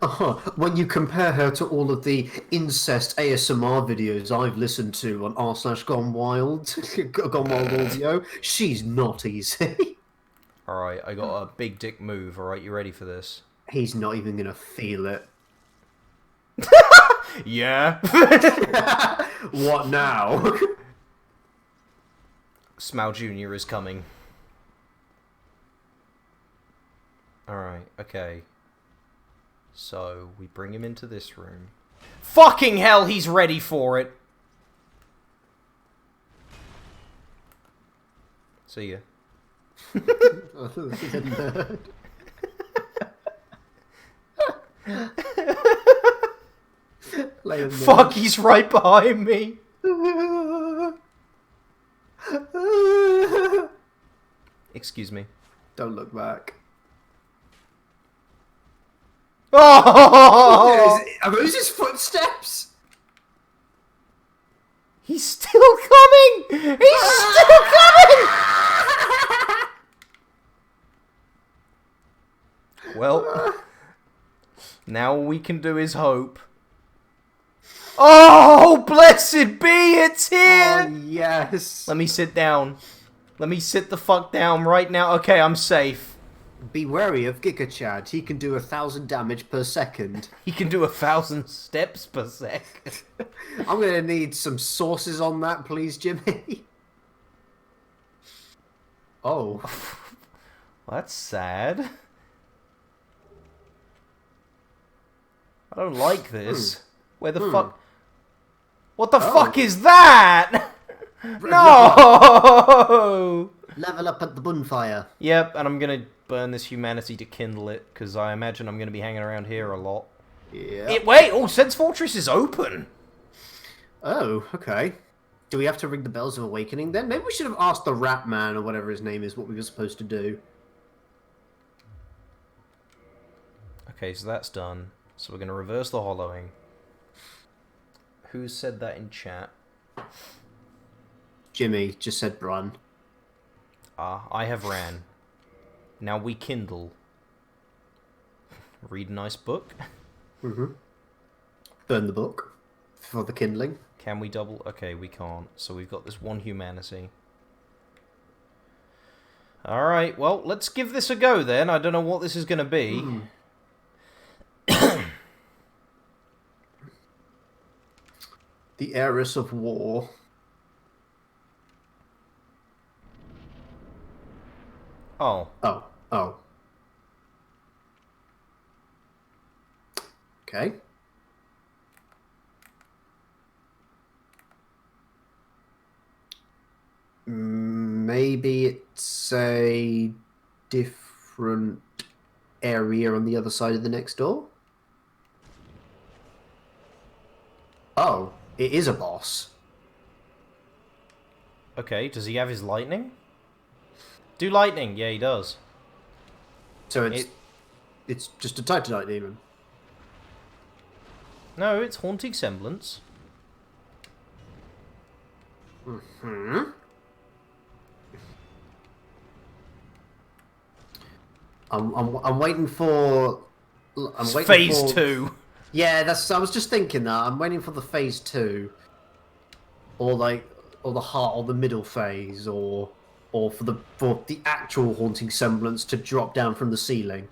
Oh, when you compare her to all of the incest ASMR videos I've listened to on r/Gone Wild, Gone Wild Audio, she's not easy. Alright, I got a big dick move. Alright, you ready for this? He's not even gonna feel it. Yeah. What now? Smal Jr. is coming. Alright, okay. So, we bring him into this room. Fucking hell, he's ready for it! See ya. Nerd. Later, nerd. Fuck, he's right behind me! Excuse me. Don't look back. Oh! Are those his footsteps? He's still coming! He's still coming! Well, now all we can do is hope. Oh, blessed be, it's Oh, here! yes. Let me sit down. Let me sit the fuck down right now. Okay, I'm safe. Be wary of Giga Chad. He can do 1,000 damage per second. He can do 1,000 steps per sec. I'm gonna need some sources on that, please, Jimmy. Oh. That's sad. I don't like this. Where the fuck... What the fuck is that? No! Level up at the bonfire. Yep, and I'm gonna burn this humanity to kindle it, because I imagine I'm gonna be hanging around here a lot. Yeah. Wait! Oh, Sen's Fortress is open! Oh, okay. Do we have to ring the bells of awakening then? Maybe we should have asked the Rat Man or whatever his name is what we were supposed to do. Okay, so that's done. So we're gonna reverse the hollowing. Who said that in chat? Jimmy just said run. I have ran. Now we kindle. Read a nice book. Mm-hmm. Burn the book for the kindling. Can we double? Okay, we can't. So we've got this one humanity. Alright, well, let's give this a go then. I don't know what this is going to be. The heiress of war. Oh. Oh. Oh. Okay. Maybe it's a different area on the other side of the next door? Oh, it is a boss. Okay, does he have his lightning? Do lightning. Yeah, he does. So it's just a Titanite demon. No, it's Haunting Semblance. Hmm. I'm waiting for. I'm waiting Phase for, 2. Yeah, that's. I was just thinking that. I'm waiting for the phase 2, or or the heart, or the middle phase, or for the actual haunting semblance to drop down from the ceiling.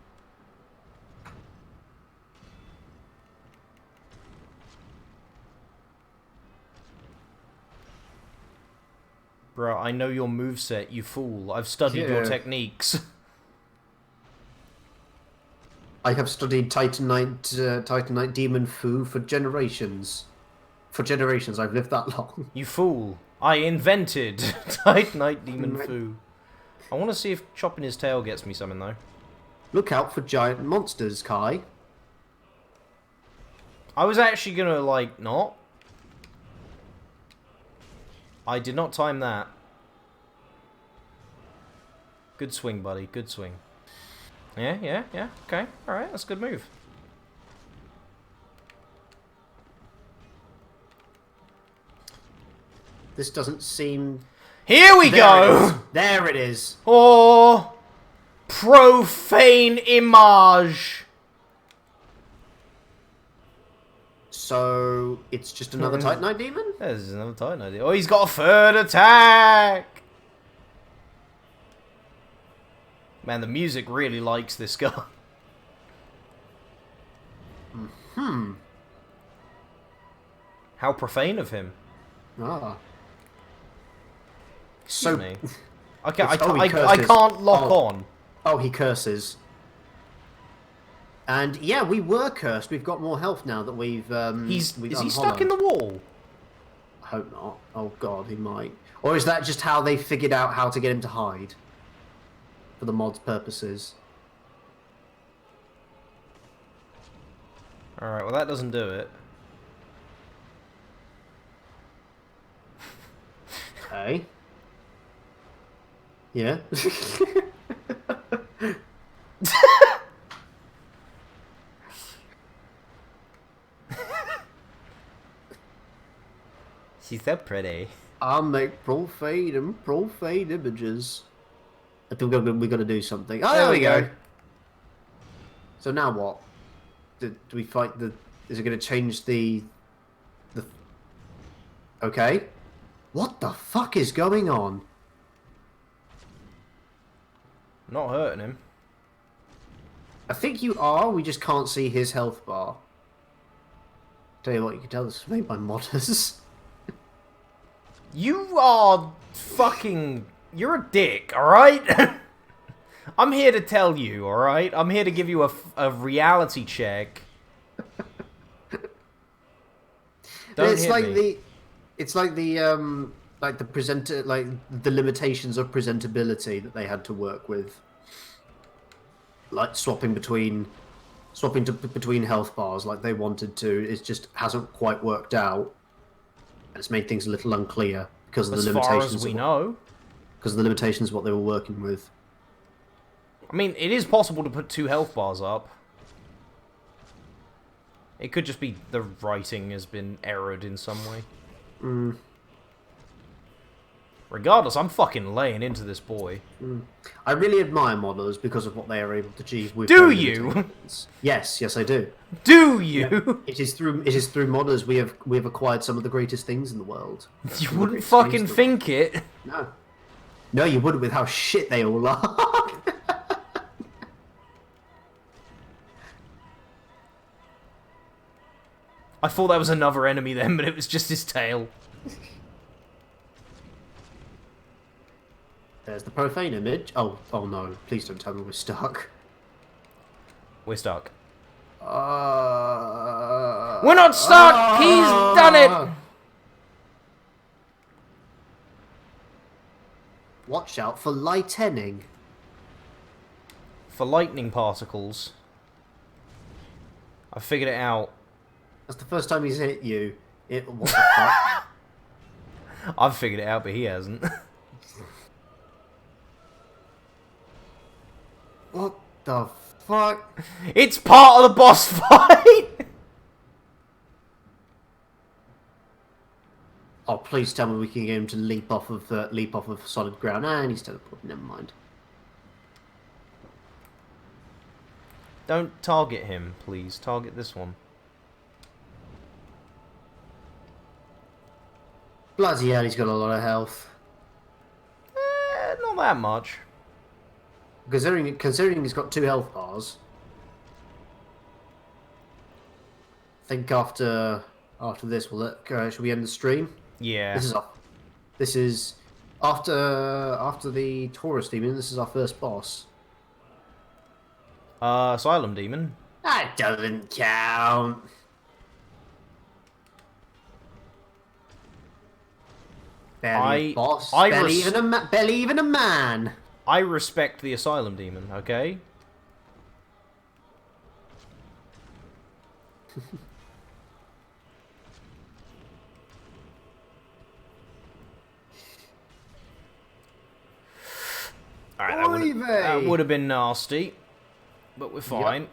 Bro, I know your moveset, you fool. I've studied your Yeah. techniques. I have studied Titanite Demon Fu for generations. For generations, I've lived that long. You fool. I invented Titanite Demon Fu. I want to see if chopping his tail gets me something, though. Look out for giant monsters, Kai. I was actually gonna, like, not. I did not time that. Good swing, buddy. Good swing. Yeah. Okay. Alright, that's a good move. This doesn't seem... Here we There it go! is. There it is. Oh! Profane image! So, it's just another Titanite Demon? There's another Titan idea. Oh, he's got a third attack! Man, the music really likes this guy. How profane of him. Ah. Excuse me. Okay, It's- I he curses. can't lock Oh. on. Oh, he curses. And yeah, we were cursed. We've got more health now that we've Is we've he stuck in the wall? I hope not. Oh god, he might. Or is that just how they figured out how to get him to hide? For the mod's purposes. Alright, well that doesn't do it. Okay. Yeah. She's so pretty. I'll make profane images. I think we got to do something. Oh, there we go. So now what? Do we fight the... Is it going to change the... Okay. What the fuck is going on? Not hurting him. I think you are, we just can't see his health bar. Tell you what, you can tell this is made by modders. You are fucking... You're a dick, alright? I'm here to tell you, alright? I'm here to give you a reality check. Don't It's hit like me. like the presenter, like the limitations of presentability that they had to work with, like swapping between health bars like they wanted to. It just hasn't quite worked out, and it's made things a little unclear because of the As far limitations. as we know. Because of the limitations of what they were working with. I mean, it is possible to put 2 health bars up. It could just be the writing has been errored in some way. Regardless, I'm fucking laying into this boy. I really admire modders because of what they are able to achieve with. Do their you? limitations. Yes, I do. Do you? It is through modders we have acquired some of the greatest things in the world. You Some of the wouldn't greatest fucking things in the think it. world. No, you wouldn't with how shit they all are. I thought that was another enemy then, but it was just his tail. There's the profane image. Oh no! Please don't tell me we're stuck. We're stuck. We're We're not stuck! He's done it! Watch out for lightning. For lightning particles. I figured it out. That's the first time he's hit you. What the fuck? I've figured it out, but he hasn't. What the fuck? It's part of the boss fight! Oh, please tell me we can get him to leap off of solid ground. And he's teleported. Never mind. Don't target him, please. Target this one. Bloody hell, he's got a lot of health. Not that much. Considering he's got 2 health bars. I think after this, should we end the stream? Yeah. This is after the Taurus demon. This is our first boss. Asylum Demon. That doesn't count. Barely a boss. Barely even a man. I respect the Asylum Demon, okay? Alright, that would have been nasty. But we're fine. Yep.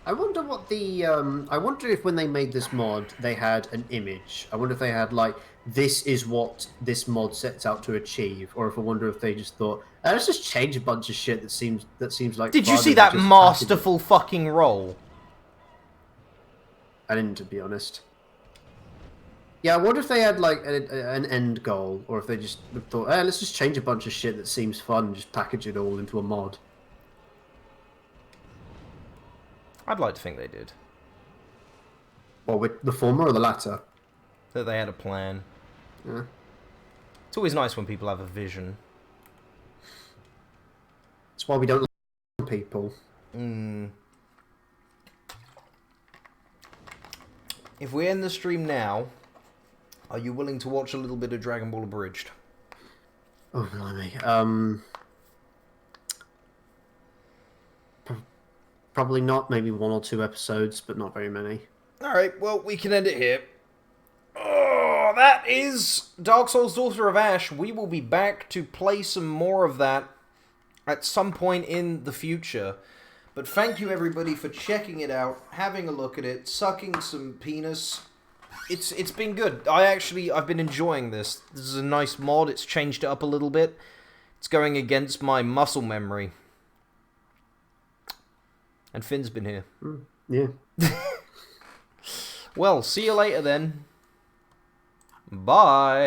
I wonder what the I wonder if when they made this mod they had an image. I wonder if they had like, this is what this mod sets out to achieve, or if I wonder if they just thought, let's just change a bunch of shit that seems like. Did you see that masterful fucking roll? I didn't, to be honest. Yeah, I wonder if they had like an end goal, or if they just thought, let's just change a bunch of shit that seems fun and just package it all into a mod. I'd like to think they did. Well, with the former or the latter? That they had a plan. Yeah. It's always nice when people have a vision. That's why we don't like people. If we end the stream now, are you willing to watch a little bit of Dragon Ball Abridged? Oh, blimey. Probably not. Maybe 1 or 2 episodes, but not very many. Alright, well, we can end it here. Oh, that is Dark Souls Daughter of Ash. We will be back to play some more of that at some point in the future. But thank you, everybody, for checking it out, having a look at it, sucking some penis. It's been good. I've been enjoying this. This is a nice mod. It's changed it up a little bit. It's going against my muscle memory. And Finn's been here. Yeah. Well, see you later then. Bye.